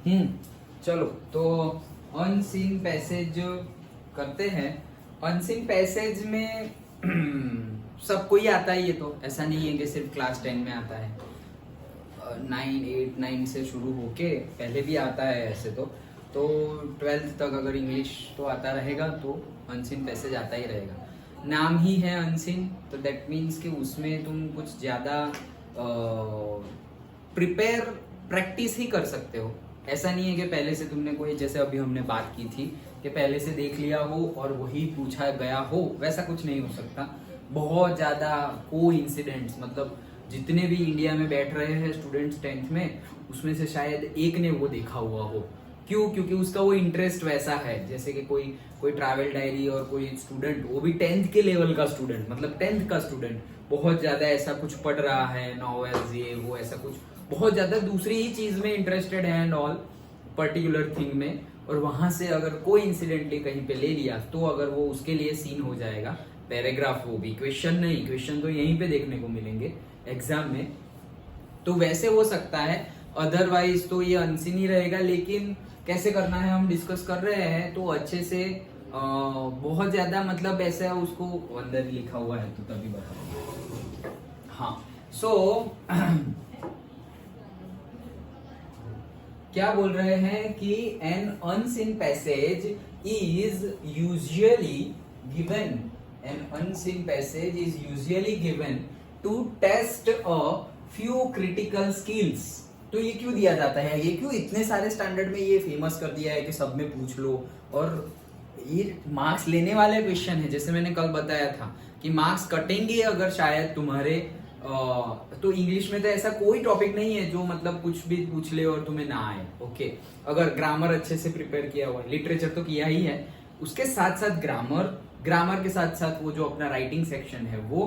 चलो तो unseen passage करते हैं। अनसीन पैसेज में सबको ही आता है, ये तो ऐसा नहीं है कि सिर्फ क्लास 10 में आता है। 9 से शुरू होके पहले भी आता है ऐसे तो 12th तक अगर इंग्लिश तो आता रहेगा तो अनसीन पैसेज आता ही रहेगा। नाम ही है अनसीन, तो दैट मीन्स कि उसमें तुम कुछ ज़्यादा प्रिपेयर प्रैक्टिस ही कर सकते हो। ऐसा नहीं है कि पहले से तुमने कोई, जैसे अभी हमने बात की थी कि पहले से देख लिया हो और वही पूछा गया हो, वैसा कुछ नहीं हो सकता। बहुत ज़्यादा को इंसिडेंट्स, मतलब जितने भी इंडिया में बैठ रहे हैं स्टूडेंट्स 10th में, उसमें से शायद एक ने वो देखा हुआ हो। क्यों? क्योंकि उसका वो इंटरेस्ट वैसा है। जैसे कि कोई ट्रैवल डायरी और कोई स्टूडेंट, वो भी 10th के लेवल का स्टूडेंट, मतलब 10th का स्टूडेंट बहुत ज्यादा ऐसा कुछ पढ़ रहा है, नॉवेल्स ये वो ऐसा कुछ बहुत ज्यादा दूसरी ही चीज में इंटरेस्टेड है एंड ऑल पर्टिकुलर थिंग में, और वहां से अगर कोई इंसिडेंटली कहीं पे ले लिया तो अगर वो उसके लिए सीन हो जाएगा पैराग्राफ, वो भी क्वेश्चन नहीं, क्वेश्चन तो यहीं पे देखने को मिलेंगे एग्जाम में, तो वैसे हो सकता है। अदरवाइज तो ये अनसीन ही रहेगा। लेकिन कैसे करना है हम डिस्कस कर रहे हैं, तो अच्छे से बहुत ज्यादा, मतलब ऐसा उसको अंदर ही लिखा हुआ है तो तभी बताओ। हाँ, सो क्या बोल रहे हैं कि an unseen passage is usually given, an unseen passage is usually given to test a few critical skills. तो ये क्यों दिया जाता है, ये क्यों इतने सारे स्टैंडर्ड में ये फेमस कर दिया है कि सब में पूछ लो, और ये मार्क्स लेने वाले क्वेश्चन है। जैसे मैंने कल बताया था कि मार्क्स कटेंगे अगर शायद तुम्हारे तो इंग्लिश में तो ऐसा कोई टॉपिक नहीं है जो मतलब कुछ भी पूछ ले और तुम्हें ना आए। ओके, अगर ग्रामर अच्छे से प्रिपेयर किया हुआ है, लिटरेचर तो किया ही है, उसके साथ साथ ग्रामर के साथ साथ वो जो अपना राइटिंग सेक्शन है वो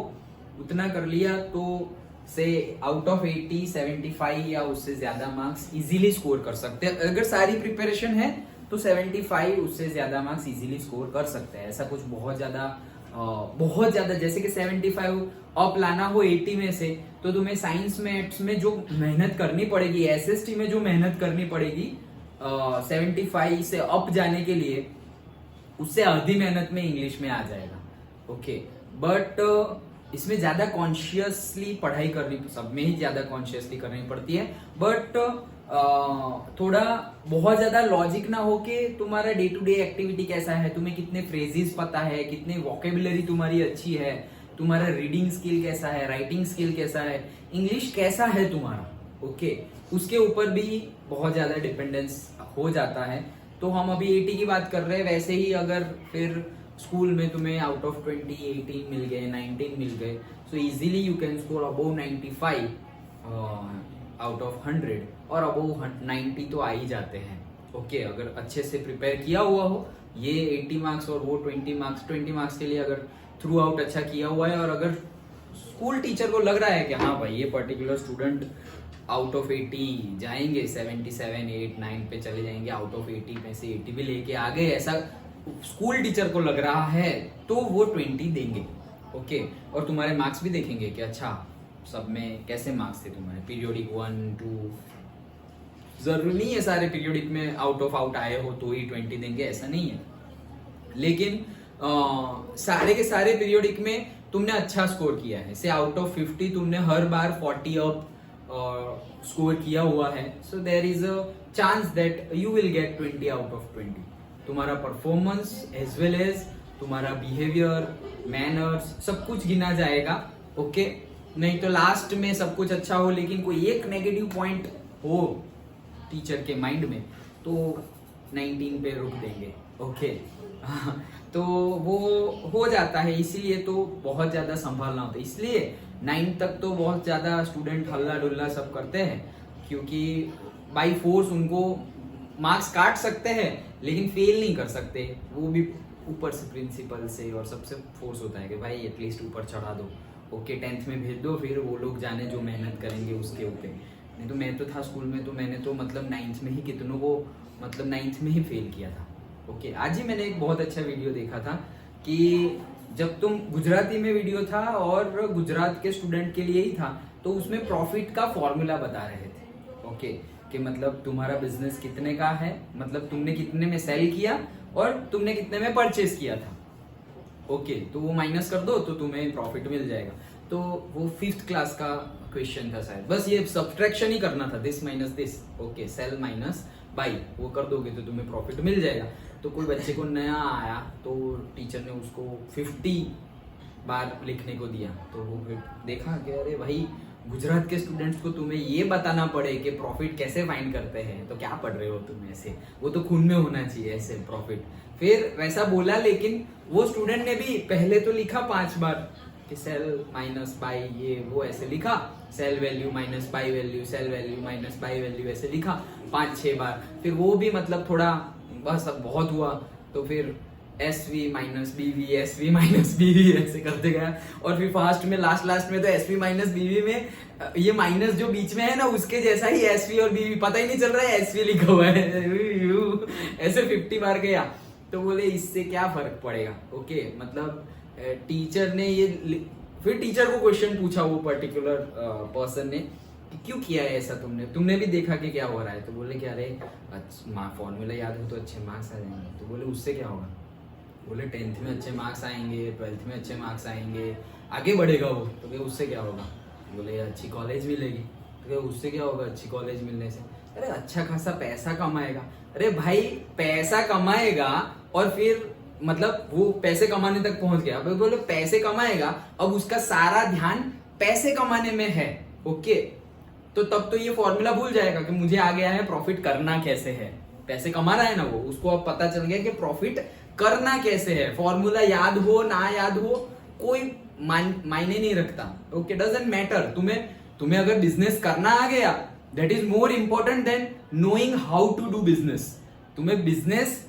उतना कर लिया, तो से आउट ऑफ 80 75 या उससे ज्यादा मार्क्स इजीली स्कोर कर सकते हैं। अगर सारी प्रिपरेशन है तो 75 उससे ज्यादा मार्क्स इजीली स्कोर कर सकते हैं। ऐसा कुछ बहुत ज्यादा जैसे कि 75 अप लाना हो 80 में से, तो तुम्हें साइंस मैथ्स में जो मेहनत करनी पड़ेगी, एसएसटी में जो मेहनत करनी पड़ेगी 75 से अप जाने के लिए, उससे आधी मेहनत में इंग्लिश में आ जाएगा। ओके, बट इसमें ज्यादा कॉन्शियसली पढ़ाई करनी, सब में ही ज्यादा कॉन्शियसली करनी पड़ती है, बट थोड़ा बहुत ज्यादा लॉजिक ना हो कि तुम्हारा डे टू डे एक्टिविटी कैसा है, तुम्हें कितने फ्रेजेस पता है, कितने वोकेबुलरी तुम्हारी अच्छी है, तुम्हारा रीडिंग स्किल कैसा है, राइटिंग स्किल कैसा है, इंग्लिश कैसा है तुम्हारा। ओके, उसके ऊपर भी बहुत ज्यादा डिपेंडेंस हो जाता है। तो हम अभी 80 की बात कर रहे हैं, वैसे ही अगर फिर स्कूल में तुम्हें आउट ऑफ 20 18 मिल गए, 19 मिल गए, so easily you can score above 95 out of 100, और अबव 90 तो आ ही जाते हैं। ओके, अगर अच्छे से प्रिपेयर किया हुआ हो, ये 80 मार्क्स और वो 20 मार्क्स के लिए अगर थ्रू आउट अच्छा किया हुआ है, और अगर स्कूल टीचर को लग रहा है कि हाँ भाई ये पर्टिकुलर स्टूडेंट आउट ऑफ 80 जाएंगे, 77 8 9 पे चले जाएंगे, आउट ऑफ 80 में से 80 भी लेके आ गए, ऐसा स्कूल टीचर को लग रहा है, तो वो 20 देंगे। ओके, और तुम्हारे मार्क्स भी देखेंगे कि अच्छा सब में कैसे मार्क्स थे तुम्हारे, पीरियोडिक 1 2, जरूरी नहीं है सारे पीरियोडिक में आउट ऑफ आउट आए हो तो ही 20 देंगे, ऐसा नहीं है। लेकिन सारे के सारे पीरियोडिक में तुमने अच्छा स्कोर किया है, से आउट ऑफ 50 तुमने हर बार 40 अप स्कोर किया हुआ है, so there is a chance that you will get 20 out of 20। तुम्हारा परफॉर्मेंस एज वेल एज तुम्हारा बिहेवियर, मैनर्स, सब कुछ गिना जाएगा। ओके, नहीं तो लास्ट में सब कुछ अच्छा हो लेकिन कोई एक नेगेटिव पॉइंट हो टीचर के माइंड में, तो 19 पे रुक देंगे। ओके तो वो हो जाता है, इसीलिए तो बहुत ज्यादा संभालना होता है। इसलिए 9 तक तो बहुत ज्यादा स्टूडेंट हल्ला डुल्ला सब करते हैं, क्योंकि बाई फोर्स उनको मार्क्स काट सकते हैं लेकिन फेल नहीं कर सकते। वो भी ऊपर से प्रिंसिपल से और सबसे फोर्स होता है कि भाई एटलीस्ट ऊपर चढ़ा दो। ओके, 10th में भेज दो, फिर वो लोग जाने जो मेहनत करेंगे उसके ऊपर। नहीं तो मैं तो था स्कूल में, तो मैंने तो मतलब 9th में ही कितनों को मतलब 9th में ही फेल किया था। ओके, आज ही मैंने एक बहुत अच्छा वीडियो देखा था कि जब तुम गुजराती में वीडियो था और गुजरात के स्टूडेंट के लिए ही था, तो उसमें प्रॉफिट का फॉर्मूला बता रहे थे। ओके, कि मतलब तुम्हारा बिजनेस कितने का है, मतलब तुमने कितने में सेल किया और तुमने कितने में परचेज किया था। ओके, तो वो माइनस कर दो तो तुम्हें प्रॉफिट मिल जाएगा। तो वो 5th क्लास का क्वेश्चन था शायद, बस ये सब्ट्रैक्शन ही करना था, this minus this. Okay, sell minus buy, वो कर दोगे तो तुम्हें प्रॉफिट मिल जाएगा। तो कोई बच्चे को नया आया तो टीचर ने उसको 50 बार लिखने को दिया, तो वो फिर देखा कि अरे भाई गुजरात के स्टूडेंट्स को तुम्हें ये बताना पड़े कि प्रॉफिट कैसे फाइंड करते हैं, तो क्या पढ़ रहे हो तुम ऐसे, वो तो खून में होना चाहिए ऐसे प्रॉफिट। फिर वैसा बोला, लेकिन वो स्टूडेंट ने भी पहले तो लिखा 5 बार कि सेल माइनस बाई, ये वो ऐसे लिखा, sell value minus buy value, sell value minus buy value, ऐसे लिखा 5-6 बार। फिर वो भी मतलब थोड़ा बस अब बहुत हुआ, तो फिर SV minus BV, SV minus BV ऐसे करते गया। और फिर फास्ट में लास्ट में तो SV माइनस BV में ये माइनस जो बीच में है ना, उसके जैसा ही SV और BV, पता ही नहीं चल रहा है SV लिखा हुआ है ऐसे 50 बार गया। तो बोले इससे क्या फर्क पड़ेगा। ओके, मतलब टीचर ने ये, फिर टीचर को क्वेश्चन पूछा वो पर्टिकुलर पर्सन ने कि क्यों किया है ऐसा, तुमने भी देखा कि क्या हो रहा है। तो बोले कि अरे फॉर्मूला याद हो तो अच्छे मार्क्स आ जाएंगे। तो बोले उससे क्या होगा। बोले 10th में अच्छे मार्क्स आएंगे, 12th में अच्छे मार्क्स आएंगे, आगे बढ़ेगा वो। तो क्या उससे क्या होगा। बोले अच्छी कॉलेज मिलेगी। तो क्या उससे क्या होगा अच्छी कॉलेज मिलने से। अरे अच्छा खासा पैसा कमाएगा। अरे भाई पैसा कमाएगा और फिर मतलब वो पैसे कमाने तक पहुंच गया। बोले पैसे कमाएगा, अब उसका सारा ध्यान पैसे कमाने में है। ओके, तो तब तो ये फॉर्मूला भूल जाएगा कि मुझे आ गया है प्रॉफिट करना कैसे है। पैसे कमा रहा है ना वो, उसको अब पता चल गया कि प्रॉफिट करना कैसे है। फॉर्मूला याद हो ना याद हो कोई मायने नहीं रखता। Okay, doesn't matter. तुम्हें अगर बिजनेस करना आ गया, that is more important than knowing how to do business. तुम्हें बिजनेस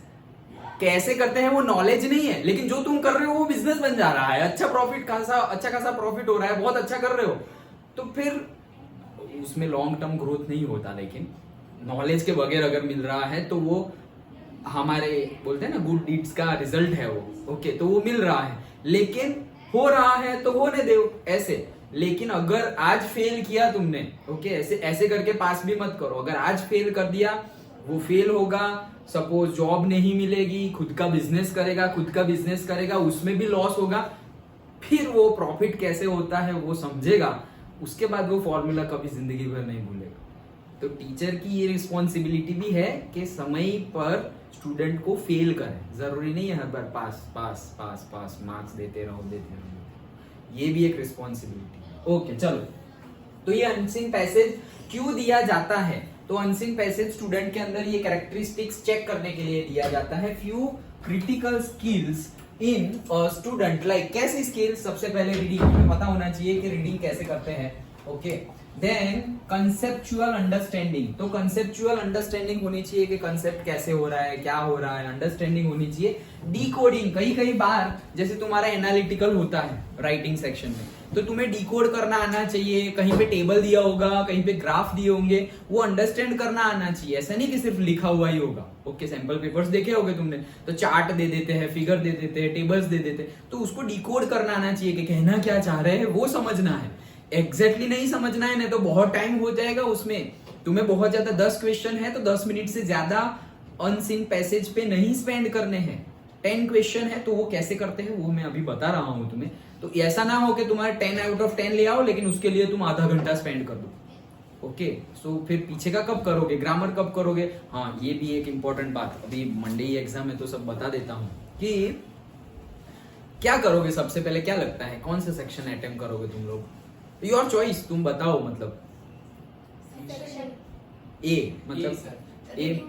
कैसे करते हैं वो नॉलेज नहीं है, लेकिन जो तुम कर रहे हो वो बिजनेस बन जा रहा है, अच्छा खासा प्रॉफिट हो रहा है, बहुत अच्छा कर रहे हो, तो फिर उसमें लॉन्ग टर्म ग्रोथ नहीं होता। लेकिन नॉलेज के बगैर अगर मिल रहा है तो वो हमारे बोलते हैं ना गुड डीड्स का रिजल्ट है वो। ओके, तो वो मिल रहा है, लेकिन हो रहा है तो होने दो ऐसे। लेकिन अगर आज फेल किया तुमने, ओके, ऐसे करके पास भी मत करो। अगर आज फेल कर दिया, वो फेल होगा, सपोज जॉब नहीं मिलेगी, खुद का बिजनेस करेगा, उसमें भी लॉस होगा, फिर वो प्रॉफिट कैसे होता है वो समझेगा, उसके बाद वो फॉर्मूला कभी जिंदगी भर नहीं भूलेगा। तो टीचर की ये रिस्पॉन्सिबिलिटी भी है कि समय पर स्टूडेंट को फेल करें। जरूरी नहीं है हर बार पास मार्क्स देते रहो। ये भी एक रिस्पॉन्सिबिलिटी है। ओके, चलो, तो ये अनसीन पैसेज क्यों दिया जाता है। तो अनसीन पैसेज स्टूडेंट के अंदर ये कैरेक्टरिस्टिक्स चेक करने के लिए दिया जाता है। Few critical skills in a student, like कैसी स्किल्स। सबसे पहले रीडिंग, हमें पता होना चाहिए कि रीडिंग कैसे करते हैं। Okay, then conceptual understanding. तो कंसेप्चुअल अंडरस्टैंडिंग होनी चाहिए कि कंसेप्ट कैसे हो रहा है, क्या हो रहा है, अंडरस्टैंडिंग होनी चाहिए। डिकोडिंग, कई बार जैसे तुम्हारा एनालिटिकल होता है राइटिंग सेक्शन में, तो तुम्हें डिकोड करना आना चाहिए। कहीं पे टेबल दिया होगा, कहीं पे ग्राफ दिए होंगे, वो अंडरस्टैंड करना आना चाहिए। ऐसा नहीं कि सिर्फ लिखा हुआ ही होगा। ओके, सैंपल पेपर्स देखे होंगे तुमने, तो चार्ट दे देते हैं, फिगर दे देते हैं, टेबल्स दे देते हैं, तो उसको डिकोड करना आना चाहिए कि कहना क्या चाह रहे हैं वो समझना है। एग्जैक्टली नहीं समझना है, नहीं तो बहुत टाइम हो जाएगा उसमें। तुम्हें बहुत ज्यादा 10 क्वेश्चन है तो 10 मिनट से ज्यादा अनसीन पैसेज पे नहीं स्पेंड करने हैं। 10 क्वेश्चन है तो वो कैसे करते हैं वो मैं अभी बता रहा हूं तुम्हें। तो ऐसा ना हो कि तुम्हारा 10 आउट ऑफ 10 ले आओ, लेकिन उसके लिए तुम आधा घंटा स्पेंड कर दो। ओके, सो फिर पीछे का कब करोगे, ग्रामर कब करोगे। हाँ, ये भी एक इंपॉर्टेंट बात, अभी मंडे ही एग्जाम है तो सब बता देता हूं कि क्या करोगे। सबसे पहले क्या लगता है कौन सा सेक्शन अटेम्प्ट करोगे तुम लोग। योर चॉइस, तुम बताओ। मतलब ए, मतलब ए,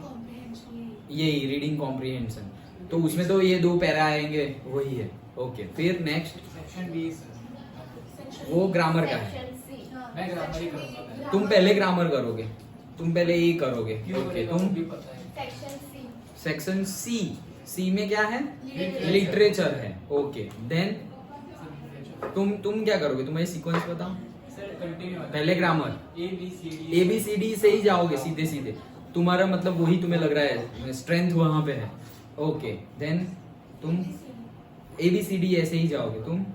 यही रीडिंग कॉम्प्रिहेंशन, तो उसमें तो ये 2 पैरा आएंगे, वही है। ओके, फिर नेक्स्ट सेक्शन बी, वो ग्रामर का है। मैं ग्रामर ही करूंगा। तुम पहले ग्रामर करोगे, तुम पहले ये करोगे। ओके, तुम भी पता है। सेक्शन सी में क्या है, लिटरेचर है। ओके, देन तुम क्या करोगे, तुम्हारी सीक्वेंस बताओ। पहले ग्रामर, ABCD से ही जाओगे सीधे। तुम्हारा मतलब वही तुम्हें लग रहा है स्ट्रेंथ वहां पे है। ओके, देन तुम ABCD ऐसे ही जाओगे। तुम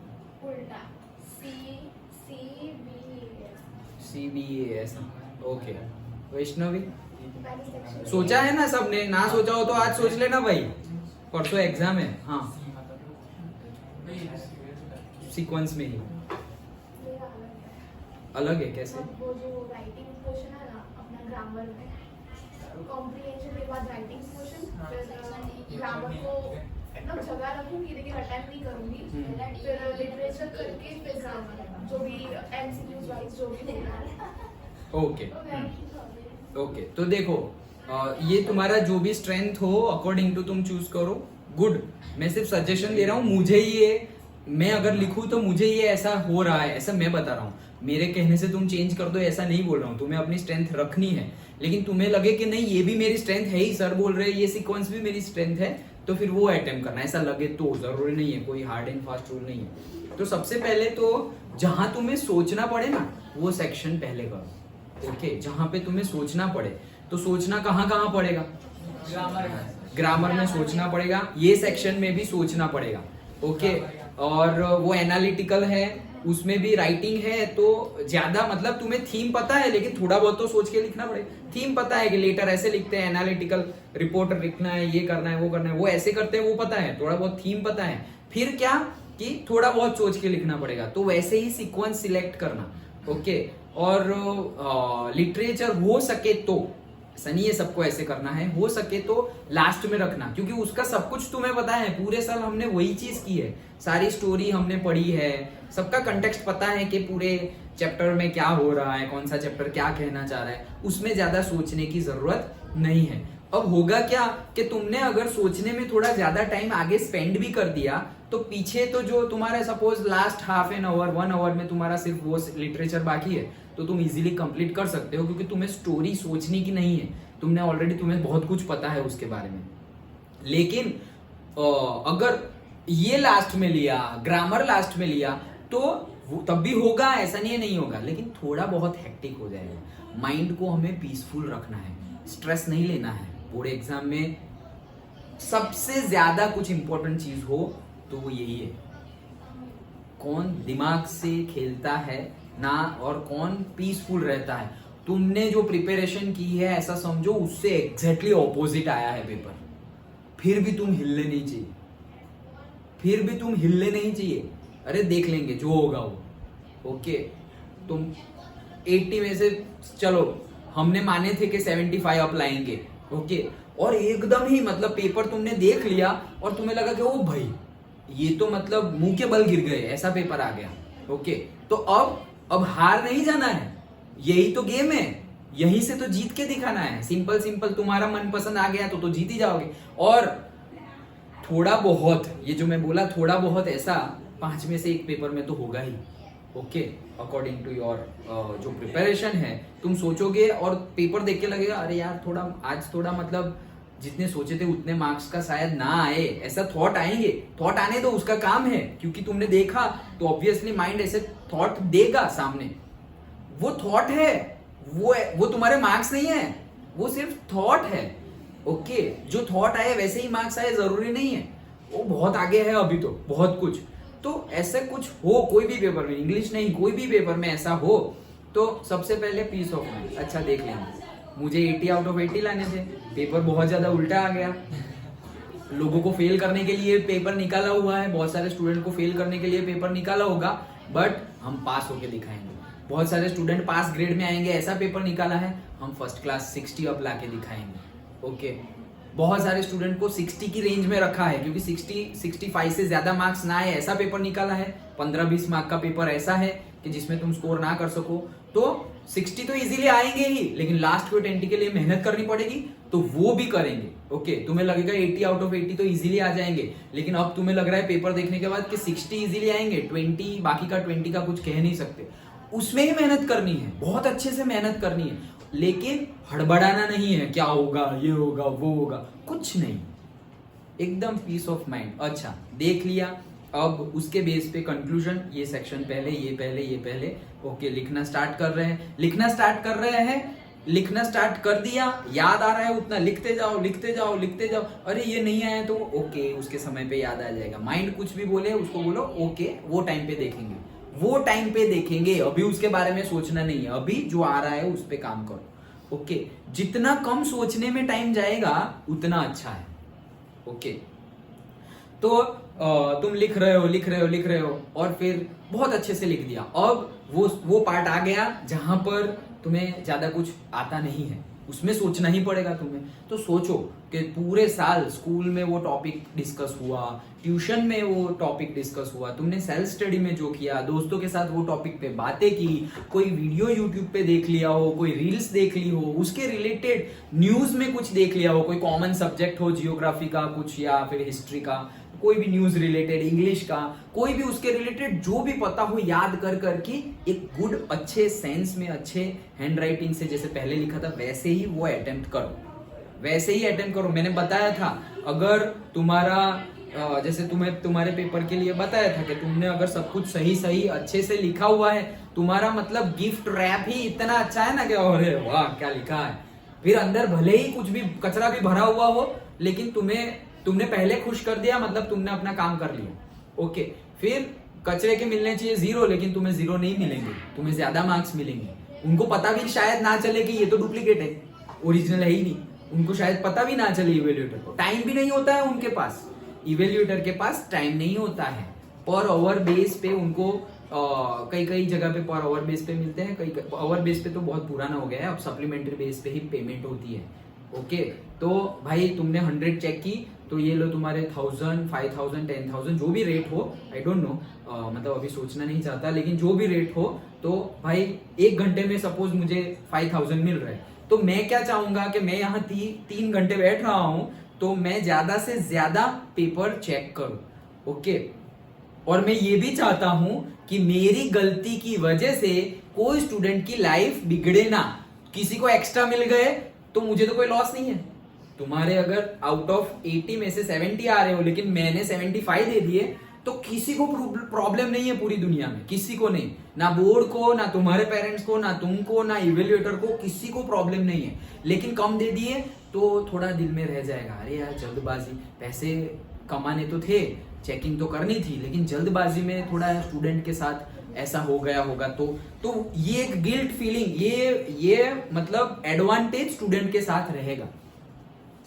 CBA ऐसा। ओके, वैष्णवी पहले सेक्शन सोचा है ना सबने? ना सोचा हो तो आज सोच लेना भाई, परसों एग्जाम है। हाँ, सीक्वेंस में ही मेरा अलग है। कैसे? अब वो जो राइटिंग पोर्शन है ना अपना ग्रामर में, कॉम्प्रिहेंशन के बाद राइटिंग पोर्शन, फिर ग्रामर को मतलब जगह रखूंगी लेकिन अटेम्प्ट नहीं करूंगी, फिर लिटरेचर करके फिर ग्रामर जो भी एमसीक्यूज वाइज जो भी होगा। ओके ओके, तो देखो ये तुम्हारा जो भी स्ट्रेंथ हो अकॉर्डिंग टू तुम चूज करो। गुड, मैं सिर्फ सजेशन दे रहा हूँ। मुझे ये, मैं अगर लिखूं तो मुझे ये ऐसा हो रहा है, ऐसा मैं बता रहा हूँ। मेरे कहने से तुम चेंज कर दो ऐसा नहीं बोल रहा हूँ। तुम्हें अपनी स्ट्रेंथ रखनी है, लेकिन तुम्हें लगे कि नहीं ये भी मेरी स्ट्रेंथ है ही, सर बोल रहे हैं ये सीक्वेंस भी मेरी स्ट्रेंथ है, तो फिर वो अटेम्प्ट करना। ऐसा लगे तो, जरूरी नहीं है, कोई हार्ड एंड फास्ट रूल नहीं है। तो सबसे पहले तो जहां तुम्हें सोचना पड़े ना वो सेक्शन पहले करो। ओके, जहां पे तुम्हें सोचना पड़े, तो सोचना कहाँ कहाँ पड़ेगा? ग्रामर में सोचना पड़ेगा, ये सेक्शन में भी सोचना पड़ेगा। ओके, और वो एनालिटिकल है, उसमें भी राइटिंग है, तो ज्यादा मतलब तुम्हें थीम पता है, लेकिन थोड़ा बहुत तो सोच के लिखना पड़ेगा। थीम पता है कि लेटर ऐसे लिखते हैं, एनालिटिकल रिपोर्ट लिखना है, ये करना है, वो करना है, वो ऐसे करते हैं, वो पता है, थोड़ा बहुत थीम पता है। फिर क्या कि थोड़ा बहुत सोच के लिखना पड़ेगा, तो वैसे ही सीक्वेंस सिलेक्ट करना। ओके, और लिटरेचर हो सके तो, ऐसा नहीं है सबको ऐसे करना है, हो सके तो लास्ट में रखना, क्योंकि उसका सब कुछ तुम्हें पता है। पूरे साल हमने वही चीज की है, सारी स्टोरी हमने पढ़ी है, सबका कंटेक्स्ट पता है कि पूरे चैप्टर में क्या हो रहा है, कौन सा चैप्टर क्या कहना चाह रहा है, उसमें ज्यादा सोचने की जरूरत नहीं है। अब होगा क्या कि तुमने अगर सोचने में थोड़ा ज्यादा टाइम आगे स्पेंड भी कर दिया, तो पीछे तो जो तुम्हारा suppose last half an hour 1 hour में तुम्हारा सिर्फ वो लिटरेचर बाकी है, तो तुम इजीली कंप्लीट कर सकते हो, क्योंकि तुम्हें स्टोरी सोचने की नहीं है, तुमने ऑलरेडी, तुम्हें बहुत कुछ पता है उसके बारे में। लेकिन अगर ये लास्ट में लिया, ग्रामर लास्ट में लिया, तो तब भी होगा, ऐसा नहीं है नहीं होगा, लेकिन थोड़ा बहुत हेक्टिक हो जाएगा। माइंड को हमें पीसफुल रखना है, स्ट्रेस नहीं लेना है। बोर्ड एग्जाम में सबसे ज्यादा कुछ इंपॉर्टेंट चीज हो तो वो यही है, कौन दिमाग से खेलता है ना, और कौन पीसफुल रहता है। तुमने जो प्रिपरेशन की है ऐसा समझो उससे एग्जैक्टली ऑपोजिट आया है पेपर, फिर भी तुम हिलने नहीं चाहिए, फिर भी तुम हिलने नहीं चाहिए। अरे देख लेंगे जो होगा वो। ओके, तुम 80 में से, चलो हमने माने थे कि 75 अप लाएंगे। ओके, और एकदम ही मतलब पेपर तुमने देख लिया और तुम्हें लगा कि ओ भाई ये तो मतलब मुंह के बल गिर गए, ऐसा पेपर आ गया। ओके, तो अब हार नहीं जाना है, यही तो गेम है, यहीं से तो जीत के दिखाना है। सिंपल सिंपल, तुम्हारा मनपसंद आ गया तो जीत ही जाओगे। और थोड़ा बहुत, ये जो मैं बोला थोड़ा बहुत, ऐसा 5 में से 1 पेपर में तो होगा ही। ओके, अकॉर्डिंग टू योर जो प्रिपरेशन है, तुम सोचोगे और पेपर देख के लगेगा अरे यार थोड़ा आज थोड़ा मतलब जितने सोचे थे उतने मार्क्स का शायद ना आए, ऐसा थॉट आएंगे। थॉट आने दो, उसका काम है, क्योंकि तुमने देखा तो ऑब्वियसली माइंड ऐसे थॉट देगा सामने। वो थॉट है, वो तुम्हारे मार्क्स नहीं है, वो सिर्फ थॉट है। ओके, जो थॉट आए वैसे ही मार्क्स आए जरूरी नहीं है, वो बहुत आगे है अभी तो, बहुत कुछ। तो ऐसे कुछ हो कोई भी पेपर में, इंग्लिश नहीं कोई भी पेपर में ऐसा हो, तो सबसे पहले पीस ऑफ माइंड। अच्छा देख लेंगे, मुझे 80 आउट ऑफ 80 लाने थे, पेपर बहुत ज्यादा उल्टा आ गया। लोगों को फेल करने के लिए पेपर निकाला हुआ है, बहुत सारे स्टूडेंट को फेल करने के लिए पेपर निकाला होगा, बट हम पास होके दिखाएंगे। बहुत सारे स्टूडेंट पास ग्रेड में आएंगे, ऐसा पेपर निकाला है, हम फर्स्ट क्लास 60 अप लाके दिखाएंगे। ओके, बहुत सारे स्टूडेंट को 60 की रेंज में रखा है, क्योंकि 65 से ज्यादा मार्क्स ना आए, ऐसा पेपर निकाला है। 15-20 मार्क का पेपर ऐसा है कि जिसमें तुम स्कोर ना कर सको, तो 60 तो इजीली आएंगे ही, लेकिन लास्ट को 20 के लिए मेहनत करनी पड़ेगी, तो वो भी करेंगे। ओके, तुम्हें लगेगा 80 आउट ऑफ 80 तो इजीली आ जाएंगे, लेकिन अब तुम्हें लग रहा है पेपर देखने के बाद कि 60 इजीली आएंगे, 20 बाकी का 20 का कुछ कह नहीं सकते। उसमें ही मेहनत करनी है, बहुत अच्छे से मेहनत करनी है, लेकिन हड़बड़ाना नहीं है, क्या होगा, ये होगा, वो होगा, कुछ नहीं, एकदम पीस ऑफ माइंड। अच्छा देख लिया, अब उसके बेस पे कंक्लूजन, ये सेक्शन पहले, ये पहले, ये पहले। ओके, लिखना स्टार्ट कर रहे हैं, लिखना स्टार्ट कर दिया, याद आ रहा है उतना लिखते जाओ, लिखते जाओ, लिखते जाओ। अरे ये नहीं आया तो ओके, उसके समय पे याद आ जाएगा। माइंड कुछ भी बोले उसको बोलो ओके, वो टाइम पे देखेंगे, वो टाइम पे देखेंगे, अभी उसके बारे में सोचना नहीं है, अभी जो आ रहा है उस पे काम करो। ओके, जितना कम सोचने में टाइम जाएगा उतना अच्छा है। ओके, तो तुम लिख रहे हो और फिर बहुत अच्छे से लिख दिया। अब वो पार्ट आ गया जहां पर तुम्हें ज्यादा कुछ आता नहीं है, उसमें सोचना ही पड़ेगा तुम्हें। तो सोचो कि पूरे साल स्कूल में वो टॉपिक डिस्कस हुआ, ट्यूशन में वो टॉपिक डिस्कस हुआ, तुमने सेल्फ स्टडी में जो किया, दोस्तों के साथ वो टॉपिक पे बातें की, कोई वीडियो यूट्यूब पे देख लिया हो, कोई रील्स देख ली हो, उसके रिलेटेड न्यूज में कुछ देख लिया हो, कोई कॉमन सब्जेक्ट हो, जियोग्राफी का कुछ या फिर हिस्ट्री का, कोई भी न्यूज रिलेटेड, इंग्लिश का, कोई भी उसके रिलेटेड जो भी पता हो, याद कर करके एक गुड अच्छे सेंस में, अच्छे हैंड राइटिंग से जैसे पहले लिखा था वैसे ही वो अटेम्प्ट करो, वैसे ही अटेम्प्ट करो। मैंने बताया था अगर तुम्हारा जैसे तुम्हारे पेपर के लिए बताया था कि तुमने अगर सब कुछ सही अच्छे से लिखा हुआ है, तुम्हारा मतलब गिफ्ट रैप ही इतना अच्छा है ना कि अरे वाह क्या लिखा है। फिर अंदर भले ही कुछ भी कचरा भी भरा हुआ हो, लेकिन तुमने पहले खुश कर दिया, मतलब तुमने अपना काम कर लिया। ओके, फिर कचरे के मिलने चाहिए 0, लेकिन तुम्हें 0 नहीं मिलेंगे, तुम्हें ज्यादा मार्क्स मिलेंगे। उनको पता भी शायद ना चले कि ये तो डुप्लीकेट है, ओरिजिनल है ही नहीं। उनको शायद पता भी ना चले, इवेल्युएटर को टाइम भी नहीं होता है, उनके पास इवेल्युएटर के पास टाइम नहीं होता है। पर आवर बेस पे उनको कई जगह पे पर आवर बेस पे मिलते हैं, कई आवर बेस पे तो बहुत पुराना हो गया है, अब सप्लीमेंट्री बेस पे ही पेमेंट होती है। ओके, तो भाई तुमने 100 चेक की तो ये लो तुम्हारे 1000, 5000, 10,000 जो भी रेट हो, आई डोंट नो, मतलब अभी सोचना नहीं चाहता, लेकिन जो भी रेट हो, तो भाई 1 घंटे में सपोज मुझे 5000 मिल रहा है, तो मैं क्या चाहूंगा कि मैं यहाँ 3 घंटे बैठ रहा हूं, तो मैं ज्यादा से ज्यादा पेपर चेक करूं। ओके, और मैं ये भी चाहता हूं कि मेरी गलती की वजह से कोई स्टूडेंट की लाइफ बिगड़े ना। किसी को एक्स्ट्रा मिल गए तो मुझे तो कोई लॉस नहीं है। तुम्हारे अगर आउट ऑफ 80 में से 70 आ रहे हो, लेकिन मैंने 75 दे दिए, तो किसी को प्रॉब्लम नहीं है पूरी दुनिया में, किसी को नहीं, ना बोर्ड को, ना तुम्हारे पेरेंट्स को, ना तुमको, ना इवेल्युएटर को, किसी को प्रॉब्लम नहीं है। लेकिन कम दे दिए तो थोड़ा दिल में रह जाएगा, अरे यार जल्दबाजी, पैसे कमाने तो थे, चेकिंग तो करनी थी, लेकिन जल्दबाजी में थोड़ा स्टूडेंट के साथ ऐसा हो गया होगा। तो ये एक गिल्ट फीलिंग, ये मतलब एडवांटेज स्टूडेंट के साथ रहेगा।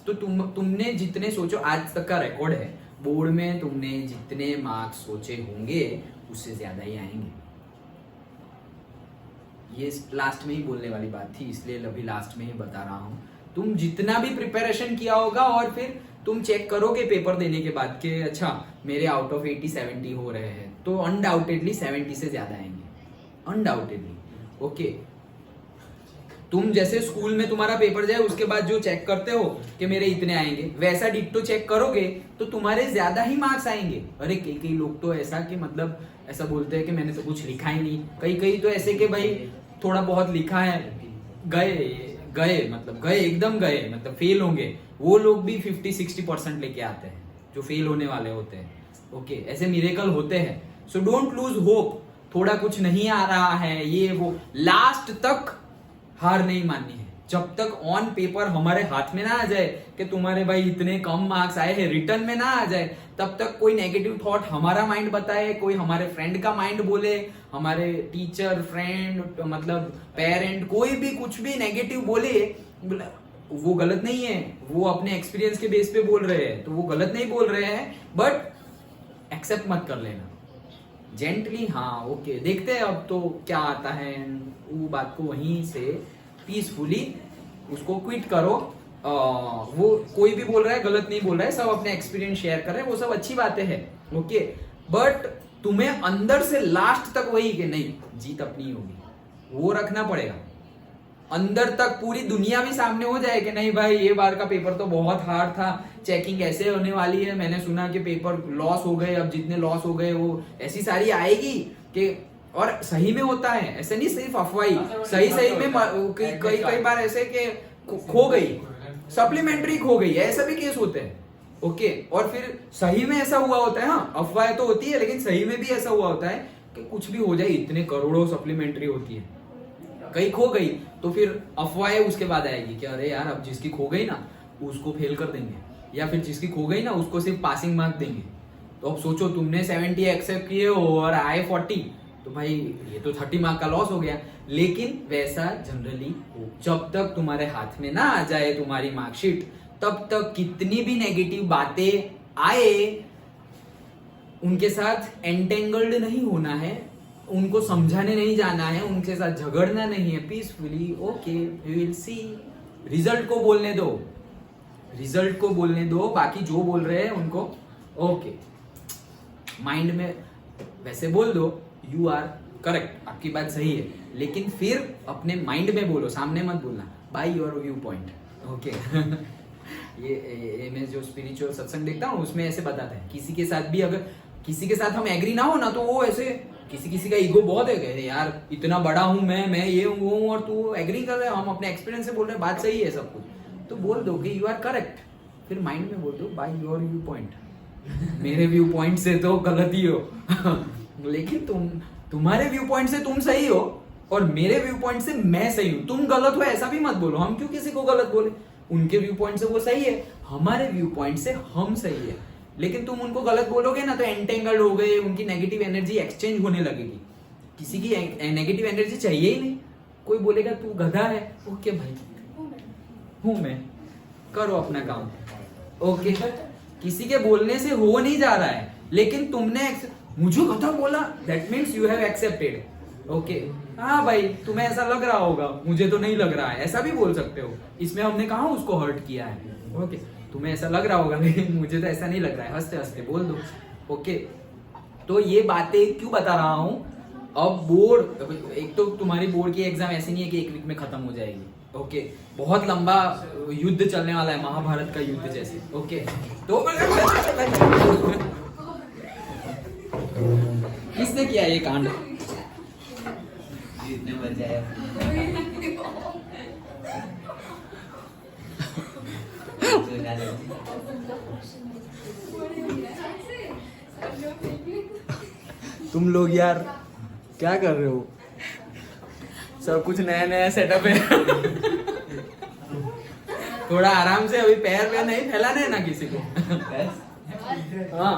तो तुमने जितने सोचो, आज तक का रिकॉर्ड है, बोर्ड में तुमने जितने मार्क्स सोचे होंगे उससे ज्यादा ही आएंगे। ये लास्ट में ही बोलने वाली बात थी, इसलिए अभी लास्ट में ही बता रहा हूं। तुम जितना भी प्रिपरेशन किया होगा और फिर तुम चेक करोगे पेपर देने के बाद कि अच्छा मेरे आउट ऑफ 80 70 हो रहे हैं, तो अनडाउटेडली 70 से ज्यादा आएंगे, अनडाउटेडली। ओके, तुम जैसे स्कूल में तुम्हारा पेपर जाए उसके बाद जो चेक करते हो कि मेरे इतने आएंगे, वैसा डिट्टो चेक करोगे तो तुम्हारे ज्यादा ही मार्क्स आएंगे। अरे कई लोग तो ऐसा कि मतलब ऐसा बोलते हैं कि मैंने तो कुछ लिखा ही नहीं, कई तो ऐसे कि भाई थोड़ा बहुत लिखा है, गए एकदम गए, मतलब फेल होंगे। वो लोग भी 50-60% लेके आते हैं जो फेल होने वाले होते हैं। ओके, ऐसे मिरेकल होते हैं। सो डोंट लूज होप, थोड़ा कुछ नहीं आ रहा है, ये वो, लास्ट तक हार नहीं माननी है। जब तक ऑन पेपर हमारे हाथ में ना आ जाए कि तुम्हारे भाई इतने कम मार्क्स आए हैं, रिटर्न में ना आ जाए, तब तक कोई नेगेटिव थॉट हमारा माइंड बताए, कोई हमारे फ्रेंड का माइंड बोले, हमारे टीचर, फ्रेंड, मतलब पेरेंट, कोई भी कुछ भी नेगेटिव बोले, वो गलत नहीं है, वो अपने एक्सपीरियंस के बेस पे बोल रहे हैं, तो वो गलत नहीं बोल रहे हैं, बट एक्सेप्ट मत कर लेना जेंटली। हाँ ओके, देखते हैं अब तो क्या आता है, वो बात को वहीं से पीसफुली उसको क्विट करो। वो कोई भी बोल रहा है गलत नहीं बोल रहा है, सब अपने एक्सपीरियंस शेयर कर रहे हैं, वो सब अच्छी बातें हैं। ओके, बट तुम्हें अंदर से लास्ट तक वही कि नहीं जीत अपनी होगी, वो रखना पड़ेगा अंदर तक। पूरी दुनिया भी सामने हो जाए कि नहीं भाई ये बार का पेपर तो बहुत हार्ड था, चेकिंग ऐसे होने वाली है, मैंने सुना कि पेपर लॉस हो गए, अब जितने लॉस हो गए वो ऐसी सारी आएगी कि, और सही में होता है, ऐसे नहीं सिर्फ अफवाही, सही में कई बार ऐसे कि खो गई, सप्लीमेंट्री खो गई, ऐसा भी केस होते हैं। ओके, और फिर सही में ऐसा हुआ होता है, हाँ अफवाह तो होती है, लेकिन सही में भी ऐसा हुआ होता है कि कुछ भी हो जाए, इतने करोड़ों सप्लीमेंट्री होती है, कहीं खो गई तो फिर अफवाह उसके बाद आएगी कि अरे यार अब जिसकी खो गई ना उसको फेल कर देंगे, या फिर जिसकी खो गई ना उसको सिर्फ पासिंग मार्क देंगे। तो अब सोचो तुमने 70 एक्सेप्ट किए हो और आए 40, तो भाई ये तो 30 मार्क का लॉस हो गया। लेकिन वैसा जनरली हो, जब तक तुम्हारे हाथ में ना आ जाए तुम्हारी मार्कशीट, तब तक कितनी भी नेगेटिव बातें आए उनके साथ एंटेंगल्ड नहीं होना है, उनको समझाने नहीं जाना है, उनके साथ झगड़ना नहीं है, peacefully okay we will see, result को बोलने दो, रिजल्ट को बोलने दो, बाकी जो बोल रहे हैं उनको ओके माइंड में वैसे बोल दो यू आर करेक्ट, आपकी बात सही है, लेकिन फिर अपने माइंड में बोलो, सामने मत बोलना, by your view point. Okay ये मैं जो स्पिरिचुअल सत्संग देखता हूँ उसमें ऐसे बताते हैं, किसी के साथ भी अगर किसी के साथ हम एग्री ना हो ना, तो वो ऐसे किसी का ईगो बहुत है, कहते यार इतना बड़ा हूं मैं ये हूं वो हूं, और तू एग्री कर रहे, हम अपने एक्सपीरियंस से बोल रहे हैं, बात सही है सब कुछ, तो बोल दो कि यू आर करेक्ट, फिर माइंड में बोल दो बाय योर व्यू पॉइंट, मेरे व्यू पॉइंट से तो गलत ही हो लेकिन तुम्हारे व्यू पॉइंट से तुम सही हो और मेरे व्यू पॉइंट से मैं सही हूं, तुम गलत हो ऐसा भी मत बोलो, हम क्यों किसी को गलत बोले, उनके व्यू पॉइंट से वो सही है, हमारे व्यू पॉइंट से हम सही है, लेकिन तुम उनको गलत बोलोगे ना तो एंटेंगल्ड हो गए, उनकी नेगेटिव एनर्जी एक्सचेंज होने लगेगी, किसी की नेगेटिव एनर्जी चाहिए ही नहीं, कोई बोलेगा तू गधा है, ओके भाई हूं मैं, करो अपना काम, ओके किसी के बोलने से हो नहीं जा रहा है, लेकिन तुमने मुझे गधा बोला, that means you have accepted, okay हाँ भाई तुम्हें ऐसा लग रहा होगा, मुझे तो नहीं लग रहा है, ऐसा भी बोल सकते हो, इसमें हमने कहा उसको हर्ट किया है, ओके तुम्हें ऐसा लग रहा होगा लेकिन मुझे तो ऐसा नहीं लग रहा है, हंसते हंसते बोल दो, ओके। तो ये बातें क्यों बता रहा हूं, अब बोर्ड, एक तो तुम्हारी बोर्ड की एग्जाम ऐसी नहीं है कि एक वीक में खत्म हो जाएगी, ओके बहुत लंबा युद्ध चलने वाला है, महाभारत का युद्ध जैसे, ओके तो किसने किया ये कांड, जितने बचे तुम लोग यार क्या कर रहे हो, सब कुछ नया नया सेटअप है थोड़ा आराम से, अभी पैर पे नहीं फैलाने है ना किसी को हाँ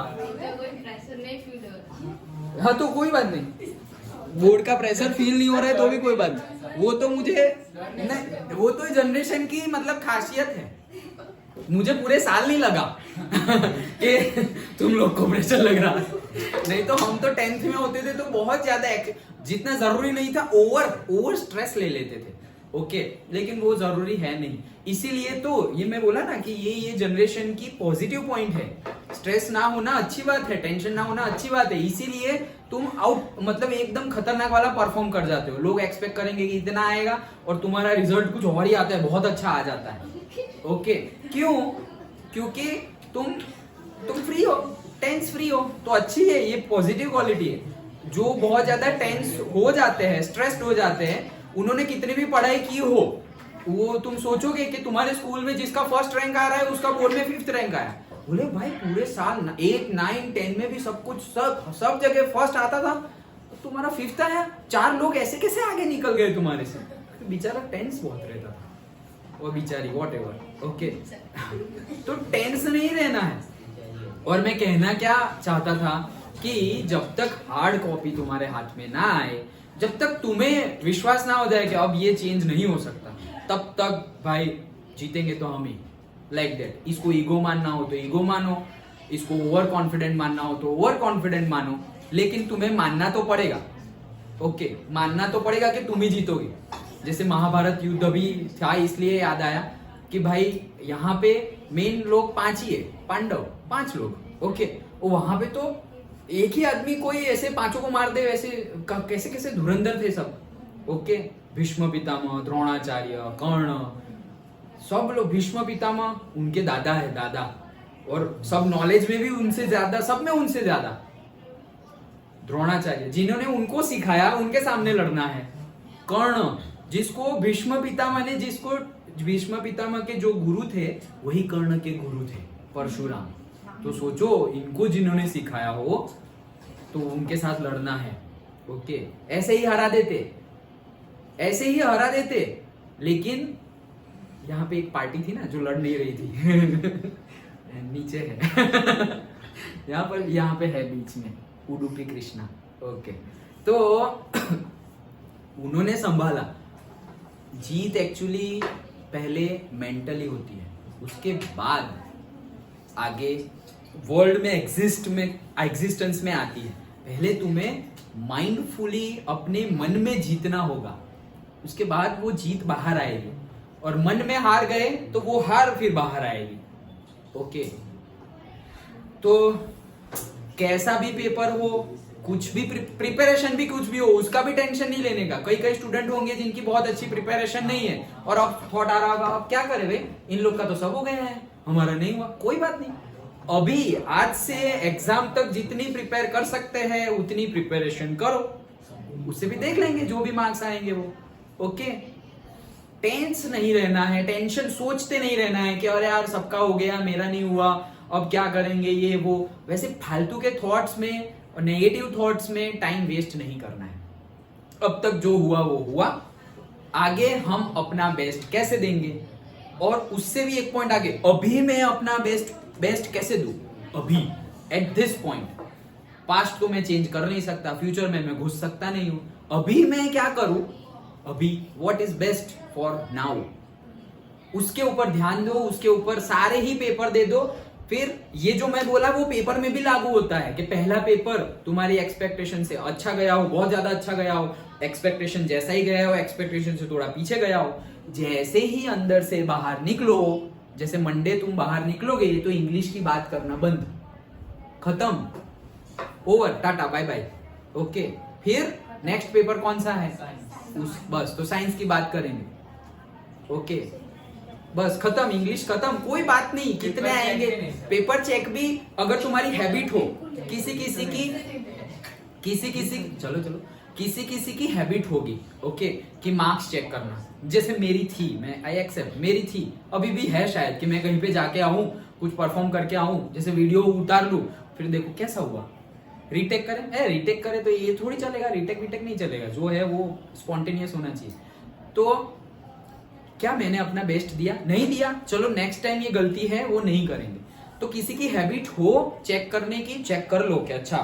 हाँ तो कोई बात नहीं, बोर्ड का प्रेशर फील नहीं हो रहा है तो भी कोई बात नहीं, वो तो मुझे नहीं, वो तो जनरेशन की मतलब खासियत है, मुझे पूरे साल नहीं लगा कि तुम लोग को प्रेशर लग रहा है, नहीं तो हम तो 10th में होते थे तो बहुत ज्यादा जितना जरूरी नहीं था ओवर स्ट्रेस ले लेते थे, ओके लेकिन वो जरूरी है नहीं, इसीलिए तो ये मैं बोला ना कि ये जनरेशन की पॉजिटिव पॉइंट है, स्ट्रेस ना होना अच्छी बात है, टेंशन ना होना अच्छी बात है, इसीलिए तुम आउट मतलब एकदम खतरनाक वाला परफॉर्म कर जाते हो, लोग एक्सपेक्ट करेंगे कि इतना आएगा और तुम्हारा रिजल्ट कुछ और ही आता है, बहुत अच्छा आ जाता है, ओके क्यों, क्योंकि तुम फ्री हो, टेंस फ्री हो, तो अच्छी है, ये पॉजिटिव क्वालिटी है। जो बहुत ज्यादा टेंस हो जाते हैं, स्ट्रेस्ड हो जाते हैं, उन्होंने कितनी भी पढ़ाई की हो, वो तुम सोचोगे कि तुम्हारे स्कूल में जिसका फर्स्ट रैंक आ रहा है उसका बोर्ड में 5th रैंक आया, बोले भाई पूरे साल 8, 9, 10 में भी सब कुछ सब जगह फर्स्ट आता था, तो तुम्हारा 5th आया, 4 लोग ऐसे कैसे आगे निकल गए तुम्हारे से, बेचारा टेंस बहुत रहता था वो बेचारी, व्हाटएवर, ओके तो टेंस नहीं रहना है। और मैं कहना क्या चाहता था कि जब तक हार्ड कॉपी तुम्हारे हाथ में ना आए, जब तक तुम्हें विश्वास ना हो जाए कि अब ये चेंज नहीं हो सकता, तब तक भाई जीतेंगे तो हम ही, लाइक दैट। इसको ईगो मानना हो तो ईगो मानो, इसको ओवर कॉन्फिडेंट मानना हो तो ओवर कॉन्फिडेंट मानो, लेकिन तुम्हें मानना तो पड़ेगा, ओके मानना तो पड़ेगा कि तुम ही जीतोगे। जैसे महाभारत युद्ध अभी था इसलिए याद आया कि भाई यहाँ पे मेन लोग 5 ही है, पांडव 5 लोग, ओके वहां पे तो एक ही आदमी कोई ऐसे 5 को मार दे, वैसे कैसे कैसे धुरंधर थे सब, ओके भीष्म पितामह, द्रोणाचार्य, कर्ण, सब लोग, भीष्म पितामह उनके दादा है, दादा, और सब नॉलेज में भी उनसे ज्यादा, सब में उनसे ज्यादा द्रोणाचार्य, जिन्होंने उनको सिखाया उनके सामने लड़ना है, कर्ण जिसको भीष्म पितामह ने, जिसको भीष्म पितामह के जो गुरु थे वही कर्ण के गुरु थे, परशुराम। तो सोचो इनको जिन्होंने सिखाया हो तो उनके साथ लड़ना है, ओके ऐसे ही हरा देते, ऐसे ही हरा देते, लेकिन यहाँ पे एक पार्टी थी ना जो लड़ नहीं रही थी नीचे है यहाँ पे है बीच में उडुपी कृष्णा, ओके तो उन्होंने संभाला। जीत एक्चुअली पहले मेंटली होती है, उसके बाद आगे वर्ल्ड में एग्जिस्टेंस में आती है। पहले तुम्हें माइंडफुली अपने मन में जीतना होगा, उसके बाद वो जीत बाहर आएगी। और मन में हार गए तो वो हार फिर बाहर आएगी। ओके, तो कैसा भी पेपर हो, कुछ भी प्रिपरेशन भी कुछ भी हो, उसका भी टेंशन नहीं लेने का। कई स्टूडेंट होंगे जिनकी बहुत अच्छी प्रिपरेशन नहीं है और अब थॉट आ रहा होगा अब क्या करे भाई, इन लोग का तो सब हो गया है, हमारा नहीं हुआ। कोई बात नहीं, अभी आज से एग्जाम तक जितनी प्रिपेयर कर सकते हैं उतनी प्रिपरेशन करो, उससे भी देख लेंगे जो भी मार्क्स आएंगे वो। ओके, टेंस नहीं रहना है, टेंशन सोचते नहीं रहना है कि अरे यार सबका हो गया मेरा नहीं हुआ, अब क्या करेंगे ये वो। वैसे फालतू के थॉट्स में और नेगेटिव थॉट्स में टाइम वेस्ट नहीं करना है। अब तक जो हुआ वो हुआ, आगे हम अपना बेस्ट कैसे देंगे। और उससे भी एक पॉइंट आगे, अभी मैं अपना बेस्ट कैसे दूं, अभी एट दिस पॉइंट। पास्ट को मैं चेंज कर नहीं सकता, फ्यूचर में मैं घुस सकता नहीं हूं, अभी मैं क्या करूं, अभी what is best for now, उसके ऊपर ध्यान दो, उसके ऊपर सारे ही पेपर दे दो। फिर ये जो मैं बोला वो पेपर में भी लागू होता है कि पहला पेपर तुम्हारी एक्सपेक्टेशन से अच्छा गया हो, बहुत ज्यादा अच्छा गया हो, एक्सपेक्टेशन जैसा ही गया हो, एक्सपेक्टेशन से थोड़ा पीछे गया हो, जैसे ही अंदर से बाहर निकलो, जैसे मंडे तुम बाहर निकलोगे तो इंग्लिश की बात करना बंद, खत्म, over, tata bye bye. Okay, फिर नेक्स्ट पेपर कौन सा है, बस तो साइंस की बात करेंगे। ओके, बस खत्म, इंग्लिश खत्म, कोई बात नहीं, कितने आएंगे पेपर चेक भी अगर तुम्हारी हैबिट हो, किसी किसी की हैबिट होगी। ओके, कि मार्क्स चेक करना, जैसे मेरी थी, मैं आई एक्सेप्ट, मेरी थी, अभी भी है शायद, कि मैं कहीं पे जाके आऊं, कुछ परफॉर्म करके आऊं, जैसे वीडियो उतार लूं, फिर देखो कैसा हुआ, रीटेक करें तो ये थोड़ी चलेगा, रीटेक नहीं चलेगा, जो है वो स्पॉन्टेनियस होना चाहिए। तो क्या मैंने अपना बेस्ट दिया, नहीं दिया, चलो नेक्स्ट टाइम ये गलती है वो नहीं करेंगे। तो किसी की हैबिट हो चेक करने की, चेक कर लो कि अच्छा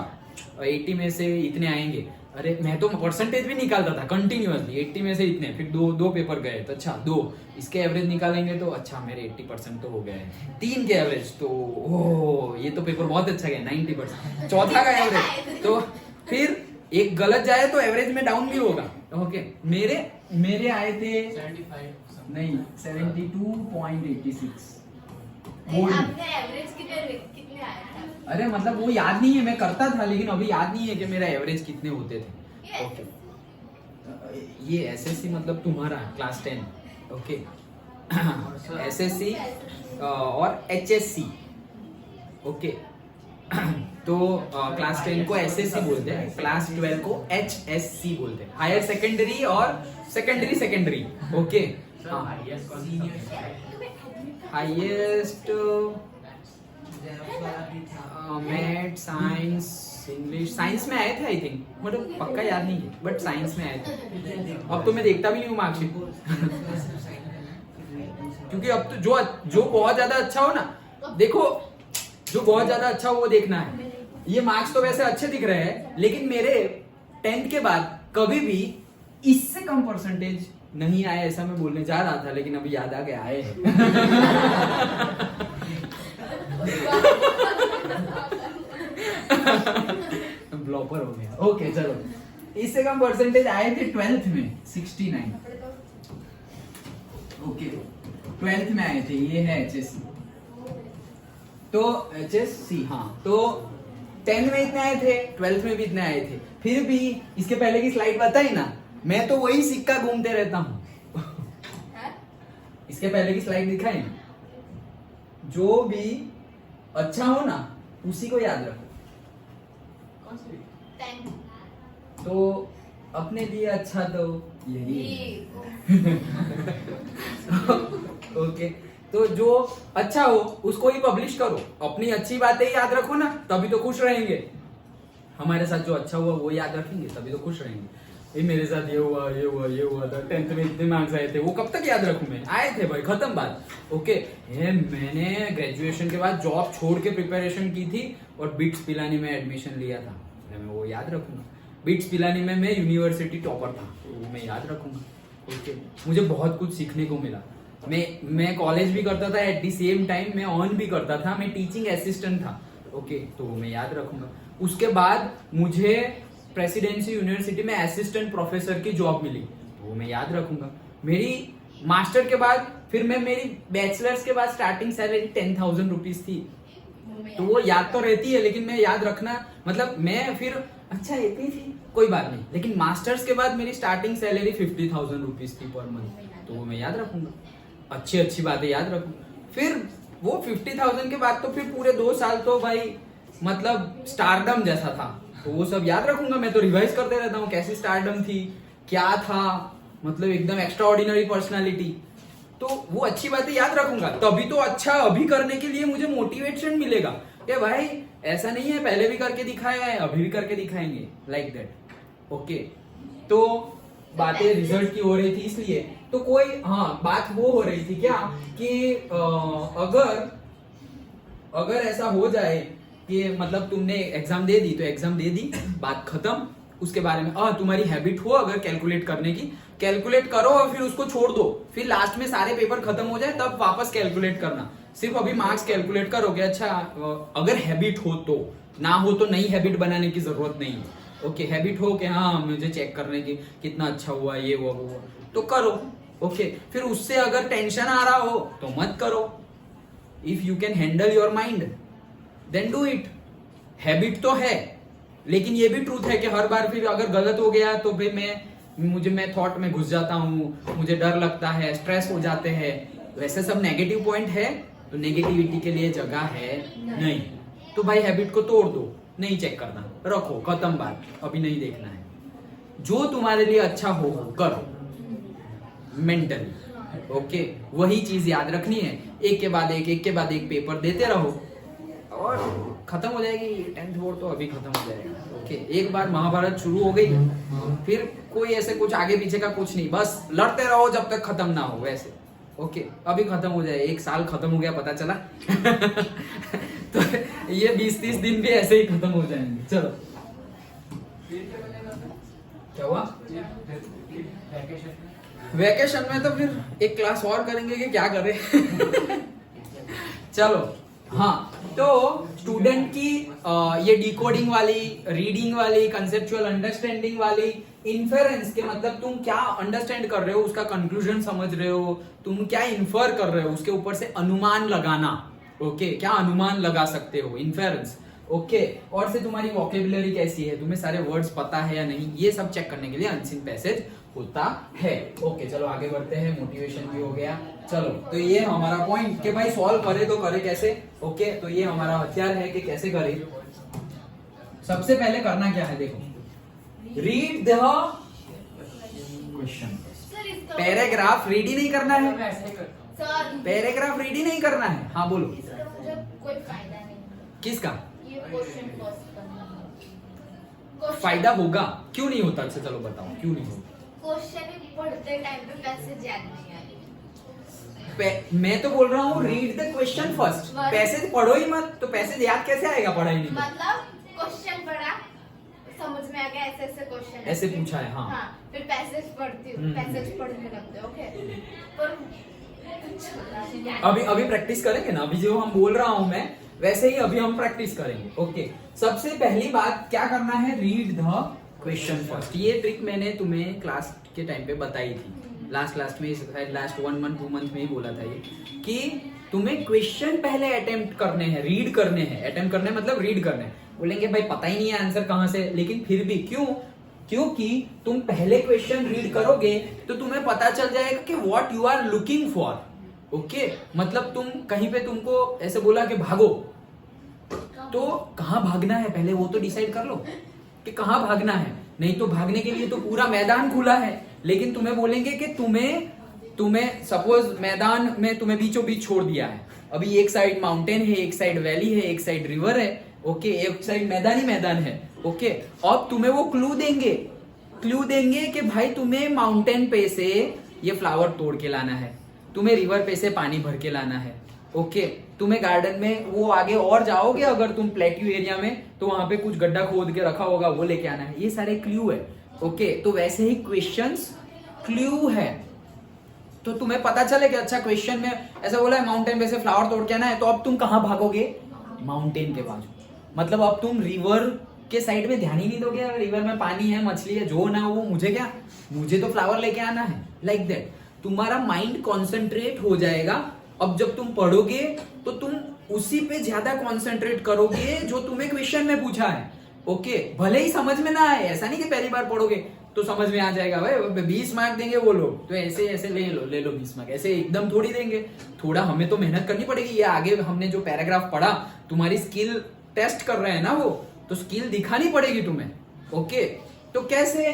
80 में से इतने आएंगे, अरे मैं तो परसेंटेज भी निकालता था कंटिन्यूअसली, 80 में से इतने, फिर दो पेपर गए तो अच्छा 2, इसके एवरेज निकालेंगे तो अच्छा मेरे 80% तो हो गए, 3 के एवरेज तो ओह ये तो पेपर बहुत अच्छा गया 90%, चौथा का एवरेज, तो फिर एक गलत जाए तो एवरेज में डाउन भी होगा। ओके, मेरे आए थे 72.86। आपका एवरेज कितने आया था? अरे मतलब वो याद नहीं है, मैं करता था लेकिन अभी याद नहीं है कि मेरा एवरेज कितने होते थे। ओके, ये एसएससी मतलब तुम्हारा क्लास 10। ओके, एसएससी और एचएससी। ओके, तो क्लास 10 को एसएससी बोलते हैं, क्लास 12 को एचएससी बोलते हैं, हायर सेकेंडरी और secondary. Okay, highest math, science, English, science में आए थे आई थिंक, मतलब पक्का याद नहीं है, बट साइंस में आए थे। अब तो मैं देखता भी नहीं हूँ मार्कशीट क्योंकि अब तो जो बहुत ज्यादा अच्छा हो ना, देखो जो बहुत ज्यादा अच्छा हो वो देखना है। ये मार्क्स तो वैसे अच्छे दिख रहे हैं लेकिन मेरे 10th के बाद कभी भी इससे कम परसेंटेज नहीं आया, ऐसा मैं बोलने जा रहा था लेकिन अभी याद आ गया आए हैं। ब्लॉपर हो गया। ओके चलो, इससे कम परसेंटेज आए थे 12th में 69। ओके, 12th में आए थे, ये है एचएससी। तो एचएससी, हाँ, तो 10th में इतने आए थे, 12th में भी इतने आए थे। फिर भी इसके पहले की स्लाइड बताई ना, मैं तो वही सिक्का घूमते रहता हूँ। इसके पहले की स्लाइड दिखाई ना, जो भी अच्छा हो ना उसी को याद रखो। तो अपने लिए अच्छा तो यही। ओके, तो जो अच्छा हो उसको ही पब्लिश करो, अपनी अच्छी बातें ही याद रखो ना, तभी तो खुश रहेंगे। हमारे साथ जो अच्छा हुआ वो याद रखेंगे तभी तो खुश रहेंगे। ये मेरे साथ ये हुआ था, 10th में इतने मार्क्स आए थे, वो कब तक याद रखूं मैं, आए थे भाई, खत्म बात। ओके, मैंने ग्रेजुएशन के बाद जॉब छोड़ के प्रिपरेशन की थी और बिट्स पिलाने में एडमिशन लिया था, मैं वो याद रखूंगा। बिट्स पिलानी में मैं यूनिवर्सिटी टॉपर था, तो वो मैं याद रखूंगा। ओके, मुझे बहुत कुछ सीखने को मिला। मैं कॉलेज भी करता था, एट द सेम टाइम मैं ऑन भी करता था, मैं टीचिंग असिस्टेंट था। ओके, तो वो मैं याद रखूंगा। उसके बाद मुझे प्रेसिडेंसी यूनिवर्सिटी में असिस्टेंट प्रोफेसर की जॉब मिली, तो वो मैं याद रखूंगा। मेरी मास्टर के बाद फिर मैं मेरी बैचलर्स के बाद स्टार्टिंग सैलरी 10,000 रुपीज थी, तो वो याद तो रहती है, लेकिन मैं याद रखना मतलब मैं फिर अच्छा इतनी थी कोई बात नहीं, लेकिन मास्टर्स के बाद मेरी स्टार्टिंग सैलरी 50,000 रुपीज थी पर मंथ, तो वो मैं याद रखूंगा। अच्छी बातें याद रखूंगा। फिर वो 50,000 के बाद तो फिर पूरे 2 साल तो भाई मतलब स्टारडम जैसा था, तो वो सब याद रखूंगा। मैं तो रिवाइज करते रहता हूँ कैसी स्टारडम थी, क्या था, मतलब एकदम एक्स्ट्रा ऑर्डिनरी पर्सनालिटी, तो वो अच्छी बातें याद रखूंगा। तभी तो अच्छा अभी करने के लिए मुझे मोटिवेशन मिलेगा कि भाई ऐसा नहीं है, पहले भी करके दिखाया है, अभी भी करके दिखाएंगे, लाइक दैट। ओके, तो बातें रिजल्ट की हो रही थी इसलिए, तो कोई बात वो हो रही थी क्या कि अगर ऐसा हो जाए कि मतलब तुमने एग्जाम दे दी तो एग्जाम दे दी, बात खत्म। उसके बारे में तुम्हारी हैबिट हो अगर कैलकुलेट करने की, कैलकुलेट करो और फिर उसको छोड़ दो, फिर लास्ट में सारे पेपर खत्म हो जाए तब वापस कैलकुलेट करना। सिर्फ अभी मार्क्स कैलकुलेट करोगे। अच्छा, अगर हैबिट हो तो, ना हो तो नई हैबिट बनाने की जरूरत नहीं है। ओके, हैबिट हो कि मुझे चेक करने की कितना अच्छा हुआ, ये हुआ वो तो करो। ओके, फिर उससे अगर टेंशन आ रहा हो तो मत करो। If you can handle your mind then do it. Habit तो है, लेकिन ये भी ट्रूथ है कि हर बार फिर अगर गलत हो गया तो फिर मैं थॉट में घुस जाता हूँ, मुझे डर लगता है, स्ट्रेस हो जाते हैं, वैसे सब नेगेटिव पॉइंट है, तो नेगेटिविटी के लिए जगह है नहीं। तो भाई हैबिट को तोड़ दो, नहीं चेक करना, रखो, खत्म बात, अभी नहीं देखना है। जो तुम्हारे लिए अच्छा हो करो मेंटली। ओके, वही चीज याद रखनी है। एक के बाद एक पेपर देते रहो और खत्म हो जाएगी 10th बोर्ड, तो अभी खत्म हो जाएगा। ओके, एक बार महाभारत शुरू हो गई, फिर कोई ऐसे कुछ आगे पीछे का कुछ नहीं, बस लड़ते रहो जब तक खत्म ना हो। वैसे ओके, अभी खत्म हो जाए, 1 साल खत्म हो गया पता चला तो ये 20-30 दिन भी ऐसे ही खत्म हो जाएंगे। चलो, क्या हुआ? वैकेशन में तो फिर एक क्लास और करेंगे कि क्या करें चलो, तो स्टूडेंट की ये डिकोडिंग वाली, रीडिंग वाली, कंसेप्चुअल अंडरस्टैंडिंग वाली, इन्फेरेंस के मतलब तुम क्या अंडरस्टैंड कर रहे हो, उसका कंक्लूजन समझ रहे हो, तुम क्या इन्फर कर रहे हो, उसके ऊपर से अनुमान लगाना। ओके, क्या अनुमान लगा सकते हो, इन्फेरेंस। ओके, और से तुम्हारी वोकेबुलरी कैसी है, तुम्हें सारे वर्ड्स पता है या नहीं, ये सब चेक करने के लिए अनसीन पैसेज होता है। ओके, चलो आगे बढ़ते हैं। मोटिवेशन भी हो गया। चलो, तो ये हमारा पॉइंट कि भाई सॉल्व करे तो करे कैसे। ओके, तो ये हमारा हथियार है कि कैसे करें। सबसे पहले करना क्या है, देखो, read the question. Paragraph read ही नहीं करना है, पैराग्राफ रीड ही नहीं करना है। हाँ बोलो। मुझे कोई फायदा नहीं किसका? ये क्वेश्चन फर्स्ट करना। फायदा होगा, क्यों नहीं होता? अच्छा चलो बताओ क्यों नहीं होगा। क्वेश्चन ही पढ़ते टाइम पे पैसेज याद नहीं आएगी। मैं तो बोल रहा हूँ read the question first, passage पढ़ो ही मत, तो पैसेज याद कैसे आएगा पढ़ा ही नहीं। मतलब क्वेश्चन पढ़ा, समझ में आ गया ऐसे ऐसे क्वेश्चन ऐसे पूछा है। हाँ, फिर पैसेज पढ़ती हूँ, पैसेज पढ़ने लगते हैं। ओके, पर अभी प्रैक्टिस करेंगे ना, अभी जो हम बोल रहा हूँ मैं वैसे ही अभी हम प्रैक्टिस करेंगे। ओके, सबसे पहली बात क्या करना है, रीड द क्वेश्चन फर्स्ट। ये ट्रिक मैंने तुम्हें क्लास के टाइम पे बताई थी, लास्ट में, लास्ट 1 मंथ 2 मंथ में ही बोला था ये, कि तुम्हें क्वेश्चन पहले अटेम्प्ट करने हैं, रीड करने हैं। अटेम्प्ट करने मतलब रीड करने। बोलेंगे भाई पता ही नहीं है आंसर कहाँ से, लेकिन फिर भी क्यों? क्योंकि तुम पहले क्वेश्चन रीड करोगे तो तुम्हें पता चल जाएगा कि what you are looking for. Okay, मतलब तुम कहीं पे तुमको ऐसे बोला कि भागो, तो कहाँ भागना है पहले वो तो डिसाइड कर लो कि कहाँ भागना है। नहीं तो भागने के लिए तो पूरा मैदान खुला है, लेकिन तुम्हें बोलेंगे कि तुम्हें सपोज मैदान में तुम्हें बीचों बीच छोड़ दिया है, अभी एक साइड माउंटेन है, एक साइड वैली है, एक साइड रिवर है। ओके, एक साइड मैदान ही मैदान है। ओके, अब तुम्हें वो क्लू देंगे कि भाई तुम्हें माउंटेन पे से ये फ्लावर तोड़ के लाना है, तुम्हें रिवर पे से पानी भर के लाना है, ओके तुम्हें गार्डन में वो आगे और जाओगे अगर तुम प्लेट्यू एरिया में, तो वहां पे कुछ गड्ढा खोद के रखा होगा, वो लेके आना है। ये सारे क्लू है। ओके तो वैसे ही क्वेश्चंस क्लू है। तो तुम्हें पता चले कि अच्छा क्वेश्चन में ऐसा बोला है माउंटेन पे से फ्लावर तोड़ के आना है, तो अब तुम कहां भागोगे? माउंटेन के बाजू। मतलब अब तुम रिवर के साइड में ध्यान ही नहीं दोगे, रिवर में पानी है, मछली है, जो ना हो, मुझे क्या, मुझे तो फ्लावर लेके आना है। लाइक दैट तुम्हारा माइंड कॉन्सेंट्रेट हो जाएगा। अब जब तुम पढ़ोगे तो तुम उसी पे ज्यादा कॉन्सेंट्रेट करोगे जो तुम्हें क्वेश्चन में पूछा है। ओके भले ही समझ में ना आए, ऐसा नहीं कि पहली बार पढ़ोगे तो समझ में आ जाएगा। भाई 20 मार्क देंगे वो लोग, तो ऐसे ऐसे ले लो 20 मार्क, ऐसे एकदम थोड़ी देंगे। थोड़ा हमें तो मेहनत करनी पड़ेगी। ये आगे हमने जो पैराग्राफ पढ़ा, तुम्हारी स्किल टेस्ट कर रहे हैं ना वो, तो स्किल दिखानी पड़ेगी तुम्हें। ओके तो कैसे?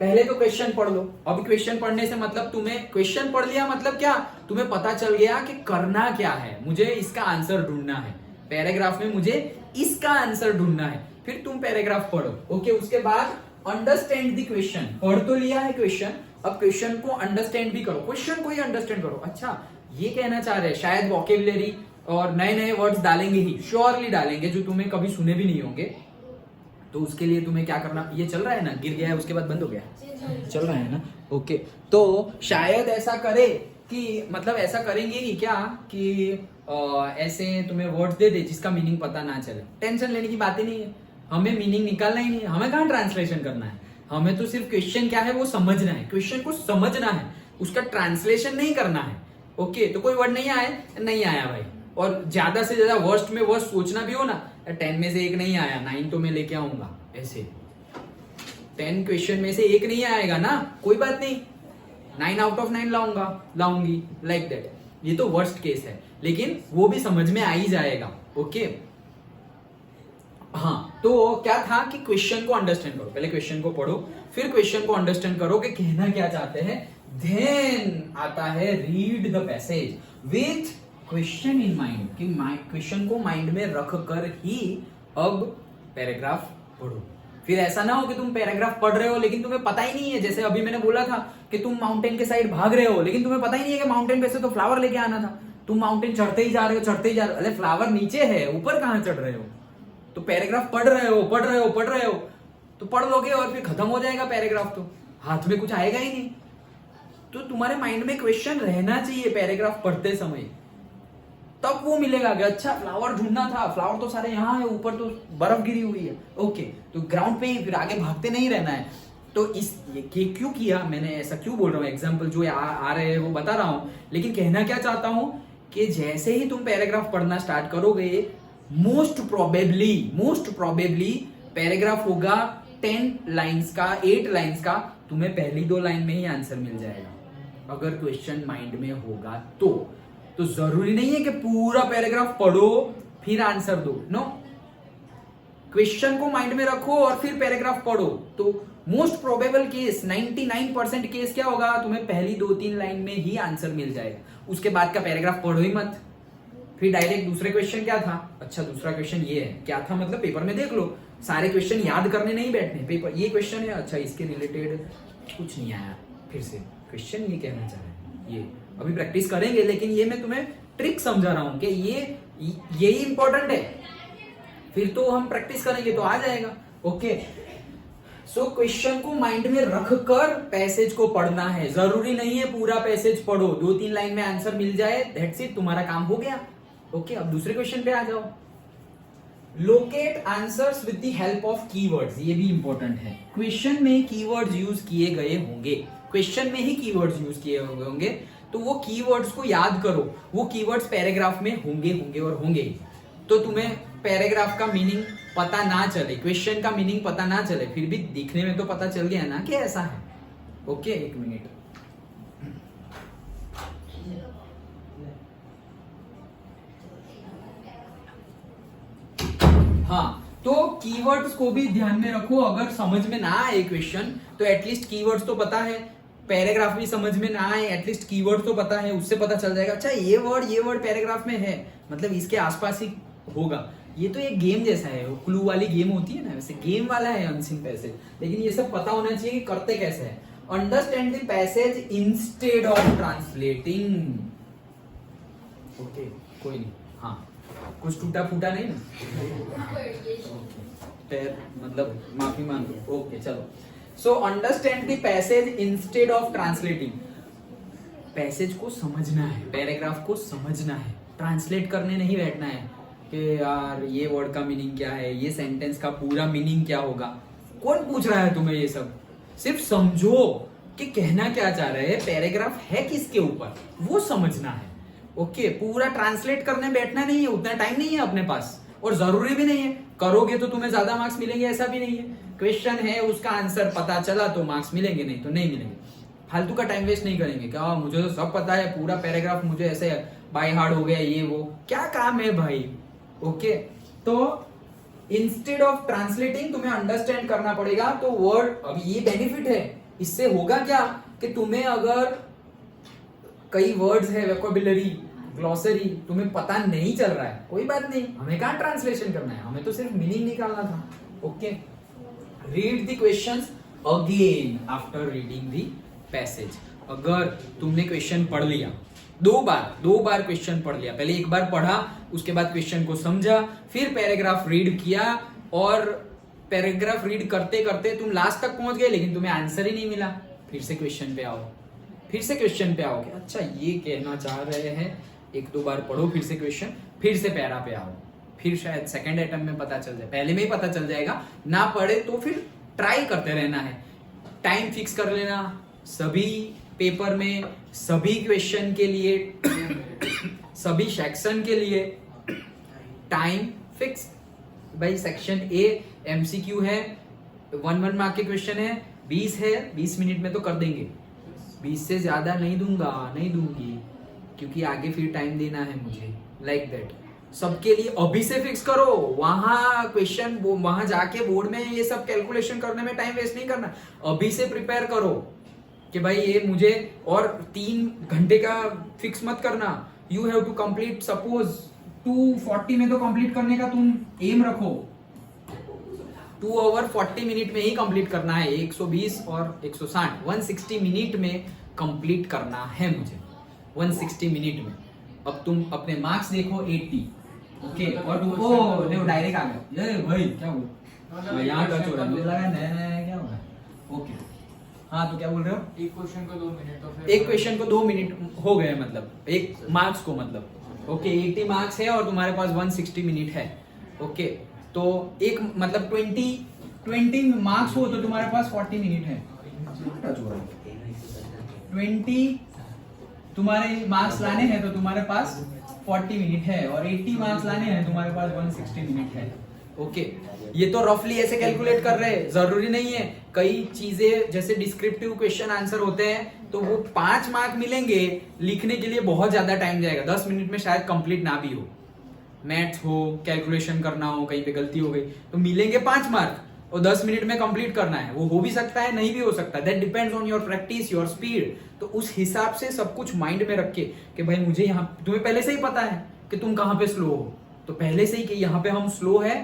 पहले तो क्वेश्चन पढ़ लो। अब क्वेश्चन पढ़ने से मतलब तुम्हें क्वेश्चन पढ़ लिया मतलब क्या, तुम्हें पता चल गया कि करना क्या है, मुझे इसका आंसर ढूंढना है। पैराग्राफ में मुझे इसका आंसर ढूंढना है। फिर तुम पैराग्राफ पढ़ो। ओके उसके बाद अंडरस्टैंड द क्वेश्चन। पढ़ तो लिया है क्वेश्चन, अब क्वेश्चन को अंडरस्टैंड भी करो, क्वेश्चन को ही अंडरस्टैंड करो। अच्छा ये कहना चाह रहे हैं, शायद वोकेबुलरी और नए नए वर्ड्स डालेंगे ही, श्योरली डालेंगे, जो तुम्हें कभी सुने भी नहीं होंगे। तो उसके लिए तुम्हें क्या करना, ये चल रहा है ना, गिर गया है उसके बाद बंद हो गया, चल रहा है ना। ओके तो शायद ऐसा करे कि मतलब ऐसा करेंगे ही क्या कि ऐसे तुम्हें वर्ड्स दे दे जिसका मीनिंग पता ना चले। टेंशन लेने की बात ही नहीं है, हमें मीनिंग निकालना ही नहीं है, हमें कहाँ ट्रांसलेशन करना है। हमें तो सिर्फ क्वेश्चन क्या है वो समझना है, क्वेश्चन को समझना है, उसका ट्रांसलेशन नहीं करना है। ओके तो कोई वर्ड नहीं आया, नहीं आया भाई। और ज्यादा से ज्यादा वर्स्ट में वर्स्ट सोचना भी हो ना, 10 में से एक नहीं आया, 9 तो मैं लेके आऊंगा। ऐसे 10 क्वेश्चन में से एक नहीं आएगा ना, कोई बात नहीं, 9 आउट ऑफ 9 लाऊंगी, लाइक दैट। ये तो वर्स्ट केस है, लेकिन वो भी समझ में आ ही जाएगा। ओके हाँ तो क्या था कि क्वेश्चन को अंडरस्टैंड करो, पहले क्वेश्चन को पढ़ो, फिर क्वेश्चन को अंडरस्टैंड करो कि कहना क्या चाहते हैं। देन आता है read the passage with question in mind, कि क्वेश्चन को माइंड में रख कर ही अब पैराग्राफ पढ़ो। फिर ऐसा ना हो कि तुम पैराग्राफ पढ़ रहे हो लेकिन तुम्हें पता ही नहीं है, जैसे अभी मैंने बोला था कि तुम माउंटेन के साइड भाग रहे हो लेकिन तुम्हें पता ही नहीं है कि माउंटेन पे से तो फ्लावर लेके आना था। तुम माउंटेन चढ़ते ही जा रहे हो, अरे फ्लावर नीचे है, ऊपर कहां चढ़ रहे हो? तो पैराग्राफ पढ़ रहे हो तो पढ़ लोगे और फिर खत्म हो जाएगा पैराग्राफ, तो हाथ में कुछ आएगा ही नहीं। तो तुम्हारे माइंड में क्वेश्चन रहना चाहिए पैराग्राफ पढ़ते समय, तब वो मिलेगा कि अच्छा फ्लावर ढूंढना था, फ्लावर तो सारे यहाँ है, ऊपर तो बर्फ गिरी हुई है। ओके तो ग्राउंड पे ही, फिर आगे भागते नहीं रहना है। तो इस ये क्यों किया मैंने, ऐसा क्यों बोल रहा हूँ, एग्जाम्पल जो आ रहे हैं वो बता रहा हूँ, लेकिन कहना क्या चाहता हूं कि जैसे ही तुम पैराग्राफ पढ़ना स्टार्ट करोगे, मोस्ट प्रोबेबली पैराग्राफ होगा 10 लाइंस का, 8 लाइंस का, तुम्हें पहली 2 लाइन में ही आंसर मिल जाएगा अगर क्वेश्चन माइंड में होगा तो जरूरी नहीं है कि पूरा पैराग्राफ पढ़ो फिर आंसर दो। नो, क्वेश्चन को माइंड में रखो और फिर पैराग्राफ पढ़ो। तो मोस्ट प्रोबेबल केस 99% केस क्या होगा, तुम्हें पहली 2-3 लाइन में ही आंसर मिल जाएगा, उसके बाद का पैराग्राफ पढ़ो ही मत। फिर डायरेक्ट दूसरे क्वेश्चन क्या था, अच्छा दूसरा क्वेश्चन ये है, क्या था मतलब पेपर में देख लो, सारे क्वेश्चन याद करने नहीं बैठने, पेपर ये क्वेश्चन है, अच्छा इसके रिलेटेड कुछ नहीं आया, फिर से क्वेश्चन ये कहना चाह रहे हैं, ये अभी प्रैक्टिस करेंगे, लेकिन ये मैं तुम्हें ट्रिक समझा रहा हूं कि ये इंपॉर्टेंट है, फिर तो हम प्रैक्टिस करेंगे तो आ जाएगा। ओके सो क्वेश्चन को माइंड में रखकर पैसेज को पढ़ना है, जरूरी नहीं है पूरा पैसेज पढ़ो, 2-3 लाइन में आंसर मिल जाए, दैट्स इट, तुम्हारा काम हो गया। ओके अब दूसरे क्वेश्चन पे आ जाओ। Locate answers with the help of keywords, ये भी इंपॉर्टेंट है। क्वेश्चन में कीवर्ड्स यूज किए गए होंगे, क्वेश्चन में ही कीवर्ड्स यूज किए होंगे, तो वो कीवर्ड्स को याद करो, वो कीवर्ड्स पैराग्राफ में होंगे। तो तुम्हें पैराग्राफ का मीनिंग पता ना चले, क्वेश्चन का मीनिंग पता ना चले, फिर भी दिखने में तो पता चल गया ना कि ऐसा है। ओके एक मिनट, हाँ तो कीवर्ड्स को भी ध्यान में रखो, अगर समझ में ना आए क्वेश्चन तो एटलीस्ट कीवर्ड्स तो पता है, पैराग्राफ भी समझ में ना आए एटलीस्ट कीवर्ड तो पता है, उससे पता चल जाएगा अच्छा ये वर्ड पैराग्राफ में है, मतलब इसके आसपास ही होगा। ये तो एक गेम जैसा है, वो क्लू वाली गेम होती है ना, वैसे गेम वाला है अनसीन पैसेज, लेकिन ये सब पता होना चाहिए कि करते कैसे है। Understand the passage instead of translating, okay कोई नहीं, हाँ कुछ टूटा फूटा नहीं ना, पैर मतलब माफी मांगो, ओके चलो। So understand the passage instead of translating. Passage को समझना है, पैराग्राफ को समझना है, ट्रांसलेट करने नहीं बैठना है कि यार ये वर्ड का मीनिंग क्या है, ये सेंटेंस का पूरा मीनिंग क्या होगा। कौन पूछ रहा है तुम्हें ये सब? सिर्फ समझो कि कहना क्या चाह रहे हैं, पैराग्राफ है किसके ऊपर, वो समझना है। ओके, पूरा ट्रांसलेट करने बैठना नहीं है, उतना टाइम नहीं है अपने पास, और जरूरी भी नहीं है। करोगे तो तुम्हें ज्यादा मार्क्स मिलेंगे ऐसा भी नहीं है। क्वेश्चन है, उसका आंसर पता चला तो मार्क्स मिलेंगे, नहीं तो नहीं मिलेंगे। फालतू का टाइम वेस्ट नहीं करेंगे क्या मुझे तो सब पता है, पूरा पैराग्राफ मुझे ऐसे बाय हार्ट हो गया, ये वो क्या काम है भाई। ओके, तो इंस्टेड ऑफ ट्रांसलेटिंग तुम्हें अंडरस्टैंड करना पड़ेगा। तो वर्ड, अभी ये बेनिफिट है, इससे होगा क्या कि तुम्हें अगर कई वर्ड्स है, वोकैबुलरी, ग्लॉसरी तुम्हें पता नहीं चल रहा है, कोई बात नहीं, हमें कहाँ ट्रांसलेशन करना है, हमें तो सिर्फ मीनिंग निकालना था। Okay, read the questions again after reading the passage. अगर तुमने क्वेश्चन पढ़ लिया, दो बार क्वेश्चन पढ़ लिया, पहले एक बार पढ़ा, उसके बाद क्वेश्चन को समझा, फिर पैराग्राफ रीड किया, और पैराग्राफ रीड करते करते तुम लास्ट तक पहुंच गए लेकिन तुम्हें आंसर ही नहीं मिला, फिर से क्वेश्चन पे आओ, फिर से क्वेश्चन पे आओ कि अच्छा ये कहना चाह रहे हैं, एक दो बार पढ़ो, फिर से क्वेश्चन, फिर से पैरा पे आओ, फिर शायद सेकंड अटेम्प्ट में पता चल जाए, पहले में ही पता चल जाएगा। ना पढ़े तो फिर ट्राई करते रहना है, टाइम फिक्स कर लेना सभी पेपर में, सभी क्वेश्चन के लिए, सभी सेक्शन के लिए टाइम फिक्स। भाई सेक्शन ए एमसीक्यू है, 1 मार्क के क्वेश्चन है, 20 है, 20 मिनट में तो कर देंगे, 20 से ज्यादा नहीं दूंगी, क्योंकि आगे फिर टाइम देना है मुझे, लाइक दैट। सबके लिए अभी से फिक्स करो, वहां क्वेश्चन वहां जाके बोर्ड में ये सब कैलकुलेशन करने में टाइम वेस्ट नहीं करना, अभी से प्रिपेयर करो कि भाई ये मुझे, और 3 घंटे का फिक्स मत करना, you have to complete, suppose 2:40 में तो कंप्लीट करने का तुम एम रखो, 2 आवर 40 मिनट में ही कंप्लीट करना है, 120 और 160 160 मिनट में कंप्लीट करना है मुझे, 160 मिनट में। अब तुम अपने मार्क्स देखो 80, ओके, और तुमको देखो डायरेक्ट आ गया, ये भाई क्या हुआ, यहाँ टच हो रहा है, मुझे लगा नया क्या हो रहा है। ओके, हाँ तो क्या बोल रहे हो? एक क्वेश्चन को 2 मिनट, तो फिर एक क्वेश्चन को 2 मिनट हो गए, मतलब एक मार्क्स को, मतलब ओके 80 मार्क्स है और तुम्हारे पास 160 मिनट है। ओके, तो एक मतलब 20 मार्क्स हो तो तुम्हारे पास 40 मिनट है, 20 तुम्हारे मार्क्स लाने हैं तो तुम्हारे पास 40 मिनट है, और 80 मार्क्स लाने हैं तुम्हारे पास 160 मिनट है। ओके, ये तो रफली ऐसे कैलकुलेट कर रहे हैं, जरूरी नहीं है। कई चीजें जैसे डिस्क्रिप्टिव क्वेश्चन आंसर होते हैं तो वो 5 मार्क मिलेंगे, लिखने के लिए बहुत ज्यादा टाइम जाएगा, 10 मिनट में शायद कंप्लीट ना भी हो, मैथ्स हो, कैलकुलेशन करना हो, कहीं पे गलती हो गई तो मिलेंगे 5 मार्क, और 10 मिनट में कंप्लीट करना है। वो हो भी सकता है, नहीं भी हो सकता, that depends on your practice, your speed. तो उस हिसाब से सब कुछ माइंड में रख के कि भाई मुझे यहाँ, तुम्हें पहले से ही पता है कि तुम कहाँ पे स्लो हो, तो पहले से ही कि यहाँ पे हम स्लो है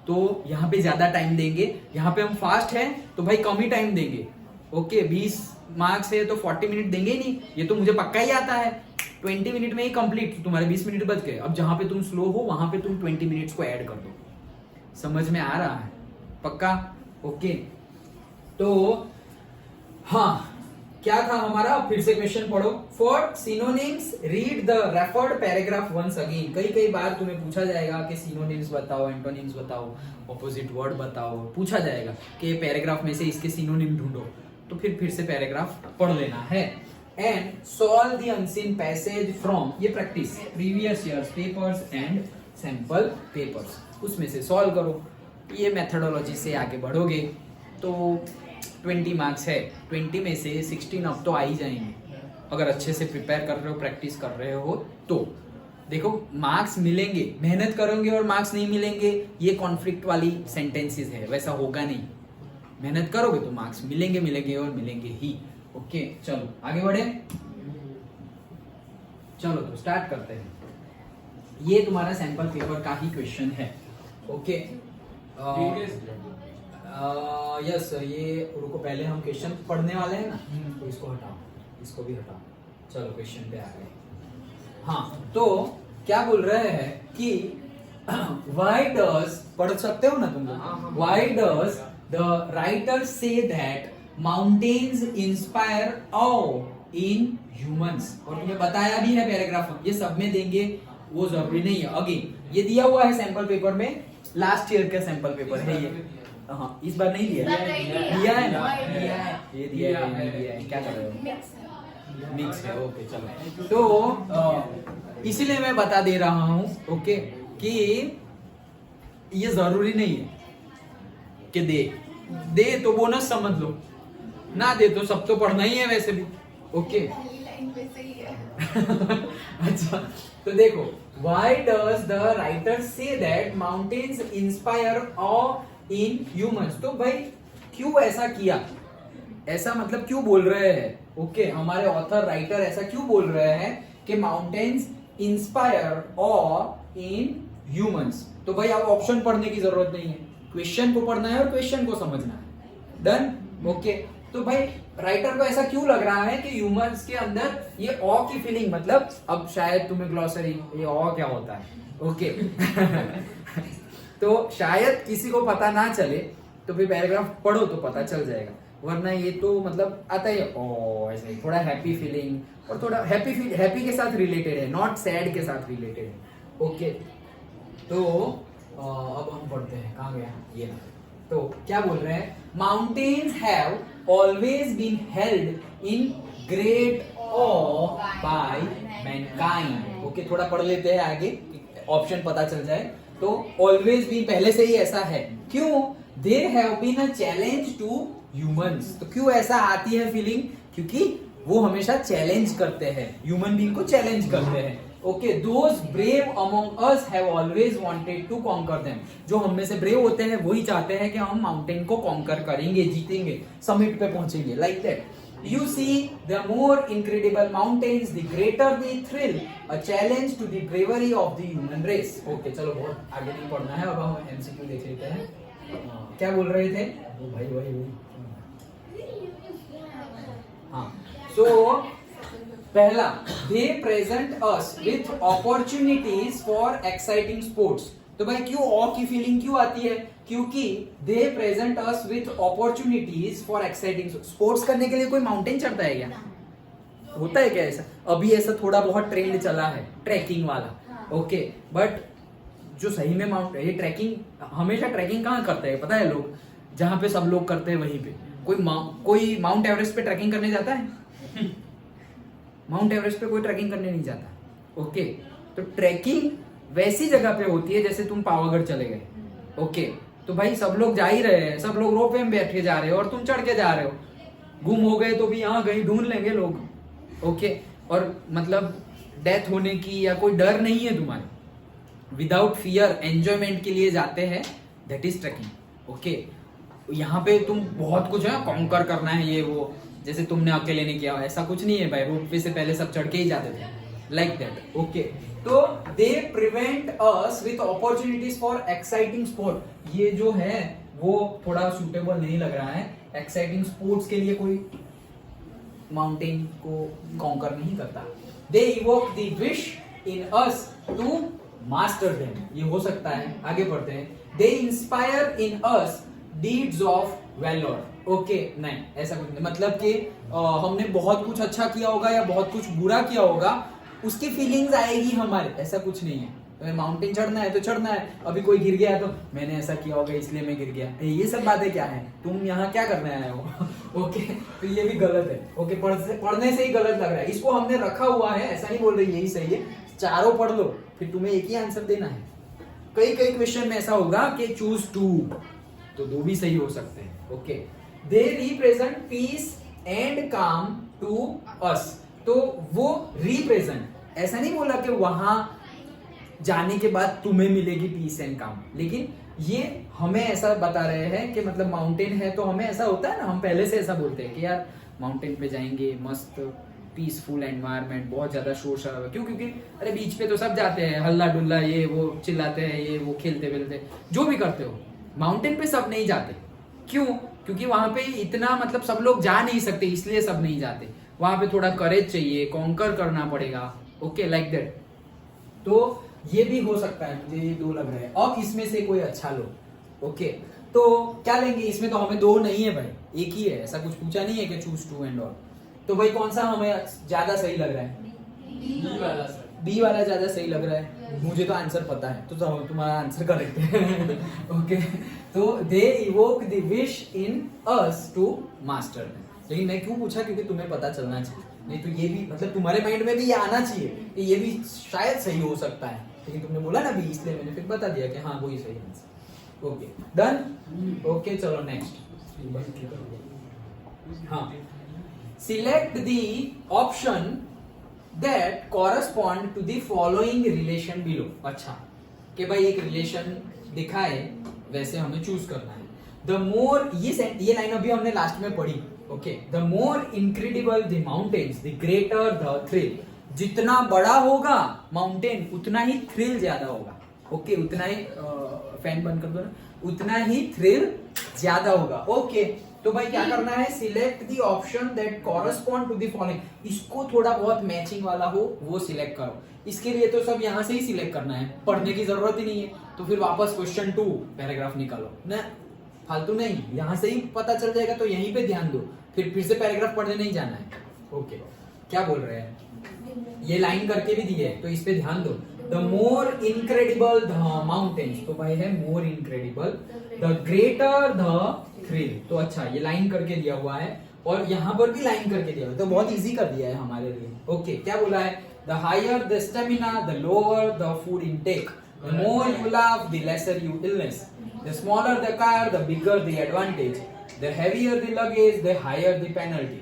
तो यहाँ पे ज्यादा टाइम देंगे, यहाँ पे हम फास्ट है तो भाई कम ही टाइम देंगे। ओके, 20 मार्क्स है तो 40 मिनट देंगे ही नहीं, ये तो मुझे पक्का ही आता है, 20 मिनट में ही कंप्लीट, तो तुम्हारे 20 मिनट बच गए। अब जहां पे तुम स्लो हो वहां पे तुम 20 मिनट्स को ऐड कर दो। समझ में आ रहा है? पक्का? ओके, तो हाँ क्या था हमारा, फिर से क्वेश्चन पढ़ो। For synonyms read the referred paragraph once again. कई बार तुम्हें पूछा जाएगा कि सिनोनिम्स बताओ, एंटोनिम्स बताओ, ऑपोजिट वर्ड बताओ, पूछा जाएगा कि पैराग्राफ में से इसके सिनोनिम ढूंढो, तो फिर से पैराग्राफ पढ़ लेना है। And solve the unseen passage from, ये practice, previous years papers and sample papers, उसमें से सॉल्व करो। ये मेथोडोलॉजी से आगे बढ़ोगे तो 20 मार्क्स है, 20 में से 16 अब तो आ ही जाएंगे अगर अच्छे से प्रिपेयर कर रहे हो, प्रैक्टिस कर रहे हो तो। देखो मार्क्स मिलेंगे, मेहनत करोगे और मार्क्स नहीं मिलेंगे, ये कॉन्फ्लिक्ट वाली सेंटेंसेस है, वैसा होगा नहीं। मेहनत करोगे तो मार्क्स मिलेंगे और मिलेंगे ही। ओके, चलो आगे बढ़े, चलो तो स्टार्ट करते हैं। ये तुम्हारा सैंपल पेपर का ही क्वेश्चन है। ओके, यस, ये रुको, पहले हम क्वेश्चन पढ़ने वाले हैं ना, तो इसको हटाओ, इसको भी हटाओ। चलो क्वेश्चन पे आ गए। हाँ, तो क्या बोल रहे हैं कि why does, पढ़ सकते हो ना तुम लोग, why does the writer say that mountains inspire awe in humans? और तुम्हें बताया भी है पैराग्राफ में, ये सब में देंगे वो जरूरी नहीं है। अगेन ये दिया हुआ है सैंपल पेपर में, लास्ट ईयर का सैंपल पेपर है ये। हाँ, इस बार नहीं दिया, दिया है ना, ये दिया है, क्या कर रहे हो? मिक्स है, ओके चलो। तो इसीलिए मैं बता दे रहा हूँ, ओके, कि ये जरूरी नहीं है कि दे तो बोनस समझ लो, ना दे तो सब तो पढ़ना ही है वैसे भी, ओके। अच्छा, तो देखो, why does the writer say that mountains inspire awe in humans? तो भाई क्यों ऐसा किया, ऐसा मतलब क्यों बोल रहे हैं, ओके, हमारे ऑथर राइटर ऐसा क्यों बोल रहे हैं कि mountains inspire awe in humans? तो भाई आप ऑप्शन पढ़ने की जरूरत नहीं है, क्वेश्चन को पढ़ना है और क्वेश्चन को समझना है, डन, ओके। तो भाई राइटर को ऐसा क्यों लग रहा है कि ह्यूमंस के अंदर ये ऑ की फीलिंग, मतलब अब शायद तुम्हें ग्लॉसरी ये ऑ क्या होता है, ओके। तो शायद किसी को पता ना चले, तो फिर पैराग्राफ पढ़ो तो पता चल जाएगा, वरना ये तो मतलब आता है ओ ऐसे थोड़ा हैप्पी फीलिंग, और थोड़ा हैप्पी के साथ रिलेटेड है, नॉट सैड के साथ रिलेटेड है, ओके। तो अब हम पढ़ते हैं, कहाँ गया ये। तो क्या बोल रहे हैं, mountains have always been held in great awe by mankind, okay. थोड़ा पढ़ लेते हैं आगे, ऑप्शन पता चल जाए। तो ऑलवेज बीन पहले से ही ऐसा है, क्यों? There have been a challenge to humans. तो क्यों ऐसा आती है फीलिंग? क्योंकि वो हमेशा चैलेंज करते हैं, ह्यूमन बीइंग को चैलेंज करते हैं, okay. Those brave among us have always wanted to conquer them. जो हम में से ब्रेव होते हैं वही चाहते हैं कि हम माउंटेन को कॉन्कर करेंगे, जीतेंगे, समिट पे पहुंचेंगे, like that. You see, the more incredible mountains, the greater the thrill, a challenge to the bravery of the human race. Okay, चलो बहुत आगे नहीं पढ़ना है, अब हम MCQ देख लेते हैं। क्या बोल रहे थे? वही। हाँ, so पहला, they present us with opportunities for exciting sports. तो भाई क्यों ऑ की फीलिंग क्यों आती है? क्योंकि दे present us with opportunities for exciting sports. करने के लिए कोई माउंटेन चढ़ता है क्या? होता है क्या ऐसा? अभी ऐसा थोड़ा बहुत ट्रेंड चला है ट्रैकिंग वाला, ओके। बट जो सही में ये ट्रैकिंग, हमेशा ट्रैकिंग कहाँ करते हैं पता है लोग? जहां पे सब लोग करते हैं वहीं पे। कोई माउंट एवरेस्ट पे ट्रैकिंग करने जाता है? माउंट एवरेस्ट पे कोई ट्रैकिंग करने नहीं जाता, ओके। तो ट्रैकिंग वैसी जगह पे होती है जैसे तुम पावागढ़ चले गए, ओके। तो भाई सब लोग जा ही रहे हैं, सब लोग रोपवे में बैठ के जा रहे हो और तुम चढ़ के जा रहे हो। गुम हो गए तो भी यहाँ कहीं ढूंढ लेंगे लोग, ओके। और मतलब डेथ होने की या कोई डर नहीं है तुम्हारे, विदाउट फियर एंजॉयमेंट के लिए जाते हैं, दैट इज ट्रैकिंग, ओके। यहाँ पे तुम बहुत कुछ है कॉन्कर करना है, ये वो, जैसे तुमने अकेले नहीं किया, ऐसा कुछ नहीं है भाई। रोपवे से पहले सब चढ़ के ही जाते थे, लाइक दैट, ओके। तो they prevent us with opportunities for exciting sport. ये जो है वो थोड़ा सूटेबल नहीं लग रहा है, एक्साइटिंग स्पोर्ट्स के लिए कोई माउंटेन को कॉन्कर नहीं करता। They evoke the wish in us to master them. ये हो सकता है, आगे बढ़ते हैं। They inspire in us deeds of valour, okay. नहीं, ऐसा कुछ नहीं, मतलब कि हमने बहुत कुछ अच्छा किया होगा या बहुत कुछ बुरा किया होगा, उसकी फीलिंग्स आएगी हमारे, ऐसा कुछ नहीं है। तो माउंटेन चढ़ना है तो चढ़ना है, अभी कोई गिर गया तो मैंने ऐसा किया होगा इसलिए मैं गिर गया, ये सब बातें क्या है? तुम यहाँ क्या करने आए हो? ओके, तो ये भी गलत है, ओके। पढ़ने से ही गलत लग रहा है, इसको हमने रखा हुआ है, ऐसा नहीं बोल रही यही सही है। चारों पढ़ लो, फिर तुम्हें एक ही आंसर देना है। कई क्वेश्चन में ऐसा होगा कि चूज 2, तो 2 भी सही हो सकते हैं, okay. They represent peace and calm to us. तो वो रिप्रेजेंट, ऐसा नहीं बोला कि वहां जाने के बाद तुम्हें मिलेगी पीस एंड काम, लेकिन ये हमें ऐसा बता रहे हैं कि मतलब माउंटेन है तो हमें ऐसा होता है ना, हम पहले से ऐसा बोलते हैं कि यार माउंटेन पे जाएंगे, मस्त पीसफुल एनवायरनमेंट, बहुत ज्यादा शोर शराबा। क्यों? क्योंकि अरे बीच पे तो सब जाते हैं, हल्ला डुल्ला, ये वो चिल्लाते हैं, ये वो खेलते वेलते, जो भी करते हो। माउंटेन पे सब नहीं जाते, क्यों? क्योंकि वहां पे इतना मतलब सब लोग जा नहीं सकते, इसलिए सब नहीं जाते। वहां पे थोड़ा करेज चाहिए, कॉन्कर करना पड़ेगा, ओके लाइक दैट। तो ये भी हो सकता है, मुझे ये 2 लग रहा है। अब इसमें से कोई अच्छा लो। ओके तो क्या लेंगे? इसमें तो हमें 2 नहीं है भाई, एक ही है, ऐसा कुछ पूछा नहीं है कि चूज 2 एंड ऑल। तो भाई कौन सा हमें ज्यादा सही लग रहा है? बी वाला सर। बी वाला ज्यादा सही लग रहा है। मुझे तो आंसर पता है, तो तुम्हारा आंसर करेक्ट है। ओके तो they evoke the wish in us to master. लेकिन मैं क्यों पूछा? क्योंकि तुम्हें पता चलना चाहिए, नहीं तो ये भी मतलब तुम्हारे माइंड में भी ये आना चाहिए कि ये भी शायद सही हो सकता है, लेकिन तुमने बोला ना बी, इसलिए मैंने फिर बता दिया कि हाँ वही सही आंसर। Okay done. ओके चलो नेक्स्ट। हाँ, select the option that correspond to the following relation below। अच्छा कि भाई एक रिलेशन दिखाए, वैसे हमें चूज करना है। द मोर, ये लाइन अभी हमने लास्ट में पढ़ी। Okay the more incredible the mountains the greater the thrill. जितना बड़ा होगा माउंटेन उतना ही थ्रिल ज्यादा होगा। ओके उतना ही फैन बंद कर दो ना, उतना ही थ्रिल ज्यादा होगा। ओके तो भाई क्या करना है? Select the option that correspond to the following. इसको थोड़ा बहुत मैचिंग वाला हो वो सिलेक्ट करो। इसके लिए तो सब यहाँ से ही सिलेक्ट करना है, पढ़ने की जरूरत ही नहीं है। तो फिर वापस क्वेश्चन 2 पैराग्राफ निकालो ना, फालतू नहीं, यहाँ से ही पता चल जाएगा। तो यहीं पे ध्यान दो, फिर से पैराग्राफ पढ़ने नहीं जाना है। ओके क्या बोल रहे हैं? ये लाइन करके भी दी है, तो इस पे ध्यान दो। The more incredible the mountains, तो भाई है more incredible, the greater the thrill. तो अच्छा ये लाइन करके दिया हुआ है, और यहाँ पर भी लाइन करके दिया हुआ है, तो बहुत इजी कर दिया है हमारे लिए। ओके क्या बोला है? The higher the stamina the lower the food intake, the more you love the lesser you illness, the smaller the car the bigger the advantage, the heavier the luggage the higher the penalty.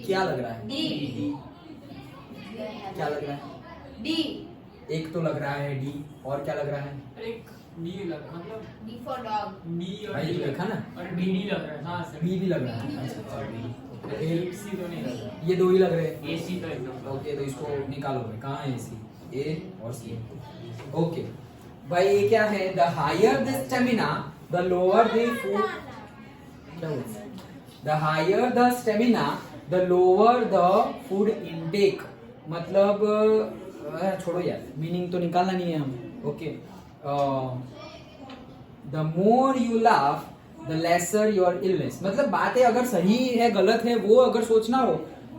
क्या लग रहा है? क्या लग रहा है? D. एक तो लग रहा है डी, और क्या लग रहा है? एक बी लग मतलब डी फॉर डॉग। बी और भाई डी देखा ना, और डी डी लग रहा है। हाँ सर बी भी लग रहा है। अच्छा ए सी तो नहीं लग रहा। ये 2 ही लग रहे हैं। ए सी तो एकदम। ओके तो इसको निकालो भाई, कहाँ है सी? ए और सी। ओके भाई ये क्या है? The higher the stamina the lower the food, क्या बोलते हैं? The higher the stamina the lower the food intake. मतलब छोड़ो यार, मीनिंग तो निकालना नहीं है हमें। Okay the more you laugh the lesser your illness. मतलब बातें अगर सही है गलत है वो अगर सोचना हो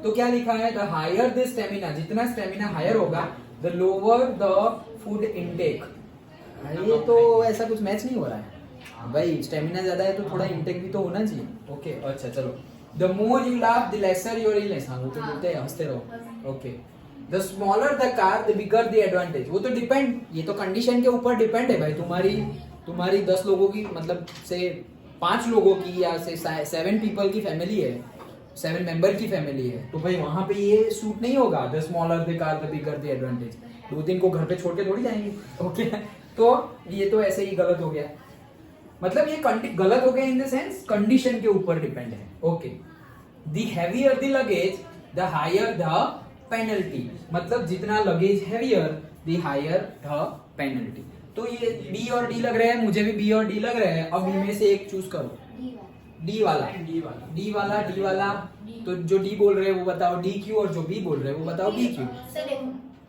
तो क्या लिखा है? द हायर द स्टेमिना, जितना स्टेमिना हायर होगा, the lower the food intake. ये तो ऐसा कुछ मैच नहीं हो रहा है भाई, स्टेमिना ज्यादा है तो थोड़ा इनटेक भी तो होना चाहिए। ओके अच्छा चलो, the more you laugh the lesser your illness. हाँ वो तो बोलते हैं हंसते रहो। Okay the smaller the car the bigger the advantage. वो तो डिपेंड, ये तो कंडीशन के ऊपर डिपेंड है भाई। तुम्हारी 10 लोगों की मतलब से 5 लोगों की या से 7 पीपल की फैमिली है, 7 मेंबर की फैमिली है, तो भाई वहां पे ये सूट नहीं होगा। The smaller the car the bigger the advantage. 2-3 को घर पे छोड़ के थोड़ी जाएंगे। ओके तो ये तो ऐसे ही गलत हो गया, मतलब ये गलत हो गया इन द सेंस कंडीशन के ऊपर डिपेंड है। Okay the heavier the luggage the higher the penalty. मतलब जितना luggage heavier the higher the penalty. तो ये बी और डी लग रहे हैं, मुझे भी बी और डी लग रहे हैं। अब इनमें से एक चूज करो। डी वाला डी वाला। तो जो डी बोल रहे हैं वो बताओ डी क्यू, और जो बी बोल रहे हैं वो बताओ बी क्यू।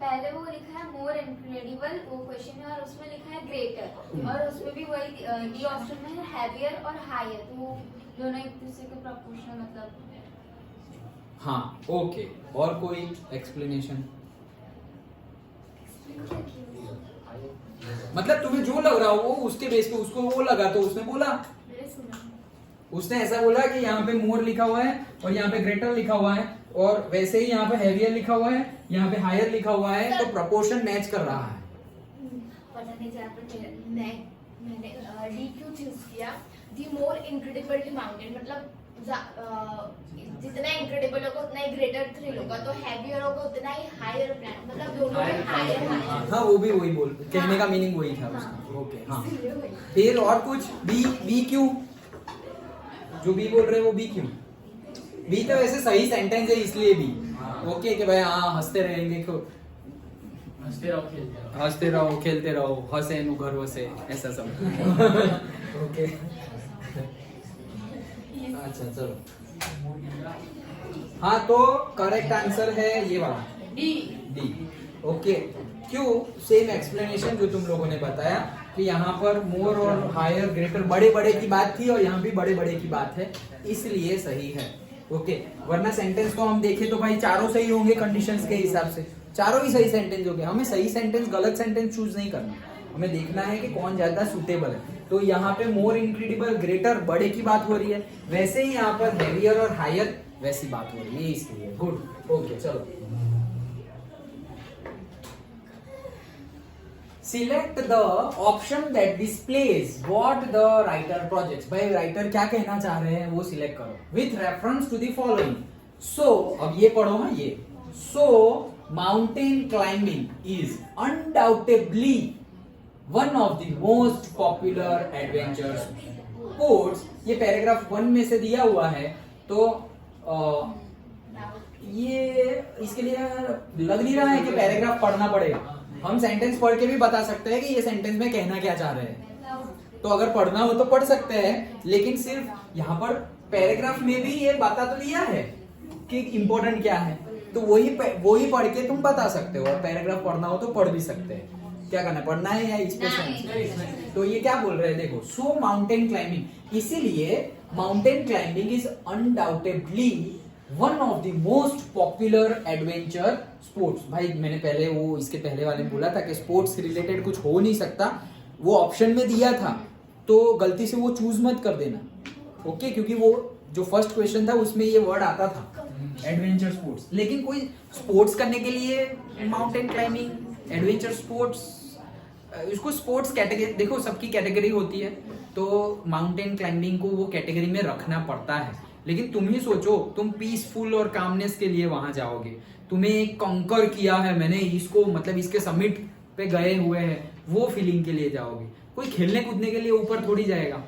पहले वो लिखा है मोर इनक्रेडिबल, वो क्वेश्चन है, और उसमें लिखा है ग्रेटर, और उसमें भी वही डी ऑप्शन में है हैवियर और हायर, तो वो दोनों एक दूसरे के प्रोपोर्शनल मतलब। हाँ ओके, और कोई एक्सप्लेनेशन? मतलब तुम्हें जो लग रहा हो वो उसके बेस पे उसको वो लगा, तो उसने बोला, उसने ऐसा बोला कि यहाँ पे मोर लिखा हुआ है और यहाँ पे ग्रेटर लिखा हुआ है, और वैसे ही यहाँ पे हैवियर लिखा हुआ है, यहाँ पे हायर लिखा हुआ है, तो प्रोपोर्शन मैच कर रहा है। पता नहीं जहाँ पे मैंने डी क्यू चूज किया, दी मोर इनक्रेडिबल द माउंटेन। मतलब जितना इनक्रेडिबल होगा उतना ही ग्रेटर थ्रिल होगा, तो हैवियर होगा उतना ही हायर प्लान। मतलब दोनों में हायर हायर। हाँ वो भी वही बोल, कहने का मीनिंग वही था उसका। ओके हाँ, फिर और कुछ? बी क्यू, जो बी बोल रहे हैं वो बी क्यू। बी तो वैसे सही सेंटेंस है इसलिए बी। ओके कि भाई हाँ हंसते रहेंगे, हंसते रहो खेलते रहो, हंसे नु घर वसे, ऐसा सब। ओके अच्छा चलो, हाँ तो करेक्ट आंसर है ये वाला। डी। ओके, क्यों? सेम एक्सप्लेनेशन जो तुम लोगों ने बताया कि यहाँ पर मोर और हायर ग्रेटर बड़े बड़े की बात थी और यहाँ भी बड़े बड़े की बात है, इसलिए सही है। ओके, वरना सेंटेंस को हम देखें तो भाई चारों सही होंगे कंडीशंस के हिसाब से, चारों ही सही सेंटेंस होंगे। हमें सही सेंटेंस गलत सेंटेंस चूज नहीं करना, हमें देखना है कि कौन ज्यादा सुटेबल है। तो यहाँ पे मोर इनक्रेडिबल ग्रेटर बड़े की बात हो रही है, वैसे ही यहाँ पर हेवियर और हायर वैसी बात हो रही है, इसलिए गुड। ओके चलो, select the option that displays what the writer projects. भाई राइटर क्या कहना चाह रहे हैं वो सिलेक्ट करो with reference to the following. So अब ये पढ़ो ना, ये so mountain climbing is undoubtedly one of the most popular adventure sports. ये पैराग्राफ 1 में से दिया हुआ है, तो ये इसके लिए लग नहीं रहा है कि पैराग्राफ पढ़ना पड़ेगा। हम सेंटेंस पढ़ के भी बता सकते हैं कि ये सेंटेंस में कहना क्या चाह रहे हैं, तो अगर पढ़ना हो तो पढ़ सकते हैं, लेकिन सिर्फ यहाँ पर पैराग्राफ में भी ये बता तो दिया है कि इम्पोर्टेंट क्या है, तो वही पढ़ के तुम बता सकते हो। और पैराग्राफ पढ़ना हो तो पढ़ भी सकते हैं। क्या करना है, पढ़ना है या इस पे? तो ये क्या बोल रहे हैं देखो, सो माउंटेन क्लाइंबिंग, इसीलिए mountain climbing is undoubtedly one of the most popular adventure sports. भाई मैंने पहले वो इसके पहले वाले में बोला था कि स्पोर्ट्स से रिलेटेड कुछ हो नहीं सकता, वो ऑप्शन में दिया था, तो गलती से वो चूज मत कर देना। ओके, क्योंकि वो जो फर्स्ट क्वेश्चन था उसमें ये वर्ड आता था एडवेंचर स्पोर्ट्स, लेकिन कोई स्पोर्ट्स करने के लिए माउंटेन क्लाइंबिंग एडवेंचर स्पोर्ट्स, इसको स्पोर्ट्स कैटेगरी, देखो सबकी कैटेगरी होती है, तो माउंटेन क्लाइंबिंग को वो कैटेगरी में रखना पड़ता है। लेकिन तुम ही सोचो, तुम पीसफुल और कामनेस के लिए वहां जाओगे, तुम्हें एक कंकर किया है मैंने इसको, मतलब इसके समिट पे गए हुए हैं, वो फीलिंग के लिए जाओगे। कोई खेलने कूदने के लिए ऊपर थोड़ी जाएगा।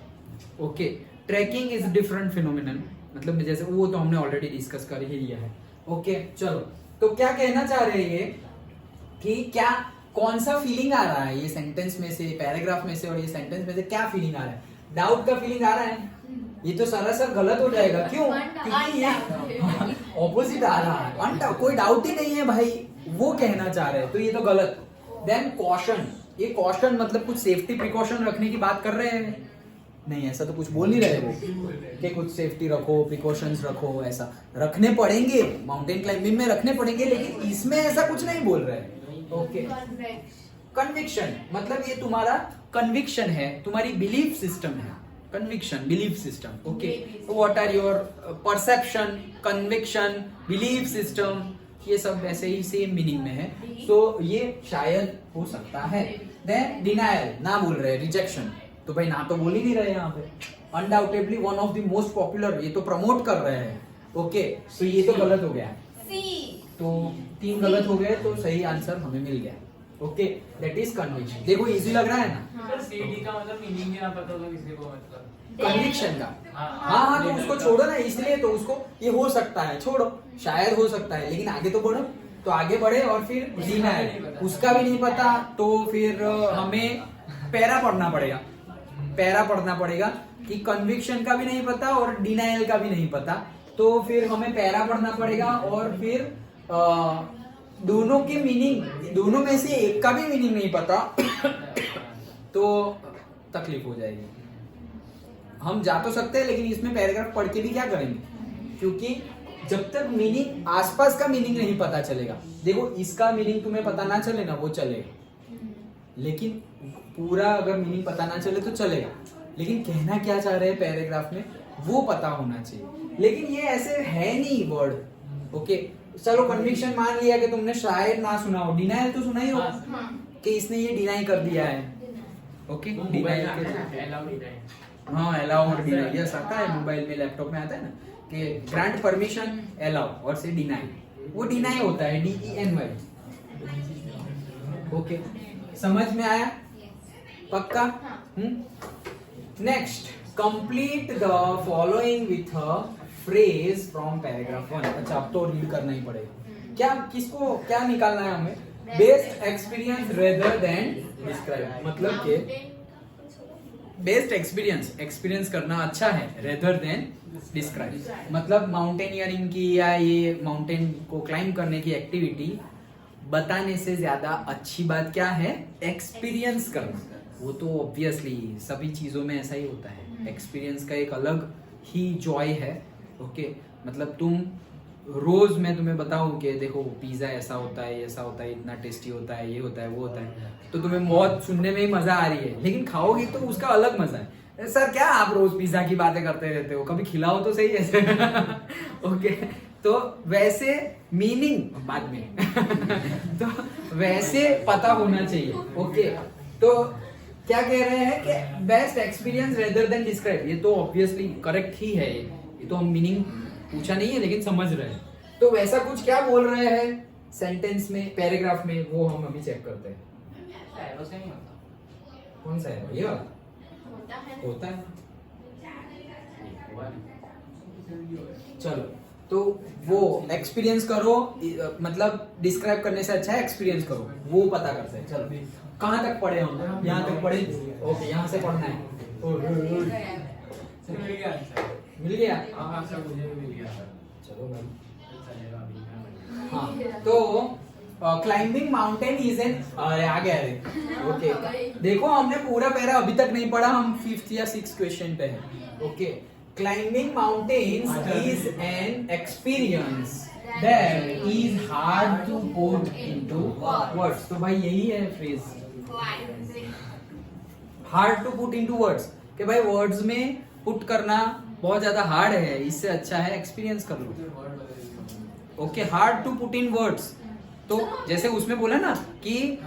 Okay, trekking is different phenomenon, मतलब जैसे वो तो हमने ऑलरेडी डिस्कस कर ही लिया है। ओके चलो, तो क्या कहना चाह रहे हैं ये कि क्या कौन सा फीलिंग आ रहा है ये सेंटेंस में से, पैराग्राफ में से और ये सेंटेंस में से क्या फीलिंग आ रहा है? डाउट का फीलिंग आ रहा है? ये तो सरासर गलत हो जाएगा। क्यों? क्योंकि ये ऑपोजिट आ रहा है, कोई डाउट ही नहीं है भाई, वो कहना चाह रहे हैं, तो ये तो गलत। देन कॉशन, ये कॉशन मतलब कुछ सेफ्टी प्रिकॉशन रखने की बात कर रहे हैं? नहीं, ऐसा तो कुछ बोल नहीं रहे वो कि कुछ सेफ्टी रखो, प्रिकॉशंस रखो, ऐसा रखने पड़ेंगे, माउंटेन क्लाइंबिंग में रखने पड़ेंगे, लेकिन इसमें ऐसा कुछ नहीं बोल रहे हैं। ओके, कन्विक्शन मतलब ये तुम्हारा कन्विक्शन है, तुम्हारी बिलीफ सिस्टम है, conviction belief system. Okay, what are your perception, conviction, belief system, ये सब ऐसे ही सेम मीनिंग में है, तो ये शायद हो सकता है। देन डिनायल, ना बोल रहे, रिजेक्शन, तो भाई ना तो बोल ही नहीं रहे यहाँ पे। Undoubtedly one of the most popular, ये तो प्रमोट कर रहे हैं। ओके, तो ये तो गलत हो गया, तो 3 गलत हो गए, तो सही आंसर हमें मिल गया। Okay, that is conviction. देखो इजी लग रहा है ना? पर सीडी का मतलब मीनिंग ही ना पता होगा किसी को, मतलब कन्विक्शन का। हाँ, तो उसको छोड़ो ना, इसलिए तो उसको ये हो सकता है छोड़ो, शायद हो सकता है, लेकिन आगे तो बढ़ो, तो आगे बढ़े। और फिर डिनायल, उसका भी नहीं पता, तो फिर हमें पैरा पढ़ना पड़ेगा, पैरा पढ़ना पड़ेगा कि कन्विक्शन का भी नहीं पता और डिनायल का भी नहीं पता, तो फिर हमें पैरा पढ़ना पड़ेगा। और फिर दोनों की मीनिंग, दोनों में से एक का भी मीनिंग नहीं पता तो तकलीफ हो जाएगी। हम जा तो सकते हैं, लेकिन इसमें पैराग्राफ पढ़ के भी क्या करेंगे, क्योंकि जब तक मीनिंग, आसपास का मीनिंग नहीं पता चलेगा। देखो इसका मीनिंग तुम्हें पता ना चले ना, वो चलेगा, लेकिन पूरा अगर मीनिंग पता ना चले तो चलेगा, लेकिन कहना क्या चाह रहे हैं पैराग्राफ में वो पता होना चाहिए। लेकिन ये ऐसे है नहीं वर्ड। ओके, चलो कन्विक्शन मान लिया कि तुमने शायद ना सुना हो, डिनायल तो सुना ही हो कि इसने ये डिनाई कर दिया है। ओके, डिनाई, हाँ अलाउ और डिनाई, यस आता है मोबाइल में, लैपटॉप में आता है ना कि ग्रांट परमिशन, अलाउ और से डिनाई, वो डिनाई होता है, DENY। ओके, समझ में आया? पक्का? Next, complete the following with a phrase from paragraph 1। अच्छा, अब तो रीड करना ही पड़ेगा। क्या, किसको क्या निकालना है हमें? Best experience rather then describe, मतलब के बेस्ट एक्सपीरियंस करना अच्छा है रेदर देन डिस्क्राइब, मतलब माउंटेनियरिंग की या ये माउंटेन को क्लाइंब करने की एक्टिविटी बताने से ज्यादा अच्छी बात क्या है, एक्सपीरियंस करना। वो तो ऑब्वियसली सभी चीजों में ऐसा ही होता है, एक्सपीरियंस का एक अलग ही जॉय है। ओके, मतलब तुम रोज मैं तुम्हें बताऊं कि देखो पिज्जा ऐसा होता है, ऐसा होता है, इतना टेस्टी होता है, ये होता है, वो होता है, तो तुम्हें बहुत सुनने में ही मजा आ रही है, लेकिन खाओगे तो उसका अलग मजा है। सर क्या आप रोज पिज्जा की बातें करते रहते हो, कभी खिलाओ तो सही ऐसे। ओके, तो वैसे मीनिंग बाद में तो वैसे पता होना चाहिए। ओके, तो क्या कह रहे हैं कि best experience rather then describe, ये तो ऑब्वियसली करेक्ट ही है, ये तो हम मीनिंग पूछा नहीं है लेकिन समझ रहे हैं। तो वैसा कुछ क्या बोल रहे हैं सेंटेंस में, पैराग्राफ में, वो हम अभी चेक करते हैं। शायरों से नहीं होता। कौन सा है ये वाला? होता है होता है। चलो, तो वो एक्सपीरियंस करो, मतलब डिस्क्राइब करने से अच्छा है एक्सपीरियंस करो, वो पता करते हैं। चलो, कहाँ तक पढ़े हम? यहाँ तक पढ़े। ओके, यहाँ से पढ़ना है। मिल गया आंसर। मिल गया? हाँ, आंसर मुझे भी मिल गया। चलो भाई। चलेगा अभी मैं। हाँ, तो क्लाइंबिंग माउंटेन इज एन, अरे आ गया रे। ओके, देखो हमने पूरा पैरा अभी तक नहीं पढ़ा, हम 5th या 6th क्वेश्चन पे हैं। Okay, climbing mountains is an experience that is hard to put into words. तो भाई यही है phrase, hard to put into words, कि भाई वर्ड्स में पुट करना बहुत ज्यादा हार्ड है, इससे अच्छा है एक्सपीरियंस कर लो। Okay, hard to put in words, तो जैसे उसमें बोला ना कि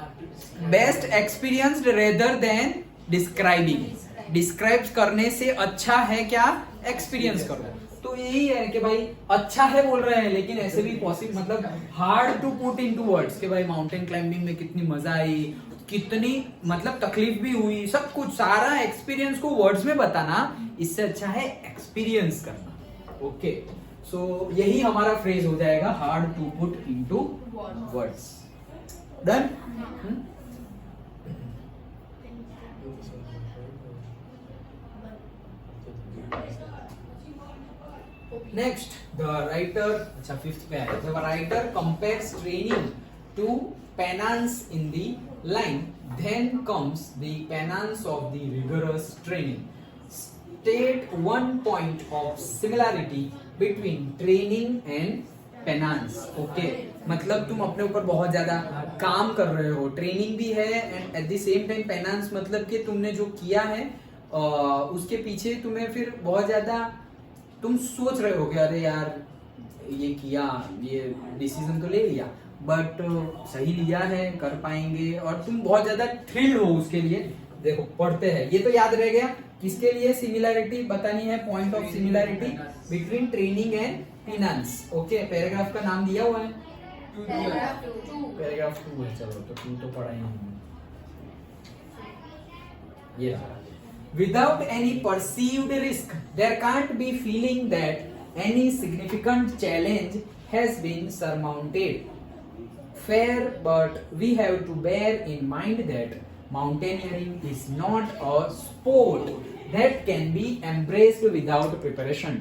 best experience rather than describing, describe करने से अच्छा है क्या, एक्सपीरियंस करो। तो यही है कि भाई अच्छा है बोल रहे हैं, लेकिन ऐसे भी पॉसिबल, मतलब hard to put into words, कि भाई माउंटेन क्लाइंबिंग में कितनी मजा आई, कितनी मतलब तकलीफ भी हुई, सब कुछ सारा एक्सपीरियंस को वर्ड्स में बताना, इससे अच्छा है एक्सपीरियंस करना। ओके, सो यही हमारा फ्रेज हो जाएगा, hard to put into words. Done? Next, the writer, अच्छा 5th पे आया, the writer compares training to penance in the line, then comes the penance of the rigorous training. State one point of similarity between training and penance. Okay, मतलब तुम अपने ऊपर बहुत ज्यादा काम कर रहे हो, ट्रेनिंग भी है and at the same time penance, मतलब कि तुमने जो किया है उसके पीछे तुम्हें फिर बहुत ज्यादा तुम सोच रहे हो कि अरे यार ये किया, ये डिसीजन तो ले लिया, बट सही लिया है, कर पाएंगे, और तुम बहुत ज्यादा थ्रिल हो उसके लिए। देखो पढ़ते हैं, ये तो याद रह गया, किसके लिए सिमिलैरिटी बतानी है, point of similarity between training and finance. Okay, paragraph का नाम दिया हुआ है, पैराग्राफ 2 है। चलो, तो 2 तो पढ़ा ही नहीं। ये without any perceived risk there can't be feeling that any significant challenge has been surmounted. Fair, but we have to bear in mind that mountaineering is not a sport that can be embraced without preparation.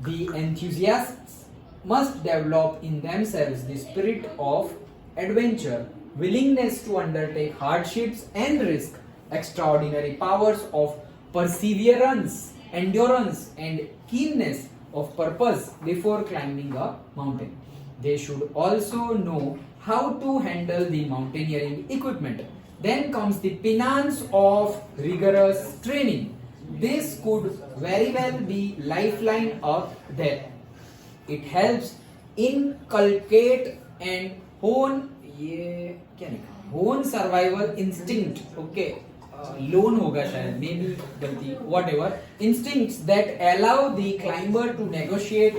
The enthusiasts must develop in themselves the spirit of adventure, willingness to undertake hardships and risk, extraordinary powers of perseverance, endurance, and keenness of purpose before climbing a mountain. They should also know how to handle the mountaineering equipment. Then comes the penance of rigorous training. This could very well be lifeline of death. It helps inculcate and hone survival instinct. Okay, loan होगा शायद, may be गलती, whatever, instincts that allow the climber to negotiate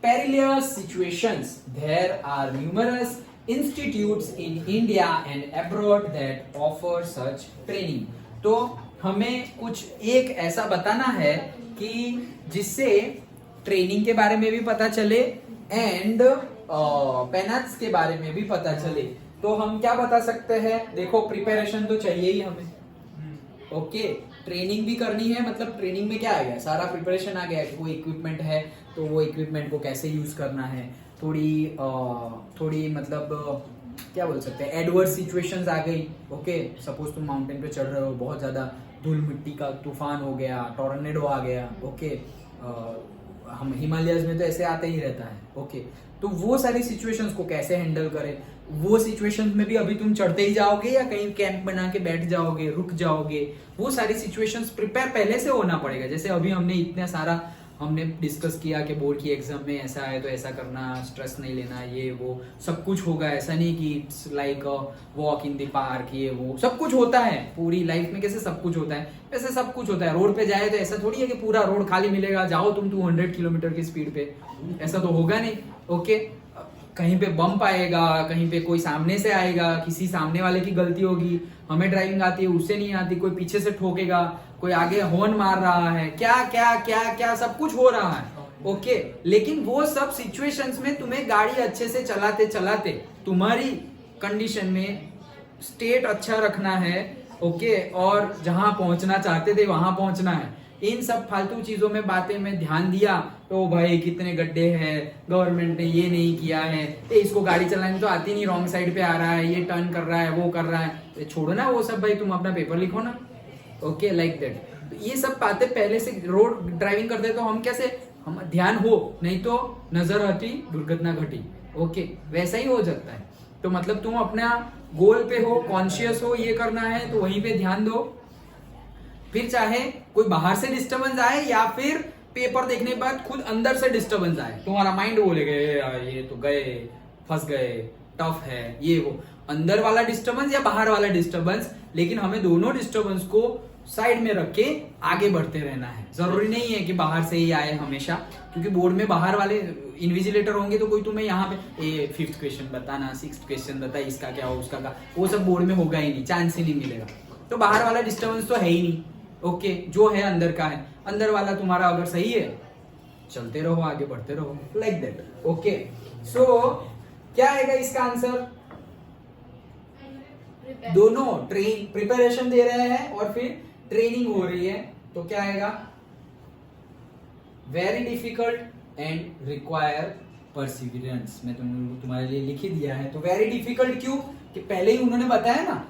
perilous situations. There are numerous institutes in India and abroad that offer such training. तो हमें कुछ एक ऐसा बताना है कि जिससे ट्रेनिंग के बारे में भी पता चले एंड पेनांस के बारे में भी पता चले। तो हम क्या बता सकते हैं, देखो प्रिपरेशन तो चाहिए ही हमें। ओके, ट्रेनिंग भी करनी है, मतलब ट्रेनिंग में क्या आ गया, सारा प्रिपरेशन आ गया कि कोई इक्विपमेंट है तो वो इक्विपमेंट को कैसे यूज करना है, थोड़ी मतलब क्या बोल सकते हैं, एडवर्स सिचुएशंस आ गई। ओके, सपोज तुम माउंटेन पे चढ़ रहे हो, बहुत ज्यादा धूल मिट्टी का तूफान हो गया, टॉर्नेडो आ गया। ओके, हम हिमालयस में तो ऐसे आते ही रहता है। ओके, तो वो सारी सिचुएशंस को कैसे हैंडल करें, वो सिचुएशंस में भी अभी तुम चढ़ते ही जाओगे या कहीं कैंप बना के बैठ जाओगे, रुक जाओगे, वो सारी सिचुएशंस प्रिपेयर पहले से होना पड़ेगा। जैसे अभी हमने इतना सारा हमने डिस्कस किया कि बोर्ड की एग्जाम में ऐसा है तो ऐसा करना, स्ट्रेस नहीं लेना, ये वो सब कुछ होगा। ऐसा नहीं कि it's like walk in the park, ये वो सब कुछ होता है पूरी लाइफ में। कैसे सब कुछ होता है, वैसे सब कुछ होता है। रोड पे जाए तो ऐसा थोड़ी है कि पूरा रोड खाली मिलेगा, जाओ तुम 200 किलोमीटर की स्पीड पे, ऐसा तो होगा नहीं। ओके, कहीं पे बम्प आएगा, कहीं पे कोई सामने से आएगा, किसी सामने वाले की गलती होगी, हमें ड्राइविंग आती है उससे नहीं आती, कोई पीछे से ठोकेगा, कोई आगे हॉर्न मार रहा है, क्या क्या क्या क्या सब कुछ हो रहा है। ओके, लेकिन वो सब सिचुएशंस में तुम्हें गाड़ी अच्छे से चलाते चलाते तुम्हारी कंडीशन में स्टेट अच्छा रखना है। ओके, और जहां पहुंचना चाहते थे वहां पहुंचना है। इन सब फालतू चीजों में बातें में ध्यान दिया तो भाई कितने गड्ढे हैं, गवर्नमेंट ने ये नहीं किया है, इसको गाड़ी चलाने तो आती नहीं, रॉन्ग साइड पे आ रहा है, ये टर्न कर रहा है, वो कर रहा है, छोड़ो ना वो सब भाई, तुम अपना पेपर लिखो ना। Okay, like that. ये सब बातें पहले से रोड ड्राइविंग करते तो हम कैसे, हम ध्यान हो, नहीं तो नजर हटी दुर्घटना घटी। ओके, वैसा ही हो जाता है। तो मतलब तुम अपना गोल पे हो, कॉन्शियस हो, ये करना है तो वहीं पे ध्यान दो। फिर चाहे कोई बाहर से डिस्टर्बेंस आए या फिर पेपर देखने के बाद खुद अंदर से डिस्टर्बेंस आए, तुम्हारा माइंड बोलेगा ये तो गए, फंस गए, टफ है, ये वो, अंदर वाला डिस्टर्बेंस या बाहर वाला डिस्टर्बेंस, लेकिन हमें दोनों डिस्टर्बेंस को साइड में रख के आगे बढ़ते रहना है। जरूरी नहीं है कि बाहर से ही आए हमेशा, क्योंकि बोर्ड में बाहर वाले इन्विजिलेटर होंगे तो कोई तुम्हें यहाँ पे 5th क्वेश्चन बताना, 6th क्वेश्चन बता, इसका क्या हो, उसका क्या, वो सब बोर्ड में होगा ही नहीं, चांस ही नहीं मिलेगा। तो बाहर वाला डिस्टर्बेंस तो है ही नहीं। ओके, जो है अंदर का है, अंदर वाला तुम्हारा अगर सही है चलते रहो, आगे बढ़ते रहो, लाइक दैट। ओके, सो क्या आएगा इसका आंसर? दोनों प्रिपरेशन दे रहे हैं और फिर ट्रेनिंग हो रही है, तो क्या आएगा? Very difficult and require Perseverance. मैं तुम्हारे लिए लिख ही दिया है। तो वेरी डिफिकल्ट क्यों? कि पहले ही उन्होंने बताया ना,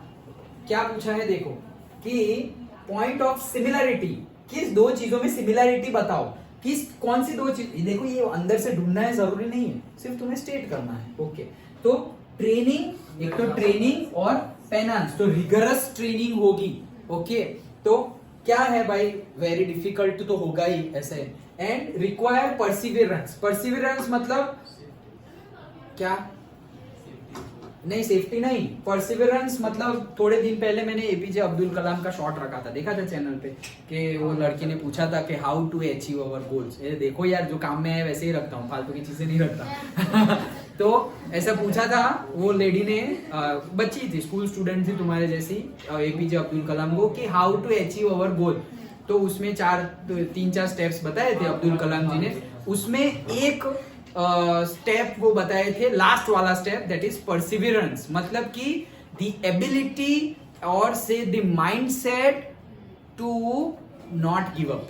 क्या पूछा है देखो, कि पॉइंट ऑफ सिमिलरिटी, किस दो चीजों में सिमिलरिटी बताओ, किस कौन सी दो चीज, देखो ये अंदर से ढूंढना है, जरूरी नहीं है, सिर्फ तुम्हें स्टेट करना है। ओके, तो ट्रेनिंग, एक तो ट्रेनिंग और पेनांस, तो रिगरस ट्रेनिंग होगी। ओके, तो क्या है भाई, वेरी डिफिकल्ट तो होगा ही ऐसे, एंड रिक्वायर परसिवियरेंस। परसिवियरेंस मतलब क्या? नहीं, सेफ्टी नहीं, परसिवियरेंस मतलब थोड़े दिन पहले मैंने एपीजे अब्दुल कलाम का शॉट रखा था, देखा था चैनल पे, कि वो लड़की ने पूछा था कि how to achieve our goals. देखो यार, जो काम में है वैसे ही रखता हूँ, फालतू की चीजें नहीं रखता। तो ऐसा पूछा था वो लेडी ने, बच्ची थी, स्कूल स्टूडेंट थी तुम्हारे जैसी, एपीजे अब्दुल कलाम को, कि हाउ टू अचीव अवर गोल। तो उसमें 3-4 स्टेप्स बताए थे अब्दुल कलाम जी ने। उसमें एक स्टेप वो बताए थे, लास्ट वाला स्टेप, दैट इज परसिवियरेंस, मतलब कि द एबिलिटी और से the mindset to not give up,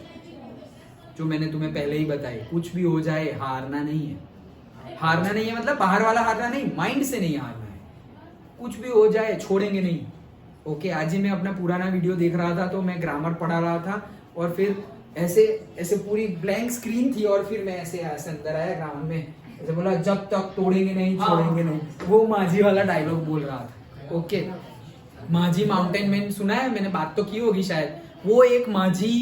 जो मैंने तुम्हें पहले ही बताई। कुछ भी हो जाए, हारना नहीं है। हारना नहीं है मतलब बाहर वाला हारना नहीं, माइंड से नहीं हारना है। कुछ भी हो जाए, छोड़ेंगे नहीं। ओके, आज ही मैं अपना पुराना वीडियो देख रहा था, तो मैं ग्रामर पढ़ा रहा था और फिर ऐसे ऐसे पूरी ब्लैंक स्क्रीन थी और फिर मैं ऐसे अंदर आया ग्राउंड में, ऐसे बोला जब तक तोड़ेंगे नहीं, छोड़ेंगे नहीं। वो माझी वाला डायलॉग बोल रहा था। ओके, माझी माउंटेन मैन सुना है, मैंने बात तो की होगी शायद। वो एक माझी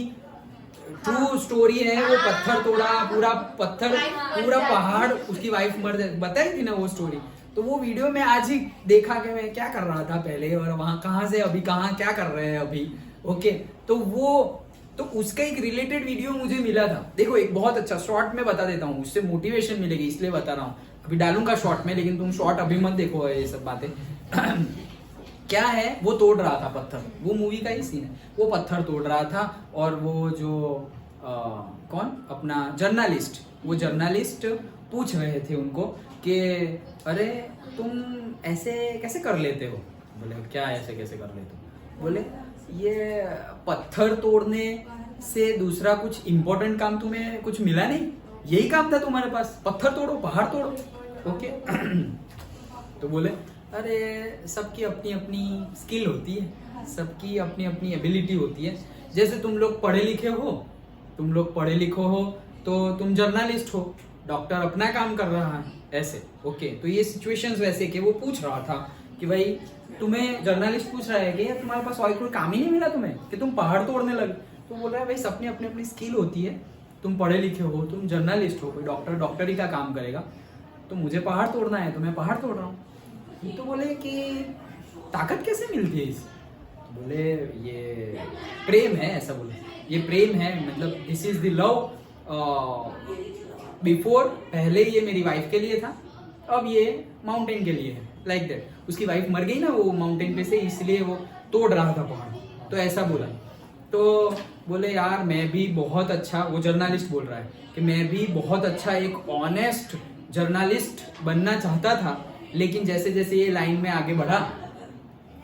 ट्रू स्टोरी है, वो पत्थर तोड़ा, पूरा पत्थर, पूरा पहाड़, उसकी वाइफ मर बताई थी ना वो स्टोरी। तो वो वीडियो में आज ही देखा कि मैं क्या कर रहा था पहले और वहां कहां से अभी कहां क्या कर रहे हैं अभी। ओके, तो वो तो उसका एक रिलेटेड वीडियो मुझे मिला था। देखो, एक बहुत अच्छा शॉर्ट में बता देता हूँ, उससे मोटिवेशन मिलेगी इसलिए बता रहा हूँ। अभी डालूंगा शॉर्ट में, लेकिन तुम शॉर्ट अभी मत देखो ये सब बातें। क्या है, वो तोड़ रहा था पत्थर, वो मूवी का ही सीन है। वो पत्थर तोड़ रहा था और वो जो कौन अपना जर्नलिस्ट, वो जर्नलिस्ट पूछ रहे थे उनको कि अरे तुम ऐसे कैसे कर लेते हो? बोले क्या ऐसे कैसे कर लेते हो? बोले ये पत्थर तोड़ने से दूसरा कुछ इंपॉर्टेंट काम तुम्हें कुछ मिला नहीं? यही काम था तुम्हारे पास, पत्थर तोड़ो, पहाड़ तोड़ो। ओके, तो बोले अरे सबकी अपनी अपनी स्किल होती है, सबकी अपनी अपनी एबिलिटी होती है। जैसे तुम लोग पढ़े लिखे हो तो तुम जर्नलिस्ट हो, डॉक्टर अपना काम कर रहा है ऐसे। ओके, तो ये सिचुएशंस वैसे कि वो पूछ रहा था कि भाई तुम्हें जर्नलिस्ट पूछ रहा है कि यार तुम्हारे पास और कोई काम ही नहीं मिला तुम्हें कि तुम पहाड़ तोड़ने लगे। तो बोल रहा है भाई सबने अपनी अपनी स्किल होती है, तुम पढ़े लिखे हो, तुम जर्नलिस्ट हो, कोई डॉक्टर डॉक्टरी का काम करेगा, तो मुझे पहाड़ तोड़ना है तो मैं पहाड़ तोड़ रहा हूँ। तो बोले कि ताकत कैसे मिलती है इस? बोले ये प्रेम है, ऐसा बोले ये प्रेम है, मतलब this is the love before. पहले ये मेरी वाइफ के लिए था, अब ये माउंटेन के लिए है, लाइक दैट। उसकी वाइफ मर गई ना वो माउंटेन पे से, इसलिए वो तोड़ रहा था पहाड़, तो ऐसा बोला। तो बोले यार मैं भी बहुत अच्छा, वो जर्नलिस्ट बोल रहा है कि मैं भी बहुत अच्छा एक ऑनेस्ट जर्नलिस्ट बनना चाहता था, लेकिन जैसे जैसे ये लाइन में आगे बढ़ा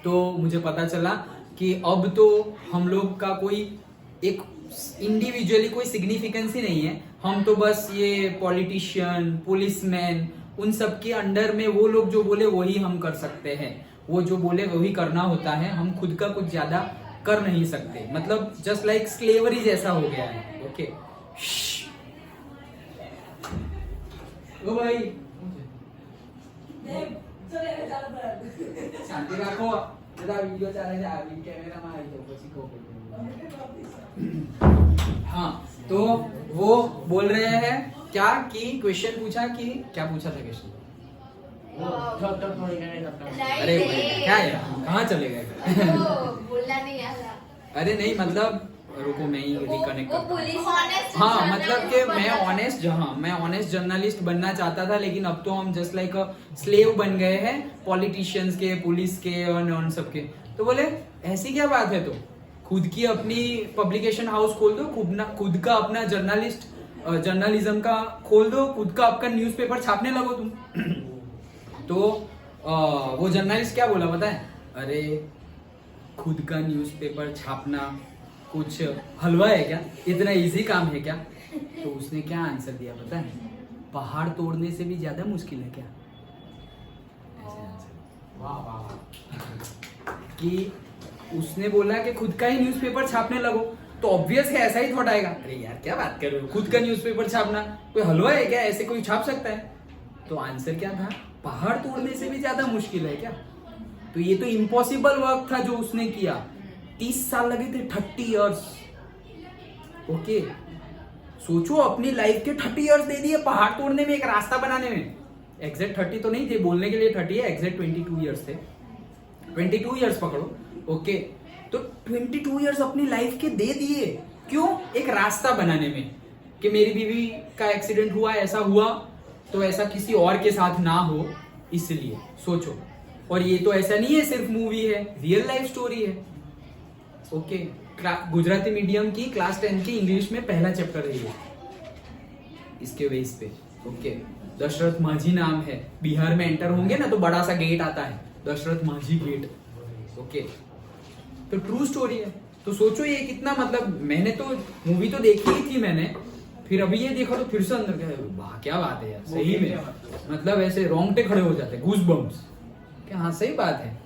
तो मुझे पता चला कि अब तो हम लोग का कोई एक इंडिविजुअली कोई सिग्निफिकेंस ही नहीं है। हम तो बस ये पॉलिटिशियन, पुलिसमैन, उन सब के अंडर में वो लोग जो बोले वही हम कर सकते हैं, वो जो बोले वही करना होता है, हम खुद का कुछ ज्यादा कर नहीं सकते। मतलब जस्ट लाइक स्लेवरी जैसा हो गया है। ओके ओ भाई शांति रखो, वीडियो चाले कैमरा में आई जाओ। हाँ, तो वो बोल रहे हैं क्या कि क्वेश्चन पूछा कि क्या पूछा था क्वेश्चन? अरे क्या यार कहाँ चले गए? बोलना नहीं आ रहा। अरे नहीं मतलब रुको मैं ही रिकनेक्ट वो करता हूँ। पुलिस हाँ मतलब कि मैं ऑनेस्ट जर्नलिस्ट बनना चाहता था, लेकिन अब तो हम जस्ट लाइक स्लेव बन गए हैं पॉलिटिशियंस के, पुलिस के और उन सब के। तो बोले ऐसी क्या बात है, तो खुद की अपनी पब्लिकेशन हाउस खोल दो, खुद का अपना जर्नलिज्म का खोल दो, खुद का आपका न्यूज़पेपर छापने लगो तुम। तो वो जर्नलिस्ट क्या बोला पता है? अरे खुद का न्यूज़पेपर छापना कुछ हलवा है क्या? इतना इजी काम है क्या? तो उसने क्या आंसर दिया पता है? पहाड़ तोड़ने से भी ज्यादा मुश्किल है क्या? ऐसे आंसर। वाह वाह। कि उसने बोला कि खुद का ही न्यूज़पेपर छापने लगो, तो ऑब्वियस है ऐसा ही थोड़ा आएगा। अरे यार क्या बात कर रहे हो, खुद का न्यूज़पेपर छापना कोई हलवा है क्या? ऐसे कोई छाप सकता है? तो आंसर क्या था? पहाड़ तोड़ने से भी ज्यादा मुश्किल है क्या? तो ये तो इम्पॉसिबल वर्क था जो उसने किया। 30 साल लगे थे, 30 इयर्स। ओके सोचो अपनी लाइफ के 30 इयर्स दे दिए पहाड़ तोड़ने में, एक रास्ता बनाने में। एग्जैक्ट 30 तो नहीं थे, बोलने के लिए 30 है, एग्जैक्ट 22 इयर्स थे। 22 इयर्स पकड़ो। ओके तो 22 इयर्स अपनी लाइफ के दे दिए, क्यों? एक रास्ता बनाने में कि मेरी बीवी का एक्सीडेंट हुआ, ऐसा हुआ तो ऐसा किसी और के साथ ना हो, इसलिए सोचो। और ये तो ऐसा नहीं है सिर्फ मूवी है, रियल लाइफ स्टोरी है। ओके गुजराती मीडियम की क्लास 10 की इंग्लिश में पहला चैप्टर है ये, इसके बेस पे। ओके दशरथ माझी नाम है, बिहार में एंटर होंगे ना तो बड़ा सा गेट आता है, दशरथ माझी गेट। ओके तो ट्रू स्टोरी है। तो सोचो ये कितना, मतलब मैंने तो मूवी तो देखी ही थी मैंने, फिर अभी ये देखा तो फिर से अंदर क्या, वाह क्या बात है यार, सही में मतलब ऐसे रोंगटे खड़े हो जाते, गूज बम्स। क्या हाँ सही बात है,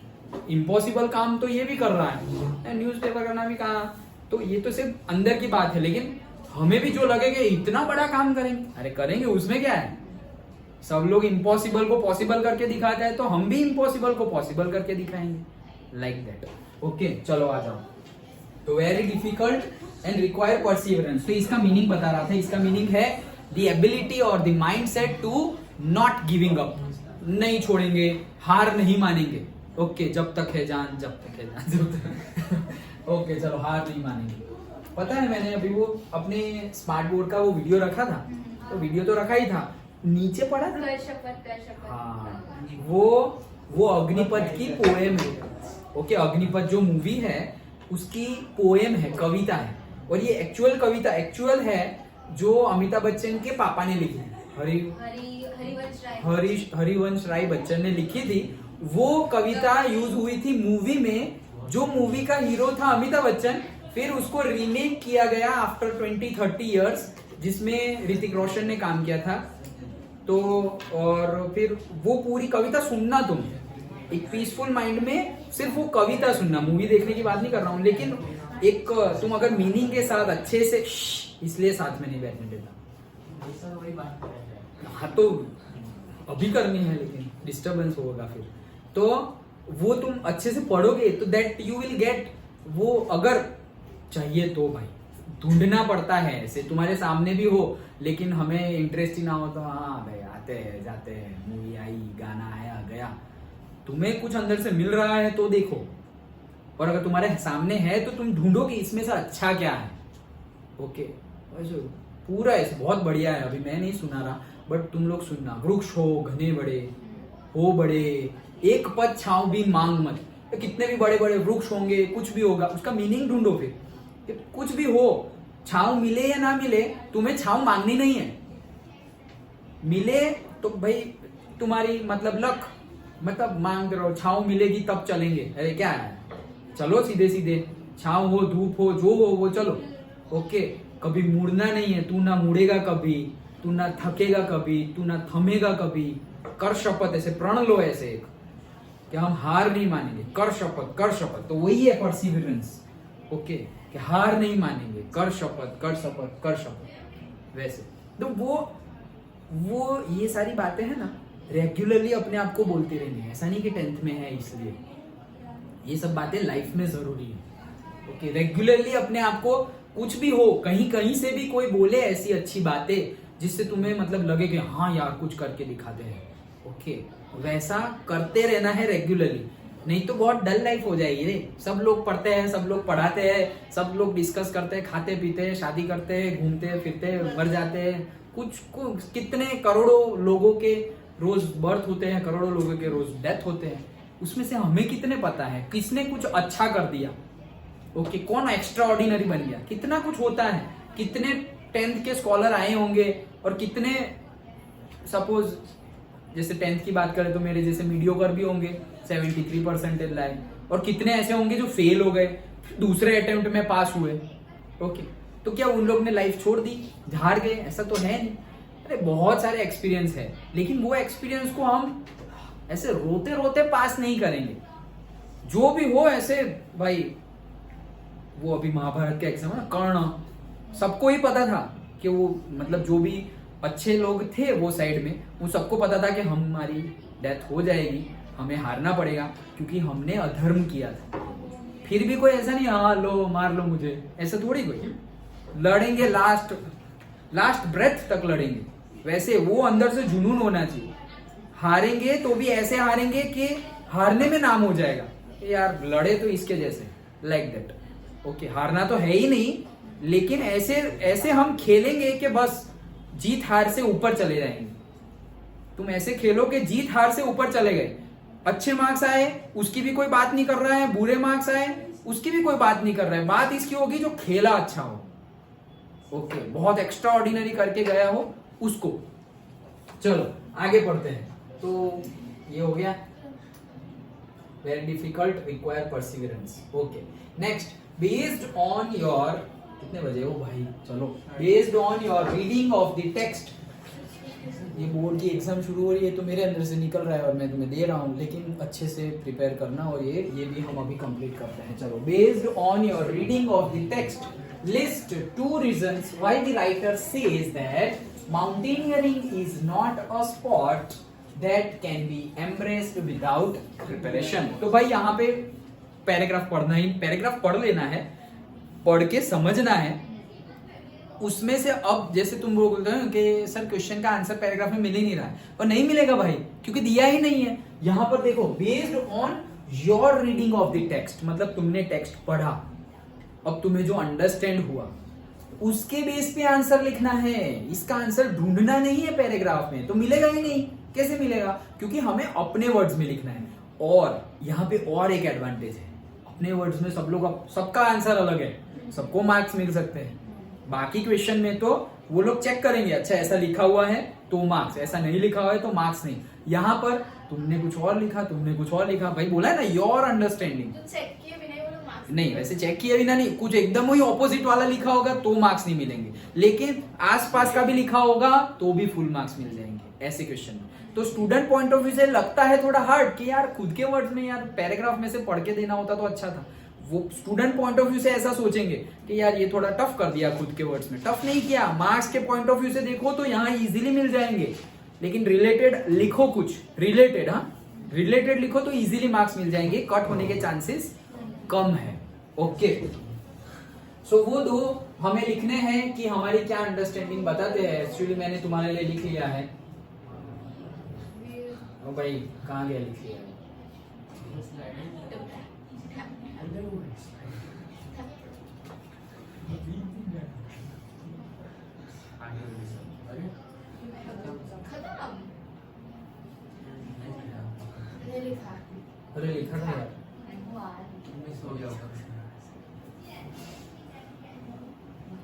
इम्पॉसिबल काम तो ये भी कर रहा है, न्यूज़पेपर करना भी कहा। तो ये तो सिर्फ अंदर की बात है, लेकिन हमें भी जो लगेगा इतना बड़ा काम करेंगे, अरे करेंगे, उसमें क्या है। सब लोग इम्पॉसिबल को पॉसिबल करके दिखाते हैं, तो हम भी इम्पॉसिबल को पॉसिबल करके दिखाएंगे, लाइक दैट। ओके चलो आ जाओ। तो very difficult and require perseverance, तो इसका मीनिंग बता रहा था। इसका मीनिंग है द एबिलिटी और the mindset to not giving up, नहीं छोड़ेंगे, हार नहीं मानेंगे। ओके जब तक है जान, जब तक है जान, जब तक ओके चलो हार नहीं मानेंगे। पता है मैंने अभी वो अपने स्मार्ट बोर्ड का वो वीडियो रखा था, तो वीडियो तो रखा ही था, नीचे पड़ा था कर शपथ। हाँ वो अग्निपथ की पोएम है। ओके अग्निपथ जो मूवी है उसकी पोएम है, कविता है, और ये एक्चुअल कविता एक्चुअल है जो अमिताभ बच्चन के पापा ने लिखी है, हरिवंश राय बच्चन ने लिखी थी। वो कविता यूज हुई थी मूवी में, जो मूवी का हीरो था अमिताभ बच्चन, फिर उसको रीमेक किया गया आफ्टर 20-30 इयर्स, जिसमें ऋतिक रोशन ने काम किया था। तो और फिर वो पूरी कविता सुनना तुम, एक पीसफुल माइंड में सिर्फ वो कविता सुनना, मूवी देखने की बात नहीं कर रहा हूँ, लेकिन एक तुम अगर मीनिंग के साथ अच्छे से इसलिए साथ में नहीं बैठने देता। वही बात कर रहे हैं। हाँ तो अभी करनी है, लेकिन डिस्टरबेंस होगा फिर। तो वो तुम अच्छे से पढ़ोगे तो दैट यू विल गेट वो, अगर चाहिए तो भाई ढूंढना पड़ता है, ऐसे तुम्हारे सामने भी हो लेकिन हमें इंटरेस्ट ही ना हो तो हाँ भाई आते हैं जाते हैं, मूवी आई, गाना आया गया। तुम्हें कुछ अंदर से मिल रहा है तो देखो, और अगर तुम्हारे सामने है तो तुम ढूंढोगे इसमें से अच्छा क्या है। ओके वैसे पूरा ऐसे बहुत बढ़िया है, अभी मैं नहीं सुना रहा बट तुम लोग सुनना। वृक्ष हो घने बड़े, हो बड़े, एक पद छांव भी मांग मत। कितने भी बड़े बड़े वृक्ष होंगे, कुछ भी होगा, उसका मीनिंग ढूंढो फिर। कि कुछ भी हो, छांव मिले या ना मिले, तुम्हें छांव मांगनी नहीं है। मिले तो भाई तुम्हारी मतलब लक, मतलब मांग रहो, छांव मिलेगी तब चलेंगे। अरे क्या है, चलो सीधे सीधे, छांव हो धूप हो जो हो वो चलो। ओके, कभी मुड़ना नहीं है, तू ना मुड़ेगा कभी, तू ना थकेगा कभी, तू ना थमेगा कभी। कर शपथ, ऐसे प्रण लो ऐसे एक कि हम हार नहीं मानेंगे, कर शपथ कर शपथ। तो वही है परसिवरेंस। ओके, कि हार नहीं मानेंगे, कर शपथ कर शपथ कर शपथ। वैसे तो वो ये सारी बातें हैं ना, रेगुलरली अपने आप को बोलते रहनी है। ऐसा नहीं कि 10th में है इसलिए, ये सब बातें लाइफ में जरूरी है। ओके, रेगुलरली अपने आप को, कुछ भी हो, कहीं कहीं से भी कोई बोले ऐसी अच्छी बातें जिससे तुम्हें मतलब लगे कि हाँ यार कुछ करके दिखाते हैं। ओके, वैसा करते रहना है रेगुलरली, नहीं तो बहुत डल लाइफ हो जाएगी रे। सब लोग पढ़ते हैं, सब लोग पढ़ाते हैं, सब लोग डिस्कस करते हैं, खाते पीते हैं, शादी करते हैं, घूमते फिरते, मर जाते हैं। कुछ कितने करोड़ों लोगों के रोज बर्थ होते हैं, करोड़ों लोगों के रोज डेथ होते हैं। उसमें से हमें कितने पता है किसने कुछ अच्छा कर दिया। ओके, कौन एक्स्ट्रा ऑर्डिनरी बन गया, कितना कुछ होता है। कितने 10th के स्कॉलर आए होंगे और कितने, सपोज जैसे 10th की बात करें तो मेरे जैसे मीडियोकर भी होंगे, 73% लाए, और कितने ऐसे होंगे जो फेल हो गए, दूसरे अटेम्प्ट में पास हुए। ओके, तो क्या उन लोग ने लाइफ छोड़ दी, हार गए? ऐसा तो है नहीं। अरे बहुत सारे एक्सपीरियंस है, लेकिन वो एक्सपीरियंस को हम ऐसे रोते रोते पास नहीं करेंगे। जो भी हो ऐसे भाई, वो अभी महाभारत का एग्जाम है ना, कर्ण, सबको ही पता था कि वो मतलब जो भी अच्छे लोग थे वो साइड में, वो सबको पता था कि हमारी डेथ हो जाएगी, हमें हारना पड़ेगा क्योंकि हमने अधर्म किया था। फिर भी कोई ऐसा नहीं हाँ लो मार लो मुझे, ऐसा थोड़ी कोई। लड़ेंगे लास्ट ब्रेथ तक लड़ेंगे। वैसे वो अंदर से जुनून होना चाहिए। हारेंगे तो भी ऐसे हारेंगे कि हारने में नाम हो जाएगा, यार लड़े तो इसके जैसे, लाइक दैट। ओके, हारना तो है ही नहीं, लेकिन ऐसे हम खेलेंगे कि बस जीत हार से ऊपर चले जाएंगे। तुम ऐसे खेलो कि जीत हार से ऊपर चले गए। अच्छे मार्क्स आए उसकी भी कोई बात नहीं कर रहा है, बुरे मार्क्स आए उसकी भी कोई बात नहीं कर रहा है। बात इसकी होगी जो खेला अच्छा हो। ओके, बहुत एक्स्ट्रा ऑर्डिनरी करके गया हो उसको। चलो आगे पढ़ते हैं। तो ये हो गया, very difficult, require perseverance. Okay, next, based on your, कितने बजे हो भाई, चलो, based on your reading of the text. ये बोर्ड की एग्जाम शुरू हो रही है तो मेरे अंदर से निकल रहा है और मैं तुम्हें दे रहा हूँ, लेकिन अच्छे से प्रिपेयर करना। और ये भी हम अभी कंप्लीट करते हैं। चलो, based on your reading of the text, list 2 reasons why the writer says that mountaineering is not a sport that can be embraced without preparation। तो भाई यहाँ पे पैराग्राफ पढ़ लेना है, पढ़ के समझना है। उसमें से अब जैसे तुम लोग बोलते हो कि सर क्वेश्चन का आंसर पैराग्राफ में मिल ही नहीं रहा है, और नहीं मिलेगा भाई क्योंकि दिया ही नहीं है। यहाँ पर देखो, based on your reading of the text, मतलब तुमने टेक्स्ट पढ़ा, अब तुम्हें जो अंडरस्टैंड हुआ उसके बेस पे आंसर लिखना है। इसका आंसर ढूंढना नहीं है पैराग्राफ में, तो मिलेगा ही नहीं। कैसे मिलेगा? क्योंकि हमें अपने वर्ड्स में लिखना है। और यहाँ पे और एक एडवांटेज है, अपने वर्ड्स में सबका आंसर अलग है, सबको मार्क्स मिल सकते हैं। बाकी क्वेश्चन में तो वो लोग चेक करेंगे, अच्छा ऐसा लिखा हुआ है तो मार्क्स, ऐसा नहीं लिखा हुआ है तो मार्क्स नहीं। यहाँ पर तुमने कुछ और लिखा, तुमने कुछ और लिखा, भाई बोला है ना योर अंडरस्टैंडिंग। चेक किए बिना ही वो लोग मार्क्स नहीं, वैसे चेक किए बिना नहीं, कुछ एकदम वही ऑपोजिट वाला लिखा होगा तो मार्क्स नहीं मिलेंगे, लेकिन आसपास का भी लिखा होगा तो भी फुल मार्क्स मिल जाएंगे। ऐसे क्वेश्चन। तो स्टूडेंट पॉइंट ऑफ व्यू से लगता है थोड़ा हार्ड कि यार खुद के वर्ड्स में यार पैराग्राफ में से पढ़ के देना होता तो अच्छा था। वो स्टूडेंट पॉइंट ऑफ व्यू से ऐसा सोचेंगे कि यार ये थोड़ा टफ कर दिया खुद के वर्ड्स में। टफ नहीं किया, मार्क्स के पॉइंट ऑफ व्यू से देखो तो यहाँ इजीली मिल जाएंगे, लेकिन रिलेटेड लिखो कुछ रिलेटेड, हाँ रिलेटेड लिखो तो इजीली मार्क्स मिल जाएंगे, कट होने के चांसेस कम है। ओके सो वो दो हमें लिखने हैं कि हमारी क्या अंडरस्टैंडिंग बताते हैं। एक्चुअली मैंने तुम्हारे लिए लिख लिया है। ओ भाई कहाँ गया, लिख लिया है। अरे लिखा था यार,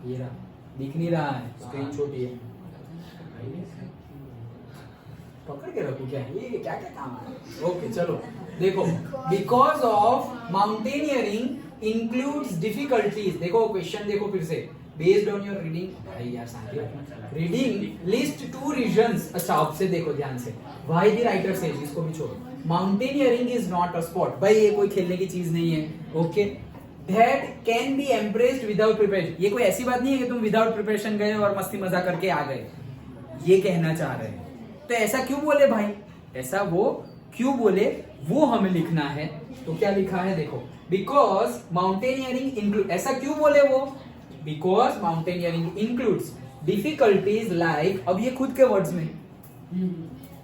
ये रहा, दिख नहीं रहा है, स्क्रीन छोटी है, पकड़ के रखो क्या, ये क्या क्या काम है। ओके चलो देखो, because of mountaineering includes difficulties. देखो क्वेश्चन देखो फिर से, based on your reading reading list 2 reasons. अच्छा अब से देखो ध्यान से, व्हाई द राइटर सेज, इसको भी छोड़ो। Mountaineering is not a sport, भाई ये कोई खेलने की चीज नहीं है। Okay that can be embraced without preparation, ये कोई ऐसी बात नहीं है कि तुम विदाउट प्रिपरेशन गए और मस्ती मजा करके आ गए, ये कहना चाह रहे हैं। तो ऐसा क्यों बोले भाई, ऐसा वो क्यों बोले वो हमें लिखना है। तो क्या लिखा है देखो, बिकॉज माउंटेनियरिंग इंक्लूड, ऐसा क्यों बोले वो, because mountaineering includes difficulties like, अब ये खुद के वर्ड्स में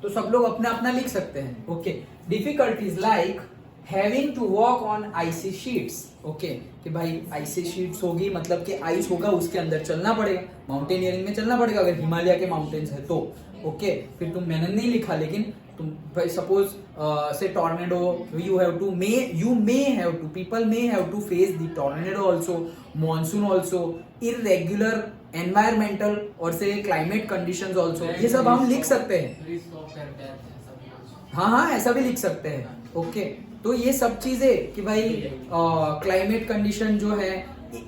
तो सब लोग अपना अपना लिख सकते हैं। Okay difficulties like having to walk on icy sheets. Okay कि भाई आइसी शीट्स होगी मतलब कि आइस होगा, उसके अंदर चलना पड़ेगा, माउंटेनियरिंग में चलना पड़ेगा अगर हिमालय के माउंटेन्स है तो। ओके फिर तुम, मैंने नहीं लिखा लेकिन तुम भाई सपोज से tornado, you have to people may have to face the tornado also, monsoon also, irregular environmental और से क्लाइमेट कंडीशंस आल्सो, ये सब हम लिख सकते हैं। हाँ ऐसा भी लिख सकते हैं। ओके तो ये सब चीजें कि भाई क्लाइमेट कंडीशन जो है,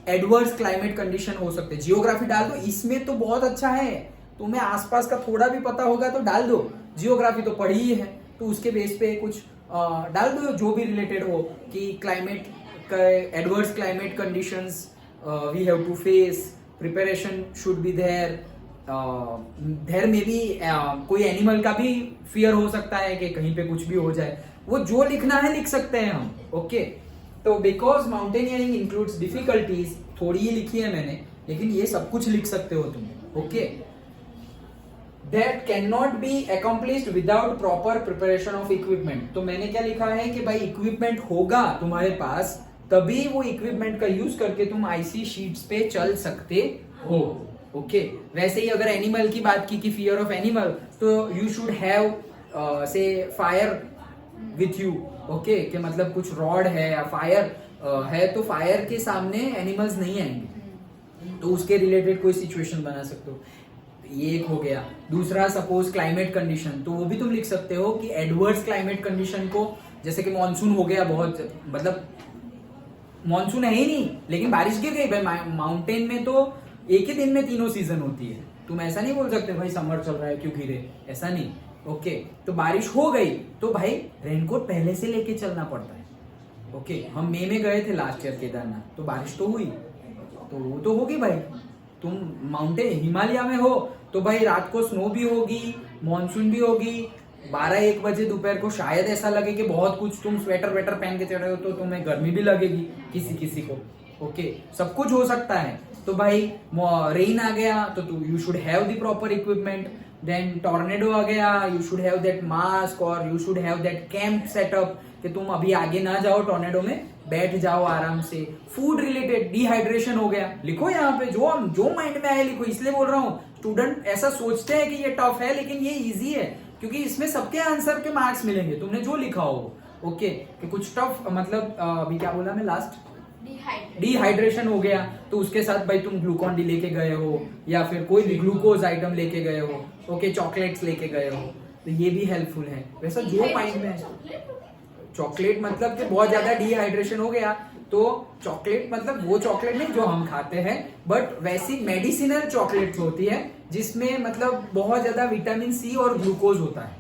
एडवर्स क्लाइमेट कंडीशन हो सकते हैं। जियोग्राफी डाल दो इसमें तो बहुत अच्छा है, तुम्हें आसपास का थोड़ा भी पता होगा तो डाल दो, जियोग्राफी तो पढ़ी ही है तो उसके बेस पे कुछ डाल दो जो भी रिलेटेड हो कि climate adverse climate conditions we have to face, preparation should be there, there में भी कोई एनिमल का भी फियर हो सकता है कि कहीं पे कुछ भी हो जाए, वो जो लिखना है लिख सकते हैं हम। ओके तो बिकॉज माउंटेनियरिंग इंक्लूड्स डिफिकल्टीज, थोड़ी ही लिखी है मैंने लेकिन ये सब कुछ लिख सकते हो तुम। Okay that can not be accomplished without proper preparation of equipment. तो मैंने क्या लिखा है कि भाई इक्विपमेंट होगा तुम्हारे पास तभी वो इक्विपमेंट का यूज करके तुम आईसी शीट्स पे चल सकते हो। ओके वैसे ही अगर एनिमल की बात की कि फियर ऑफ एनिमल, तो यू शुड हैव से फायर विथ यू। ओके कि मतलब कुछ रॉड है या फायर है तो फायर के सामने एनिमल्स नहीं आएंगे, तो उसके रिलेटेड कोई सिचुएशन बना सकते हो, ये एक हो गया। दूसरा सपोज क्लाइमेट कंडीशन, तो वो भी तुम लिख सकते हो कि एडवर्स क्लाइमेट कंडीशन को, जैसे कि मॉनसून हो गया, बहुत मतलब मॉनसून है ही नहीं लेकिन बारिश गिर गई भाई, माउंटेन में तो एक ही दिन में तीनों सीजन होती है, तुम ऐसा नहीं बोल सकते भाई समर चल रहा है क्यों गिरे, ऐसा नहीं। ओके तो बारिश हो गई तो भाई रेनकोट पहले से लेके चलना पड़ता है। ओके हम मई में गए थे लास्ट ईयर केदारनाथ, तो बारिश तो हुई, तो वो तो होगी भाई। तुम माउंटेन हिमालय में हो तो भाई रात को स्नो भी होगी, मॉनसून भी होगी, 12-1 बजे दोपहर को शायद ऐसा लगे कि बहुत कुछ तुम स्वेटर वेटर पहन के चढ़ रहे हो तो तुम्हें गर्मी भी लगेगी किसी किसी को। ओके सब कुछ हो सकता है। तो भाई रेन आ गया तो you should have the proper equipment, then tornado आ गया, you should have that mask और you should have that camp setup कि तुम अभी आगे ना जाओ टॉर्नेडो में, बैठ जाओ आराम से। फूड रिलेटेड डिहाइड्रेशन हो गया, लिखो यहाँ पे जो माइंड में आए लिखो, इसलिए बोल रहा हूँ स्टूडेंट ऐसा सोचते हैं कि ये टफ है लेकिन ये इजी है क्योंकि इसमें सबके आंसर के मार्क्स मिलेंगे तुमने जो लिखा हो। ओके कि कुछ टफ मतलब अभी क्या बोला मैं लास्ट, डिहाइड्रेशन हो गया तो उसके साथ भाई तुम ग्लूकॉन डी लेके गए हो या फिर कोई भी ग्लूकोज आइटम लेके गए हो। ओके चॉकलेट्स लेके गए हो तो ये भी हेल्पफुल है। वैसा जो माइंड में है, चॉकलेट मतलब कि बहुत ज्यादा डिहाइड्रेशन हो गया, तो चॉकलेट मतलब वो चॉकलेट नहीं जो हम खाते हैं, बट वैसी मेडिसिनल चॉकलेट होती है जिसमें मतलब बहुत ज्यादा विटामिन सी और ग्लूकोज होता है।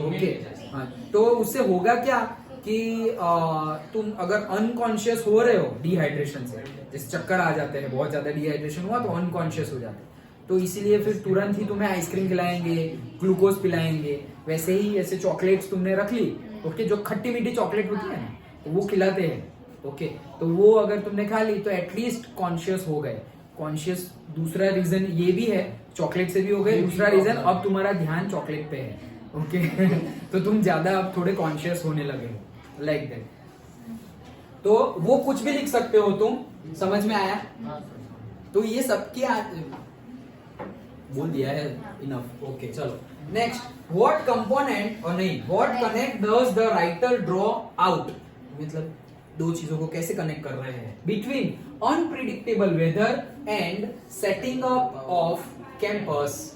ओके, हाँ, तो उससे होगा क्या कि तुम अगर अनकॉन्शियस हो रहे हो डिहाइड्रेशन से, जैसे चक्कर आ जाते हैं, बहुत ज्यादा डिहाइड्रेशन हुआ तो अनकॉन्शियस हो जाते हैं, तो इसीलिए फिर तुरंत ही तुम्हें आइसक्रीम खिलाएंगे, ग्लूकोज पिलाएंगे। वैसे ही ऐसे चॉकलेट्स तुमने रख ली, ओके, जो खट्टी मीठी चॉकलेट होती है ना, तो वो खिलाते हैं। ओके, तो वो अगर तुमने खा ली तो एटलीस्ट कॉन्शियस हो गए। कॉन्शियस दूसरा रीजन ये भी है, चॉकलेट से भी हो गए, दूसरा रीजन अब तुम्हारा ध्यान चॉकलेट पे है। ओके तो तुम ज्यादा अब थोड़े कॉन्शियस होने लगे हो, लाइक दैट। तो वो कुछ भी लिख सकते हो तुम, समझ में आया? तो ये सबके बोल दिया है, इनफ। ओके, चलो नेक्स्ट, व्हाट कंपोनेंट और नहीं, what connect does the writer draw out, मतलब दो चीजों को कैसे कनेक्ट कर रहे हैं, between unpredictable weather and setting up of camps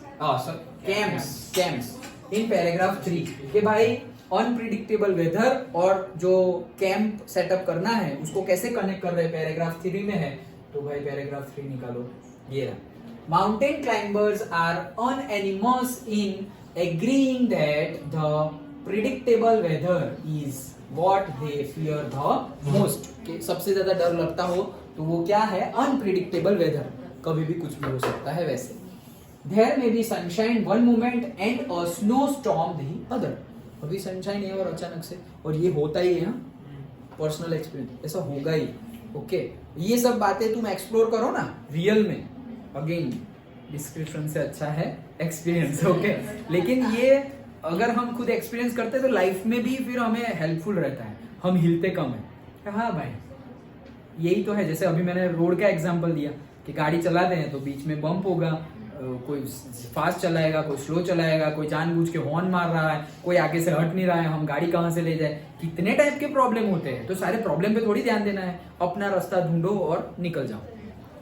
in paragraph 3 के भाई अनप्रिडिक्टेबल वेदर और जो कैंप सेटअप करना है उसको कैसे कनेक्ट कर रहे हैं, पैराग्राफ 3 में है। तो भाई पैराग्राफ 3 निकालो, ये रहा। Mountain climbers are unanimous in agreeing that the predictable weather is what they fear the most. कि सबसे ज्यादा डर लगता हो तो वो क्या है, अनप्रिडिक्टेबल वेदर, कभी भी कुछ भी हो सकता है। वैसे There may be sunshine one moment and a snowstorm the other. अभी सनशाइन है और अचानक से, और ये होता ही है, पर्सनल एक्सपीरियंस, ऐसा होगा ही। ओके, ये सब बातें तुम एक्सप्लोर करो ना रियल में, अगेन डिस्क्रिप्शन से अच्छा है एक्सपीरियंस। ओके, लेकिन ये अगर हम खुद एक्सपीरियंस करते हैं तो लाइफ में भी फिर हमें हेल्पफुल रहता है, हम हिलते कम है। हाँ भाई, यही तो है। जैसे अभी मैंने रोड का एग्जांपल दिया कि गाड़ी चलाते हैं तो बीच में बम्प होगा, कोई फास्ट चलाएगा, कोई स्लो चलाएगा, कोई जानबूझ के हॉर्न मार रहा है, कोई आगे से हट नहीं रहा है, हम गाड़ी कहाँ से ले जाए, कितने टाइप के प्रॉब्लम होते हैं। तो सारे प्रॉब्लम पे थोड़ी ध्यान देना है, अपना रास्ता ढूंढो और निकल जाओ।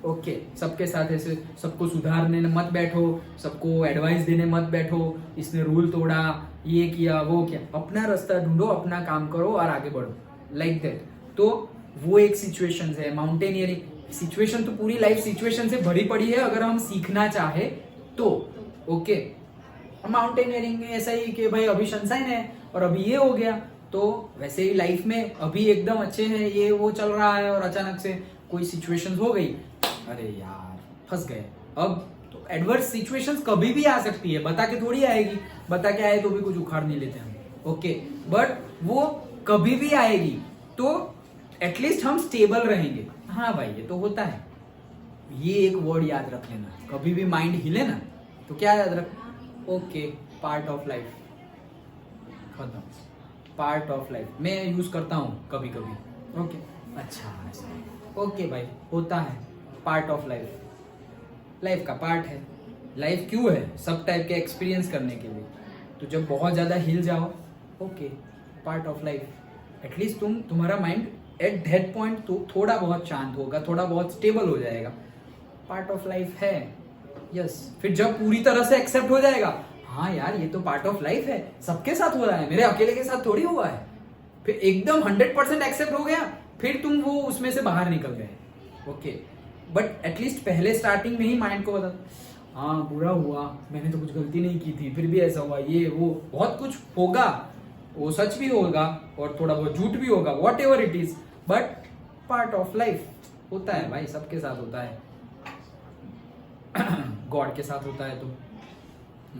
ओके, सबके साथ ऐसे सबको सुधारने मत बैठो, सबको एडवाइस देने मत बैठो, इसने रूल तोड़ा, ये किया, वो किया, अपना रास्ता ढूंढो, अपना काम करो और आगे बढ़ो, लाइक दैट। तो वो एक सिचुएशन है माउंटेनियरिंग। सिचुएशन तो पूरी लाइफ सिचुएशन से भरी पड़ी है अगर हम सीखना चाहे तो। ओके, माउंटेनियरिंग में ऐसा ही कि भाई अभी सनशाइन है और अभी ये हो गया, तो वैसे ही लाइफ में अभी एकदम अच्छे हैं, ये वो चल रहा है और अचानक से कोई सिचुएशन हो गई, अरे यार फंस गए। अब तो एडवर्स सिचुएशंस कभी भी आ सकती है, बता के थोड़ी आएगी, बता के आए तो भी कुछ उखाड़ नहीं लेते हम। ओके, बट वो कभी भी आएगी तो एटलीस्ट हम स्टेबल रहेंगे। हाँ भाई, ये तो होता है। ये एक वर्ड याद रख लेना, कभी भी माइंड हिले ना तो क्या याद रख, ओके, पार्ट ऑफ लाइफ, खत्म, पार्ट ऑफ लाइफ। मैं यूज करता हूँ कभी कभी। ओके, अच्छा, ओके भाई, होता है, पार्ट ऑफ लाइफ, लाइफ का पार्ट है। लाइफ क्यों है, सब टाइप के एक्सपीरियंस करने के लिए। तो जब बहुत ज्यादा हिल जाओ, okay, part of life, at least तुम्हारा माइंड एट दैट पॉइंट तो थोड़ा बहुत शांत होगा, थोड़ा बहुत स्टेबल हो जाएगा, पार्ट ऑफ लाइफ है। यस, फिर जब पूरी तरह से एक्सेप्ट हो जाएगा, हाँ यार ये तो पार्ट ऑफ लाइफ है, सबके साथ हो रहा है, मेरे अकेले के साथ थोड़ी हुआ है, फिर एकदम 100% एक्सेप्ट हो गया, फिर तुम वो उसमें से बाहर निकल गए। ओके, बट एटलीस्ट पहले स्टार्टिंग में ही माइंड को बता, हाँ बुरा हुआ, मैंने तो कुछ गलती नहीं की थी, फिर भी ऐसा हुआ, ये वो बहुत कुछ होगा, वो सच भी होगा और थोड़ा बहुत झूठ भी होगा, what ever it is, but part of life होता है भाई, सबके साथ होता है। गॉड के साथ होता है तो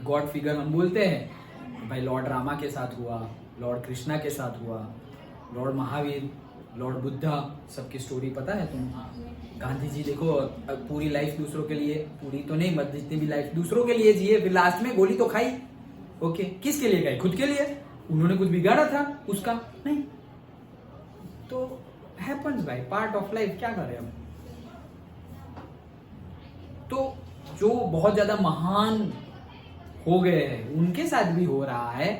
गॉड फिगर हम बोलते हैं भाई, लॉर्ड रामा के साथ हुआ, लॉर्ड कृष्णा के साथ हुआ, लॉर्ड महावीर, लॉर्ड बुद्धा, सबकी स्टोरी पता है तुम। गांधी जी देखो, पूरी लाइफ दूसरों के लिए, पूरी तो नहीं मत, जितनी भी लाइफ दूसरों के लिए जिए, फिर लास्ट में गोली तो खाई। ओके, किसके लिए खाई, खुद के लिए, उन्होंने कुछ बिगाड़ा था उसका नहीं, तो हैपन्स भाई, पार्ट ऑफ लाइफ, क्या करें हम। तो जो बहुत ज्यादा महान हो गए हैं उनके साथ भी हो रहा है,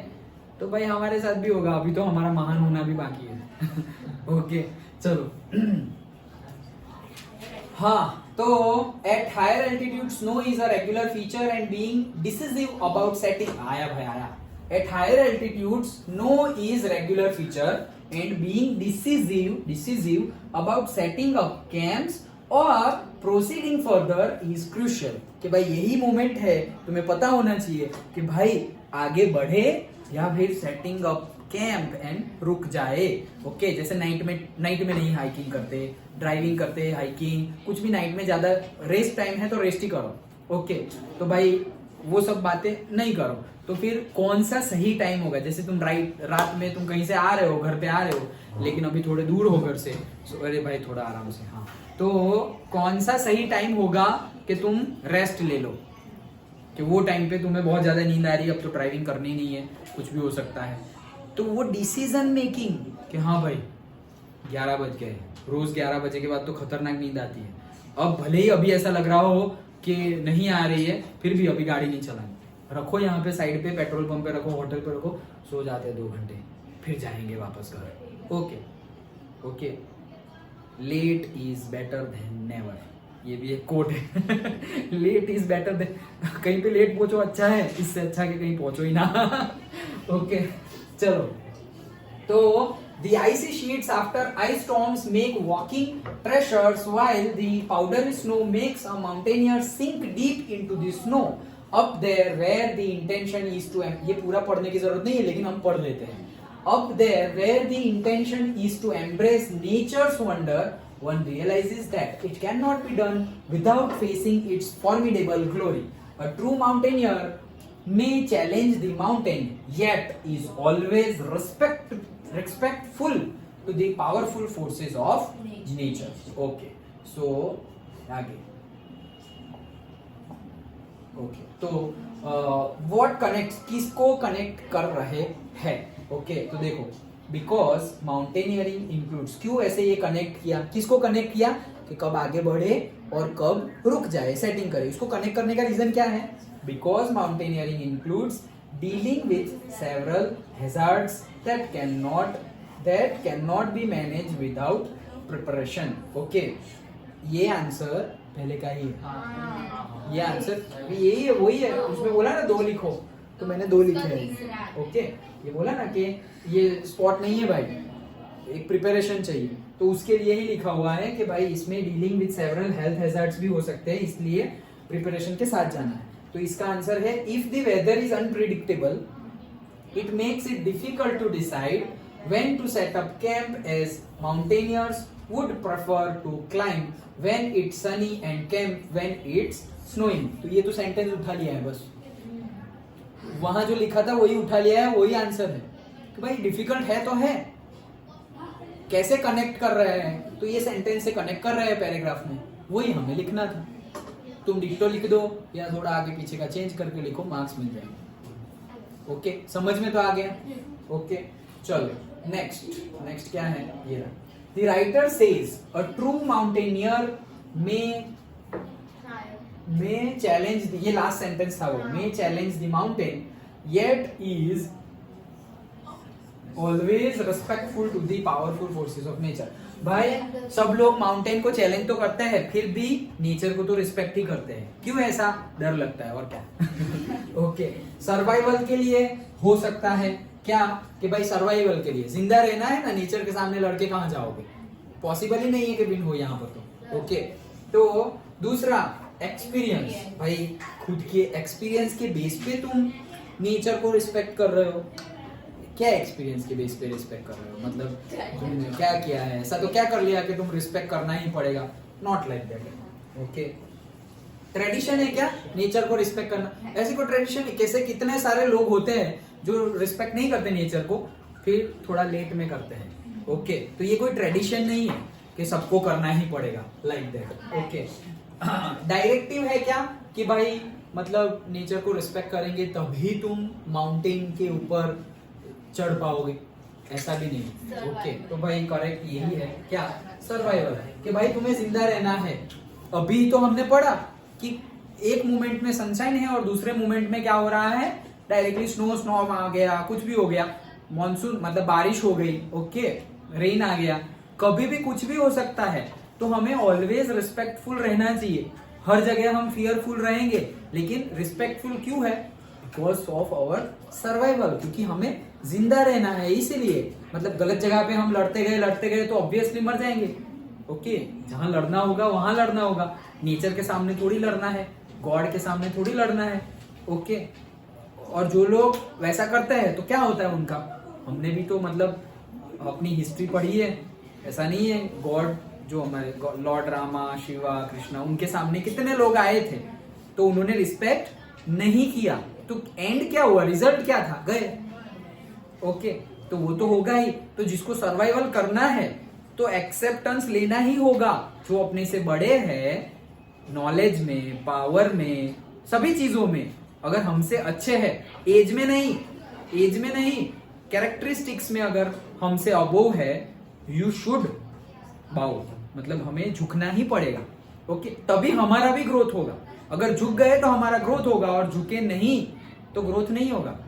तो भाई हमारे साथ भी होगा, अभी तो हमारा महान होना भी बाकी है। ओके, चलो। हाँ, तो at higher altitude snow is a regular feature and being decisive about setting, आया भाई आया, at higher altitude snow is regular feature and being decisive about setting up camps or proceeding further is crucial. कि भाई यही moment है, तुम्हें पता होना चाहिए कि भाई आगे बढ़े या फिर सेटिंग अप कैंप एंड रुक जाए. ओके, जैसे नाइट में नहीं हाइकिंग करते, ड्राइविंग करते, हाइकिंग कुछ भी नाइट में ज्यादा रेस्ट टाइम है तो रेस्ट ही करो. ओके, तो भाई वो सब बातें नहीं करो. तो फिर कौन सा सही टाइम होगा? जैसे तुम रात में तुम कहीं से आ रहे हो, घर पे आ रहे हो, लेकिन अभी थोड़े दूर हो घर से, अरे भाई थोड़ा आराम से. हाँ, तो कौन सा सही टाइम होगा कि तुम रेस्ट ले लो, कि वो टाइम पे तुम्हें बहुत ज्यादा नींद आ रही है, अब तो ड्राइविंग करनी नहीं है, कुछ भी हो सकता है. तो वो डिसीजन मेकिंग कि हाँ भाई 11 बज गए, रोज 11 बजे के बाद तो खतरनाक नींद आती है. अब भले ही अभी ऐसा लग रहा हो कि नहीं आ रही है, फिर भी अभी गाड़ी नहीं चलानी, रखो यहाँ पे साइड पे, पेट्रोल पंप पे रखो, होटल पे रखो, सो जाते हैं 2 घंटे, फिर जाएंगे वापस घर. Okay, late is better than never, ये भी एक कोट है. लेट इज बेटर देन, कहीं पे लेट पहुंचो अच्छा है, इससे अच्छा कि कहीं पहुंचो ही ना. ओके, चलो. तो the icy sheets after ice storms make walking treacherous, while the powdery snow makes a mountaineer sink deep into the snow up there where the intention is to. ये पूरा पढ़ने की जरूरत नहीं है, लेकिन हम पढ़ लेते हैं. Up there where the intention is to embrace nature's wonder, one realizes that it cannot be done without facing its formidable glory. A true mountaineer may challenge the mountain, yet is always respectful to the powerful forces of nature. Okay, so आगे. Okay, तो what connects, किसको connect कर रहे हैं? Okay, तो देखो, because mountaineering includes, क्यों ऐसे ये कनेक्ट किया, किसको कनेक्ट किया कि कब आगे बढ़े और कब रुक जाए, सेटिंग करे. उसको कनेक्ट करने का रीजन क्या है? Because mountaineering includes dealing with several hazards that cannot be managed without preparation. Okay, ये आंसर पहले का ही है. ये आंसर यही है, वही है. उसमें बोला ना 2 लिखो, तो मैंने 2 लिखे हैं. ओके, ये बोला ना कि ये स्पॉट नहीं है भाई, एक प्रिपरेशन चाहिए, तो उसके लिए ही लिखा हुआ है कि भाई इसमें dealing with several health hazards भी हो सकते हैं, इसलिए प्रिपरेशन के साथ जाना है. तो इसका आंसर है if the weather is unpredictable, it makes it difficult to decide when to set up camp, as mountaineers would prefer to climb when it's sunny and camp when it's snowing. तो ये तो sentence उठा लिया है, बस वहां जो लिखा था वही उठा लिया है, वही आंसर है. कि भाई डिफिकल्ट है तो है, कैसे कनेक्ट कर रहे हैं, तो ये सेंटेंस से कनेक्ट कर रहे हैं पैराग्राफ में, वही हमें लिखना था. तुम डिक्टो लिख दो या थोड़ा आगे पीछे का चेंज करके लिखो, मार्क्स मिल जाएंगे. ओके, समझ में तो आ गया. ओके, चलो नेक्स्ट क्या है, ये रहा. The writer says a true mountaineer may challenge, ये लास्ट सेंटेंस था वो, may challenge the mountain yet is always respectful to the powerful forces of nature. भाई सब लोग माउंटेन को चैलेंज तो करते हैं, फिर भी नेचर को तो रिस्पेक्ट ही करते हैं. क्यों ऐसा? डर लगता है और क्या. ओके, सर्वाइवल के लिए हो सकता है क्या, कि भाई सर्वाइवल के लिए जिंदा रहना है ना, नेचर के सामने लड़के कहां जाओगे, पॉसिबल ही नहीं है कि विन हो यहाँ पर. तो ओके, तो दूसरा एक्सपीरियंस, भाई खुद के एक्सपीरियंस के बेस पे तुम नेचर को रिस्पेक्ट कर रहे हो. क्या एक्सपीरियंस के बेस पे रिस्पेक्ट कर रहे हो, मतलब तुमने क्या किया है, ऐसा तो क्या कर लिया कि तुम रिस्पेक्ट करना ही पड़ेगा? Not like that. Okay, tradition है क्या नेचर को रिस्पेक्ट करना? ऐसी कोई ट्रेडिशन है? कैसे कितने सारे लोग होते हैं जो रिस्पेक्ट नहीं करते नेचर को, फिर थोड़ा लेट में करते हैं. ओके, तो ये कोई ट्रेडिशन नहीं है कि सबको करना ही पड़ेगा लाइक दैट. ओके, डायरेक्टिव है क्या कि भाई मतलब नेचर को रिस्पेक्ट करेंगे तभी तुम माउंटेन के ऊपर चढ़ पाओगे, ऐसा भी नहीं. ओके, तो भाई करेक्ट यही है, क्या? सर्वाइवल है, कि भाई तुम्हें जिंदा रहना है. अभी तो हमने पढ़ा कि एक मोमेंट में सनशाइन है और दूसरे मोमेंट में क्या हो रहा है, डायरेक्टली स्नो आ गया, कुछ भी हो गया, मॉनसून मतलब बारिश हो गई. ओके, रेन आ गया, कभी भी कुछ भी हो सकता है. तो हमें ऑलवेज रिस्पेक्टफुल रहना चाहिए. हर जगह हम फियरफुल रहेंगे, लेकिन रिस्पेक्टफुल क्यों है? बिकॉज ऑफ आवर सर्वाइवल, क्योंकि हमें जिंदा रहना है, इसीलिए मतलब गलत जगह पे हम लड़ते गए तो ऑब्वियसली मर जाएंगे। ओके, जहां लड़ना होगा वहां लड़ना होगा। नेचर के सामने थोड़ी लड़ना है, गॉड के सामने थोड़ी लड़ना है। ओके, और जो लोग वैसा करते हैं तो क्या होता है उनका, हमने भी तो मतलब अपनी हिस्ट्री पढ़ी है। ऐसा नहीं है, गॉड जो हमारे लॉर्ड रामा, शिवा, कृष्णा, उनके सामने कितने लोग आए थे तो उन्होंने रिस्पेक्ट नहीं किया, तो एंड क्या हुआ, रिजल्ट क्या था, गए। ओके, तो वो तो होगा ही। तो जिसको सर्वाइवल करना है तो एक्सेप्टेंस लेना ही होगा। जो अपने से बड़े हैं, नॉलेज में, पावर में, सभी चीजों में, अगर हमसे अच्छे हैं, एज में नहीं, कैरेक्टरिस्टिक्स में अगर हमसे अबोव है, यू शुड बाउ, मतलब हमें झुकना ही पड़ेगा। ओके, तभी हमारा भी ग्रोथ होगा। अगर झुक गए तो हमारा ग्रोथ होगा, और झुके नहीं तो ग्रोथ नहीं होगा।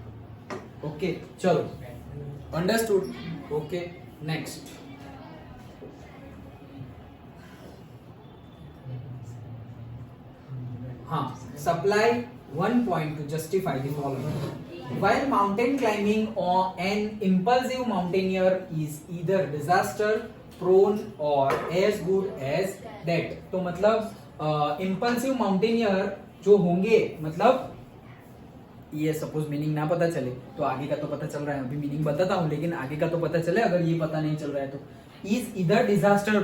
ओके, चलो, अंडरस्टूड। Okay, next. हाँ, supply 1 point to justify the following. While mountain climbing on an impulsive mountaineer is either disaster prone or as good as that. तो मतलब impulsive mountaineer जो होंगे, मतलब ये सपोज मीनिंग ना पता चले तो आगे का तो पता चल रहा है, अभी मीनिंग बताता हूँ, लेकिन आगे का तो पता चले। अगर ये पता नहीं चल रहा है तो इज इधर डिजास्टर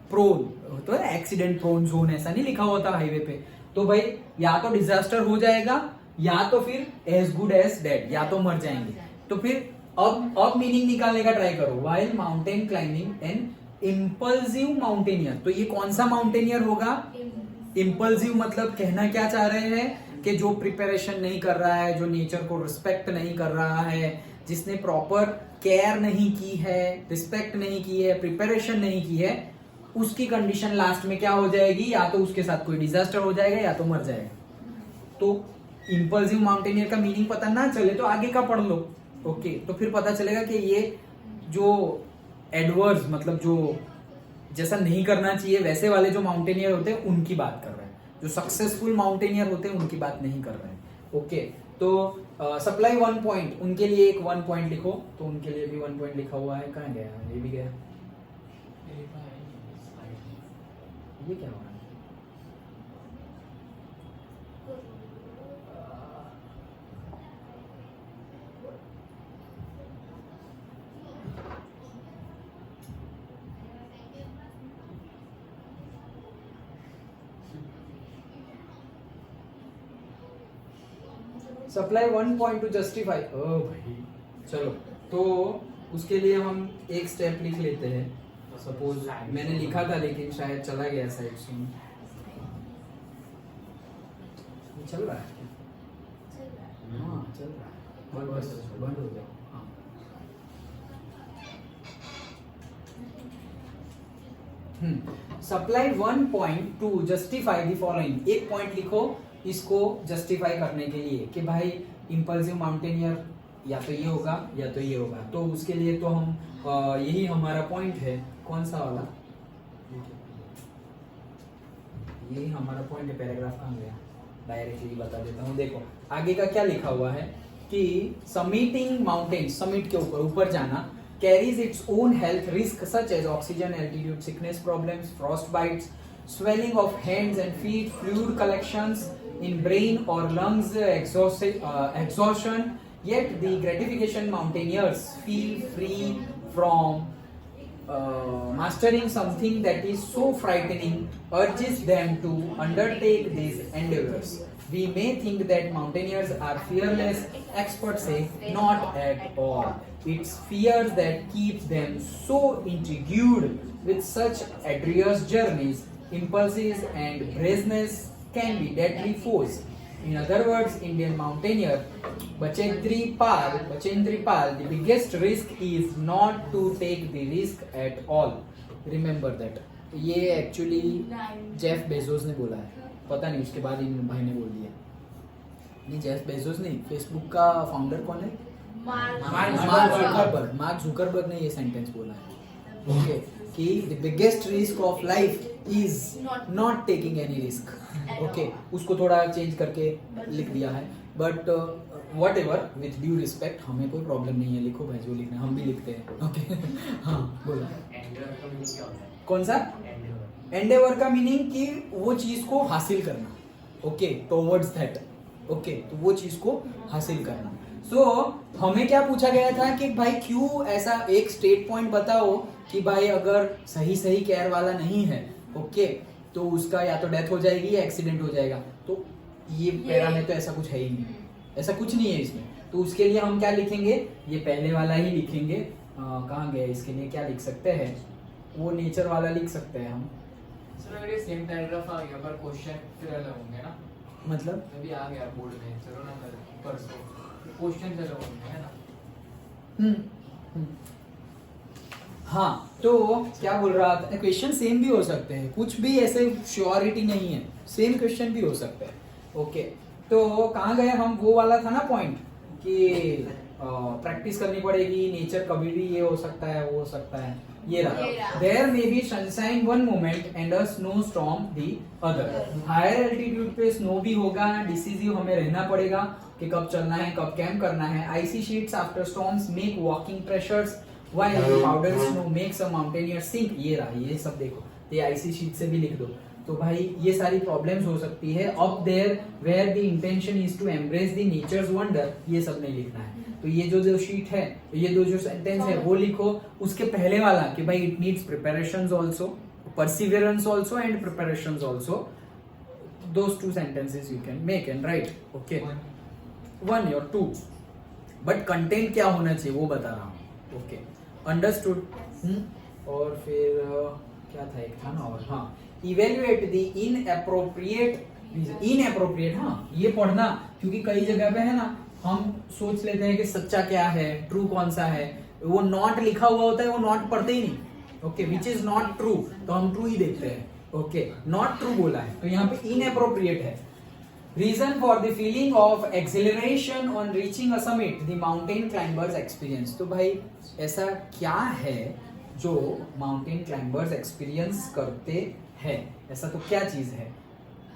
प्रोन तो है, एक्सीडेंट प्रोन जोन ऐसा नहीं लिखा हुआ था हाईवे पे। तो भाई या तो डिजास्टर हो जाएगा या तो फिर एज गुड एज डेड, या तो मर जाएंगे। तो फिर अब मीनिंग निकालने का ट्राई करो। While mountain climbing an impulsive mountaineer, तो ये कौन सा माउंटेनियर होगा? इंपल्सिव मतलब कहना क्या चाह रहे हैं कि जो प्रिपरेशन नहीं कर रहा है, जो नेचर को रिस्पेक्ट नहीं कर रहा है, जिसने प्रॉपर केयर नहीं की है, रिस्पेक्ट नहीं की है, प्रिपरेशन नहीं की है, उसकी कंडीशन लास्ट में क्या हो जाएगी? या तो उसके साथ कोई डिजास्टर हो जाएगा या तो मर जाएगा। तो इंपल्सिव माउंटेनियर का मीनिंग पता ना चले तो आगे का पढ़ लो। ओके, तो फिर पता चलेगा कि ये जो एडवर्स मतलब जो जैसा नहीं करना चाहिए वैसे वाले जो माउंटेनियर होते हैं उनकी बात कर रहे हैं, जो सक्सेसफुल माउंटेनियर होते हैं उनकी बात नहीं कर रहे हैं। ओके, तो सप्लाई 1 पॉइंट, उनके लिए एक 1 पॉइंट लिखो। तो उनके लिए भी 1 पॉइंट लिखा हुआ है, कहाँ गया? ये भी गया, ये क्या हो रहा है? Supply 1 point to justify. ओ भाई, चलो, तो उसके लिए हम एक स्टेप लिख लेते हैं। सपोज मैंने लिखा था लेकिन शायद चला गया साइड से। चल रहा है? हाँ चल रहा है, बस बंद हो जाओ। हाँ, supply 1 point to justify the following. एक पॉइंट लिखो इसको जस्टिफाई करने के लिए कि भाई इंपल्सिव माउंटेनियर या तो ये होगा या तो ये होगा। तो उसके लिए तो हम यही हमारा पॉइंट है। कौन सा वाला? यही हमारा पॉइंट है। पैराग्राफ कहाँ गया? डायरेक्टली बता देता हूँ। देखो आगे का क्या लिखा हुआ है कि समिटिंग माउंटेन, समिट के ऊपर जाना, carries its own health risk such as oxygen, altitude sickness problems, frost bites, swelling of hands and feet, fluid collections in brain or lungs, exhaustion. Yet the gratification mountaineers feel free from mastering something that is so frightening urges them to undertake these endeavors. We may think that mountaineers are fearless. Experts say not at all. It's fears that keep them so intrigued with such arduous journeys. Impulses and brazeness can be deadly foes. In other words, Indian mountaineer Bachendri Pal, the biggest risk is not to take the risk at all. Remember that. ये actually Jeff Bezos ने बोला है, पता नहीं उसके बाद इन भाई ने बोल दिया। नहीं, जेफ बेजोस नहीं, फेसबुक का फाउंडर कौन है? मार्क जुकरबर्ग ने ये सेंटेंस बोला है। ओके, कि the biggest risk of life is not taking any risk. Okay, उसको थोड़ा चेंज करके लिख दिया है, but what ever with due respect, हमें कोई प्रॉब्लम नहीं है, लिखो भाई जो लिखना है, हम भी लिखते हैं. ओके हाँ बोलो. एंडेवर का मीनिंग क्या होता है? कौन सा? एंडेवर. एंडेवर का मीनिंग कि वो चीज को हासिल करना. Okay, towards that. ओके, तो वो चीज को हासिल करना. सो हमें क्या पूछा गया था कि भाई क्यों ऐसा एक स्टेट पॉइंट बताओ कि भाई अगर सही सही केयर वाला नहीं है, ओके, तो उसका या तो डेथ हो जाएगी या एक्सीडेंट हो जाएगा. तो ये पैरा में तो ऐसा कुछ है ही नहीं, ऐसा कुछ नहीं है इसमें. तो उसके लिए हम क्या लिखेंगे? ये पहले वाला ही लिखेंगे. कहाँ गया? इसके लिए क्या लिख सकते हैं? वो नेचर वाला लिख सकते हैं हम. सर अगर ये सेम पैराग्राफ आ गया पर क्वेश्चन फिर अलग होंगे ना? मतलब अभी आ गया बोर्ड में, चलो ना कल परसों क्वेश्चन अलग होंगे है ना? हम्म. हाँ, तो क्या बोल रहा था? क्वेश्चन सेम भी हो सकते हैं, कुछ भी ऐसे श्योरिटी नहीं है, सेम क्वेश्चन भी हो सकते हैं. ओके, तो कहाँ गए हम? वो वाला था ना पॉइंट कि प्रैक्टिस करनी पड़ेगी, नेचर कभी भी ये हो सकता है, वो हो सकता है. ये रहा. There may be sunshine one moment and a snow storm the other. Higher altitude पे स्नो भी होगा, डिसीजिव हमें रहना पड़ेगा कि कब चलना है, कब कैंप करना है. Icy sheets after storms make walking pressures while powder snow makes a mountaineer sink. ये रहा, ये सब देखो, ये आइसी शीट से भी लिख दो. तो भाई ये सारी प्रॉब्लम्स हो सकती है. Up there where the intention is to embrace the nature's wonder, ये सब नहीं लिखना है. तो ये जो शीट है, ये दो जो सेंटेंस है वो लिखो. उसके पहले वाला कि भाई it needs preparations also, Perseverance also and preparations also. Those two sentences you can make and right. Okay, 1 और 2, बट कंटेंट क्या होना चाहिए वो बता रहा हूँ. Okay, understood. और फिर क्या था, एक था ना और, हाँ, इवेल्युएट द इनएप्रोप्रिएट. इनएप्रोप्रिएट, हाँ ये पढ़ना, क्योंकि कई जगह पे है ना हम सोच लेते हैं कि सच्चा क्या है, ट्रू कौन सा है. वो नॉट लिखा हुआ होता है, वो नॉट पढ़ते ही नहीं. Okay, which is not true, तो हम ट्रू ही देखते हैं. ओके, नॉट ट्रू बोला है तो यहाँ पे इनएप्रोप्रिएट है. Reason for the feeling of exhilaration on reaching a summit the mountain climbers experience. तो भाई ऐसा क्या है जो माउंटेन क्लाइंबर्स एक्सपीरियंस करते हैं? ऐसा तो क्या चीज है,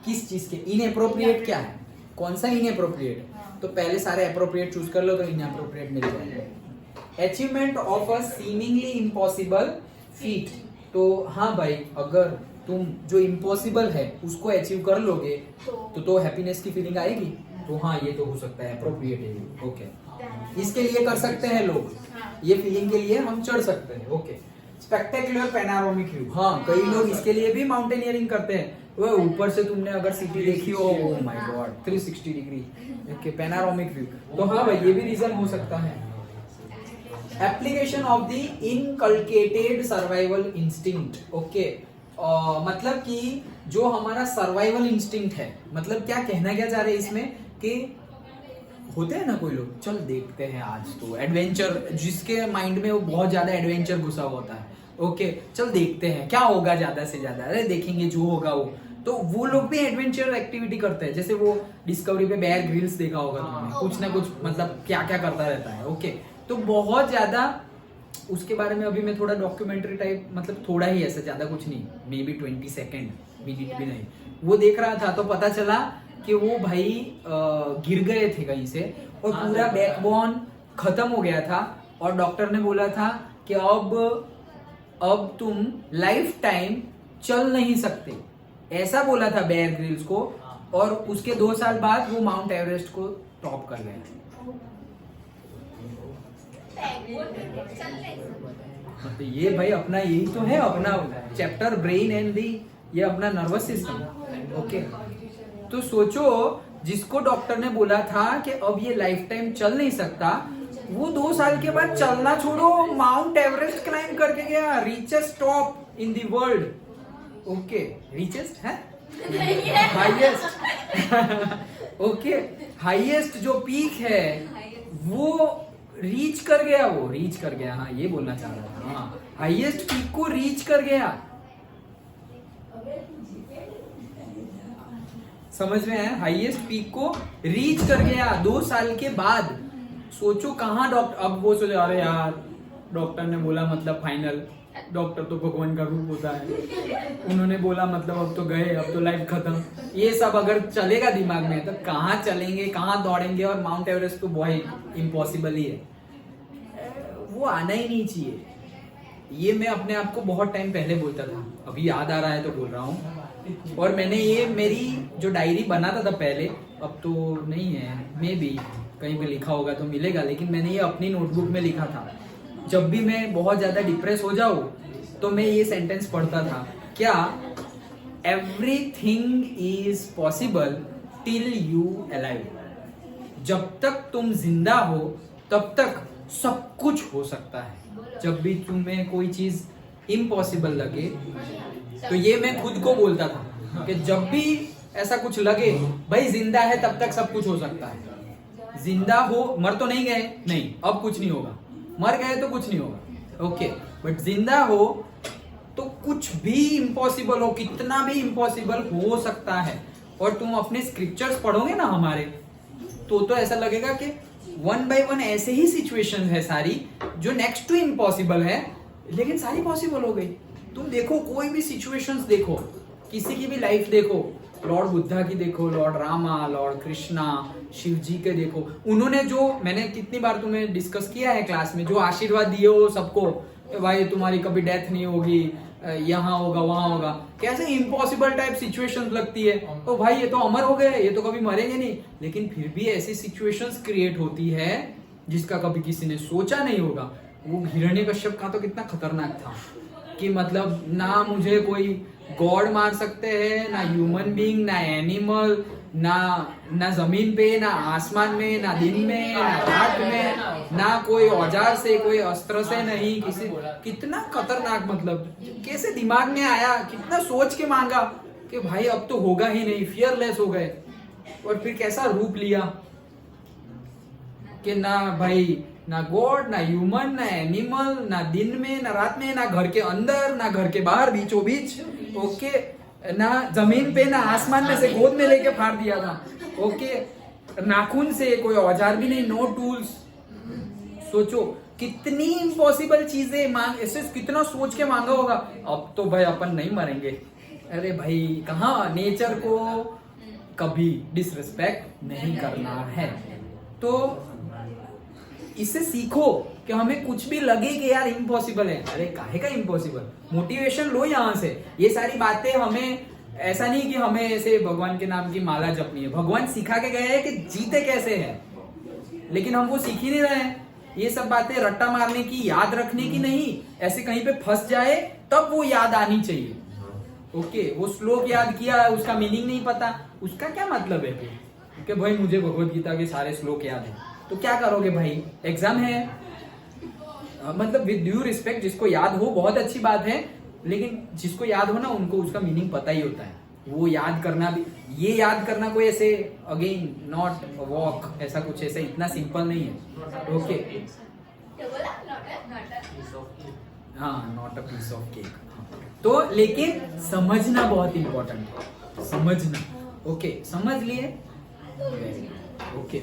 किस चीज के? इनएप्रोप्रिएट क्या है, कौन सा इनएप्रोप्रिएट है? तो पहले सारे अप्रोप्रिएट चूज कर लो तो इनएप्रोप्रिएट मिल जाएगा. Achievement of a seemingly impossible feet. तो हाँ भाई, अगर तुम जो इम्पॉसिबल है उसको अचीव कर लोगे तो हैप्पीनेस की फीलिंग आएगी. तो हाँ, ये तो हो सकता है, अप्रोप्रिएट है. ओके, इसके लिए कर सकते हैं लोग, ये फीलिंग के लिए हम चढ़ सकते हैं. Okay, spectacular panoramic view. हाँ, कई लोग इसके लिए भी माउंटेनियरिंग करते हैं. वो ऊपर से तुमने अगर सिटी देखी हो, oh my God, 360 degree. Okay, panoramic view. तो हाँ भाई, ये भी रीजन हो सकता है. Application of the inculcated survival instinct. Okay, मतलब कि जो हमारा सर्वाइवल इंस्टिंक्ट है, मतलब क्या कहना क्या चाह रहे हैं इसमें कि होते हैं ना कोई लोग, चल देखते हैं आज तो एडवेंचर, जिसके माइंड में वो बहुत ज्यादा एडवेंचर घुसा होता है. ओके, चल देखते हैं क्या होगा ज्यादा से ज्यादा, अरे देखेंगे जो होगा वो. तो वो लोग भी एडवेंचर एक्टिविटी करते हैं. जैसे वो डिस्कवरी पे बेयर ग्रिल्स देखा होगा तुमने, कुछ ना कुछ मतलब क्या क्या करता रहता है. ओके, तो बहुत ज्यादा उसके बारे में अभी मैं थोड़ा डॉक्यूमेंट्री टाइप, मतलब थोड़ा ही, ऐसा ज्यादा कुछ नहीं, मे बी 20 सेकेंड मिनट भी नहीं, वो देख रहा था. तो पता चला कि वो भाई गिर गए थे कहीं से और पूरा बैकबोन खत्म हो गया था. और डॉक्टर ने बोला था कि अब तुम लाइफ टाइम चल नहीं सकते, ऐसा बोला था बेयर ग्रिल्स को. और उसके 2 साल बाद वो माउंट एवरेस्ट को टॉप कर गए. तो ये भाई अपना यही तो है, अपना चैप्टर ब्रेन एंड दी, ये अपना नर्वस सिस्टम. ओके, तो सोचो जिसको डॉक्टर ने बोला था कि अब ये लाइफ टाइम चल नहीं सकता, वो 2 साल के बाद चलना छोड़ो माउंट एवरेस्ट क्लाइंब करके गया, richest top in the world. Okay, richest है, हाईएस्ट. ओके, हाईएस्ट जो पीक है वो रीच कर गया, वो रीच कर गया. हाँ, ये बोलना चाह रहा था. हाँ, हाईएस्ट पीक को रीच कर गया. समझ में है, हाईएस्ट पीक को रीच कर गया 2 साल के बाद. सोचो कहाँ डॉक्टर, अब वो सोचे अरे यार डॉक्टर ने बोला मतलब फाइनल, डॉक्टर तो भगवान का रूप होता है, उन्होंने बोला मतलब अब तो गए, अब तो लाइफ खत्म। ये सब अगर चलेगा दिमाग में तो कहाँ चलेंगे, कहाँ दौड़ेंगे, और माउंट एवरेस्ट तो बहुत इम्पॉसिबल ही है, वो आना ही नहीं चाहिए। ये मैं अपने आप को बहुत टाइम पहले बोलता था, अभी याद आ रहा है तो बोल रहा हूँ। और मैंने ये मेरी जो डायरी बनाता था पहले, अब तो नहीं है, मे बी कहीं पे लिखा होगा तो मिलेगा, लेकिन मैंने ये अपनी नोटबुक में लिखा था। जब भी मैं बहुत ज्यादा डिप्रेस हो जाऊं तो मैं ये सेंटेंस पढ़ता था, क्या everything is possible till you alive. जब तक तुम जिंदा हो तब तक सब कुछ हो सकता है। जब भी तुम्हें कोई चीज इम्पॉसिबल लगे, तो ये मैं खुद को बोलता था कि जब भी ऐसा कुछ लगे, भाई जिंदा है तब तक सब कुछ हो सकता है। जिंदा हो, मर तो नहीं गए, नहीं अब कुछ नहीं होगा, मर गए तो कुछ नहीं होगा, ओके, बट जिंदा हो तो कुछ भी इम्पॉसिबल हो, कितना भी इम्पॉसिबल हो सकता है। और तुम अपने स्क्रिप्चर्स पढ़ोगे ना हमारे, तो ऐसा लगेगा कि 1 by 1 ऐसे ही सिचुएशंस है सारी जो नेक्स्ट टू इम्पॉसिबल है, लेकिन सारी पॉसिबल हो गई। तुम देखो, कोई भी सिचुएशंस देखो, किसी की भी लाइफ देखो, लॉर्ड बुद्धा की देखो, लॉर्ड रामा, लॉर्ड कृष्णा, शिव जी के देखो, उन्होंने जो, मैंने कितनी बार तुम्हें डिस्कस किया है क्लास में, जो आशीर्वाद दिए हो सबको, भाई तुम्हारी कभी डेथ नहीं होगी, यहाँ होगा वहां होगा, कैसे इम्पॉसिबल टाइप सिचुएशंस लगती है, तो भाई ये तो अमर हो गए, ये तो कभी मरेंगे नहीं, लेकिन फिर भी ऐसी सिचुएशंस क्रिएट होती है जिसका कभी किसी ने सोचा नहीं होगा। वो हिरण्यकश्यप का तो कितना खतरनाक था कि मतलब ना मुझे कोई गॉड मार सकते हैं, ना ह्यूमन बीइंग, ना एनिमल, ना जमीन पे, ना आसमान में, ना दिन में, ना रात में, ना कोई औजार से, कोई अस्त्र से नहीं, किसी, कितना खतरनाक, मतलब कैसे दिमाग में आया, कितना सोच के मांगा कि भाई अब तो होगा ही नहीं, फियरलेस हो गए। और फिर कैसा रूप लिया कि ना भाई, ना गॉड, ना ह्यूमन, ना एनिमल, ना दिन में, ना रात में, ना घर के अंदर, ना घर के बाहर, बीचों बीच, ओके, ना जमीन पे, ना आसमान में से गोद में लेके फाड़ दिया था, ओके, नाखून से, कोई औजार भी नहीं, नो टूल्स। सोचो कितनी इम्पॉसिबल चीजें मांग, ऐसे कितना सोच के मांगा होगा। अब तो भाई अपन नहीं मरेंगे, अरे भाई कहाँ, नेचर को कभी डिसरिस्पेक्ट नहीं करना है। तो इससे सीखो कि हमें कुछ भी लगे कि यार इम्पॉसिबल है, अरे काहे का इम्पॉसिबल, मोटिवेशन लो यहाँ से। ये सारी बातें हमें, ऐसा नहीं कि हमें ऐसे भगवान के नाम की माला जपनी है, भगवान सिखा के गए हैं कि जीते कैसे है, लेकिन हम वो सीख ही नहीं रहे हैं। ये सब बातें रट्टा मारने की, याद रखने की नहीं, ऐसे कहीं पे फंस जाए तब वो याद आनी चाहिए, ओके। वो श्लोक याद किया, उसका मीनिंग नहीं पता, उसका क्या मतलब है कि भाई मुझे भगवत गीता के सारे श्लोक याद है, तो क्या करोगे भाई, एग्जाम है। मतलब विद ड्यू रिस्पेक्ट, जिसको याद हो बहुत अच्छी बात है, लेकिन जिसको याद हो ना, उनको उसका मीनिंग पता ही होता है। वो याद करना भी, ये याद करना कोई ऐसे अगेन नॉट वॉक, ऐसा कुछ ऐसा इतना सिंपल नहीं है, ओके। हाँ, not a piece of cake. तो लेकिन समझना बहुत इंपॉर्टेंट है, समझना, ओके, समझ लिए, ओके,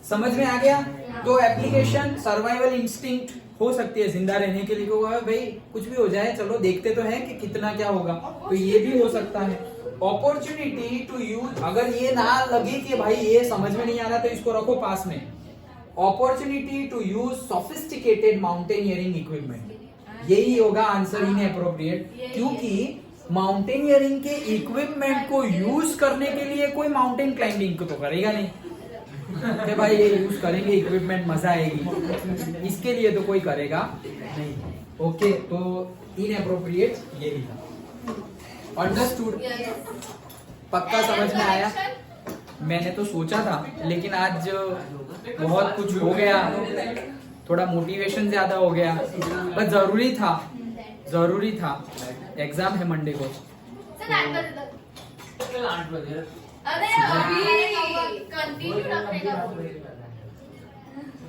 समझ में आ गया। तो एप्लीकेशन सर्वाइवल इंस्टिंक्ट हो सकती है जिंदा रहने के लिए, भाई कुछ भी हो जाए, चलो देखते तो है कि कितना क्या होगा, तो ये भी हो सकता है। अपॉर्चुनिटी टू यूज, अगर ये ना लगे कि भाई ये समझ में नहीं आ रहा, तो इसको रखो पास में। Opportunity to use sophisticated mountaineering equipment, यही होगा आंसर इनएप्रोप्रिएट, क्योंकि माउंटेनियरिंग के इक्विपमेंट को यूज करने के लिए कोई माउंटेन क्लाइंबिंग तो करेगा नहीं कि भाई ये यूज करेंगे इक्विपमेंट, मजा आएगी, इसके लिए तो कोई करेगा नहीं, ओके। तो इनएप्रोप्रिएट यही था। अंडरस्टूड, पक्का समझ में आया। मैंने तो सोचा था, लेकिन आज बहुत कुछ हो गया, थोड़ा मोटिवेशन ज्यादा हो गया, पर जरूरी था, जरूरी था। एग्जाम है मंडे को, कल 8 बजे। अरे अभी कंटिन्यू रखने का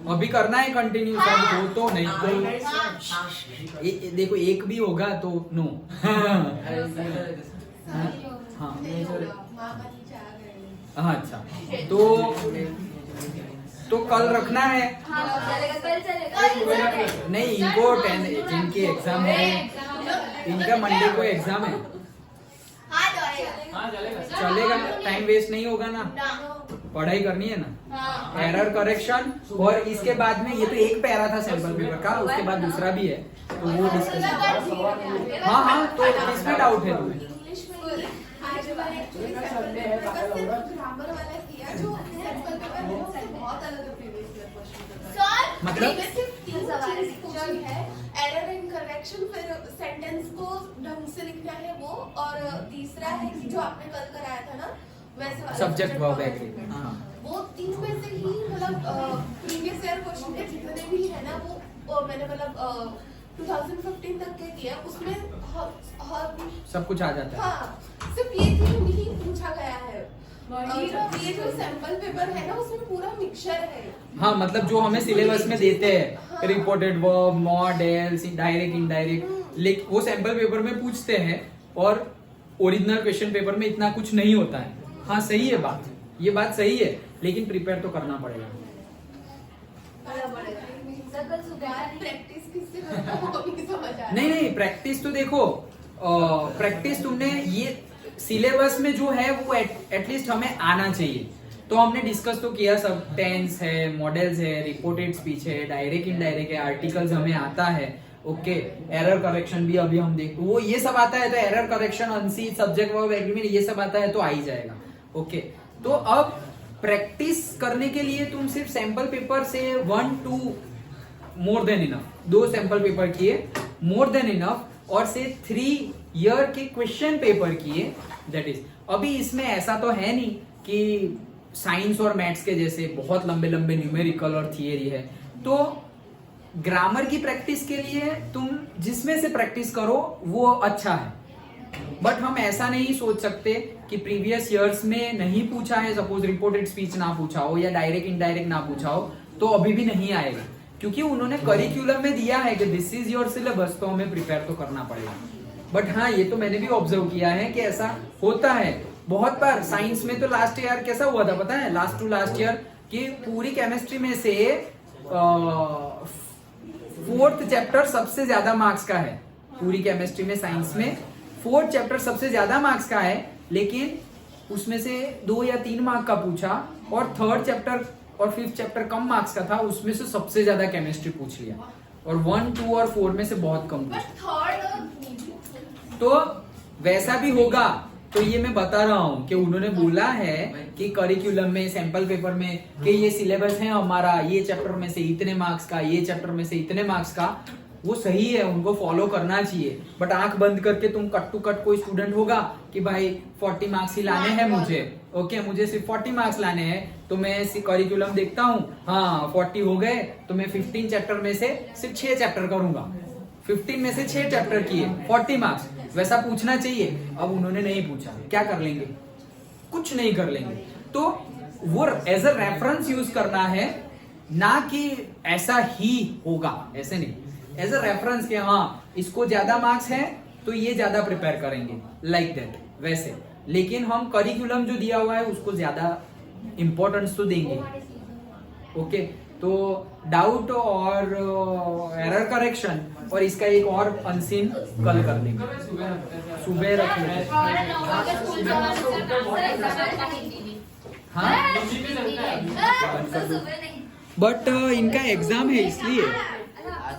अभी करना है कंटिन्यू, सब हो तो नहीं तो देखो एक भी होगा तो नो। हाँ, अच्छा, तो कल रखना है। हाँ चलेगा, कल चलेगा। नहीं, इनको जिनकी एग्जाम है, इनका मंडे को एग्जाम है, हाँ चलेगा। चलेगा, टाइम वेस्ट नहीं होगा ना, पढ़ाई करनी है ना। एरर करेक्शन, और इसके बाद में ये तो एक पैरा था सैंपल पेपर का, उसके बाद दूसरा भी है, तो वो डिस्कस। हाँ हाँ, तो किसमें डाउट है तुम्हें? इंग्लिश में आज वाला एक्चुअली ग्रामर वाला किया जो सैंपल पेपर है उससे बहुत अलग है प्रीवियस ईयर क्वेश्चन पेपर। मतलब? प्रीवियस ईयर 3 सवाल पूछी है, एरर एंड करेक्शन, फिर सेंटेंस को ढंग से लिखना है वो, और तीसरा है कि जो आपने कल कराया था ना वैसे वाला सब्जेक्ट वर्ब एग्रीमेंट। हाँ, वो 3 में से ही मतलब प्रीवियस ईयर क्वेश्चन के जितने भी है ना वो मैंने मतलब 2015 तक के किया, उसमें हर सब कुछ आ जाता है। हाँ सिर्फ ये 3 ही पूछा गया है। ये जो सैंपल पेपर है ना उसमें पूरा मिक्सचर है। हाँ, मतलब जो हमें सिलेबस में देते हैं, reported verb, models, direct indirect, लेकिन वो सैंपल पेपर में पूछते हैं, और ओरिजिनल क्वेश्चन पेपर में इतना कुछ नहीं होता है। हाँ सही है बात, ये बात सही है, लेकिन प्रिपेयर तो करना पड़ेगा। कल सुबह प्रैक्टिस किससे करता हूँ वो भी समझ आ रहा है। नहीं, प्रैक्टिस तो देखो, प्रैक्टिस तुमने ये सिलेबस में जो है वो एटलीस्ट हमें आना चाहिए। तो हमने डिस्कस तो किया सब, टेंस है, मॉडल्स है, रिपोर्टेड स्पीच है, डायरेक्ट इनडायरेक्ट है, आर्टिकल्स हमें आता है। ओके, एरर करेक्शन भी अभी हम देख, वो ये सब आता है, तो error correction, unseen, subject verb agreement, ये सब आता है तो आ ही जाएगा। ओके, तो अब प्रैक्टिस करने के लिए तुम सिर्फ सैंपल पेपर से 1 2 more than enough, 2 sample paper किए मोर देन इनफ, और से 3 ईयर के क्वेश्चन पेपर किए, दैट इज। अभी इसमें ऐसा तो है नहीं कि साइंस और मैथ्स के जैसे बहुत लंबे लंबे न्यूमेरिकल और थियरी है, तो ग्रामर की प्रैक्टिस के लिए तुम जिसमें से प्रैक्टिस करो वो अच्छा है। बट हम ऐसा नहीं सोच सकते कि प्रीवियस ईयर्स में नहीं पूछा है, सपोज रिपोर्टेड स्पीच ना पूछा हो या डायरेक्ट इनडायरेक्ट ना पूछा हो, तो अभी भी नहीं आएगा, क्योंकि उन्होंने करिकुलम में दिया है कि दिस इज योर सिलेबस, तो हमें प्रिपेयर तो करना पड़ेगा। बट हाँ, ये तो मैंने भी ऑब्जर्व किया है कि ऐसा होता है बहुत बार। साइंस में तो लास्ट ईयर कैसा हुआ था पता है, लास्ट टू लास्ट ईयर कि पूरी केमिस्ट्री में से 4th चैप्टर सबसे ज्यादा मार्क्स का है, पूरी केमिस्ट्री में, साइंस में 4th चैप्टर सबसे ज्यादा मार्क्स का है, लेकिन उसमें से 2 या 3 मार्क का पूछा, और 3rd चैप्टर और 5th चैप्टर कम मार्क्स का था, उसमें से सबसे ज्यादा केमिस्ट्री पूछ लिया, और 1 2 और 4 में से बहुत कम पूछा। तो वैसा भी होगा, तो ये मैं बता रहा हूँ कि उन्होंने बोला है कि करिकुलम में, सैंपल पेपर में, कि ये सिलेबस है हमारा, ये चैप्टर में से इतने मार्क्स का, ये चैप्टर में से इतने मार्क्स का, वो सही है, उनको फॉलो करना चाहिए। बट आंख बंद करके तुम कट टू कट, कोई स्टूडेंट होगा कि भाई 40 मार्क्स ही लाने हैं मुझे, ओके, मुझे सिर्फ 40 मार्क्स लाने हैं, तो मैं करिकुलम देखता हूँ, हाँ 40 हो गए, तो मैं 15 चैप्टर में से सिर्फ 6 चैप्टर करूंगा, 15 में से 6 चैप्टर किए, 40 मार्क्स, वैसा पूछना चाहिए। अब उन्होंने नहीं पूछा, क्या कर लेंगे? कुछ नहीं कर लेंगे। तो वो एज अ रेफरेंस यूज करना है, ना कि ऐसा ही होगा, ऐसे नहीं, एज अ रेफरेंस के हाँ इसको ज्यादा मार्क्स है तो ये ज्यादा प्रिपेयर करेंगे, लाइक दैट, वैसे। लेकिन हम करिकुलम जो दिया हुआ है उसको ज्यादा इंपॉर्टेंस तो देंगे। ओके, तो डाउट और एरर करेक्शन और इसका एक और अनसीन कल कर देंगे, सुबह रख लेंगे। हाँ, सुबह नहीं, बट इनका एग्जाम है इसलिए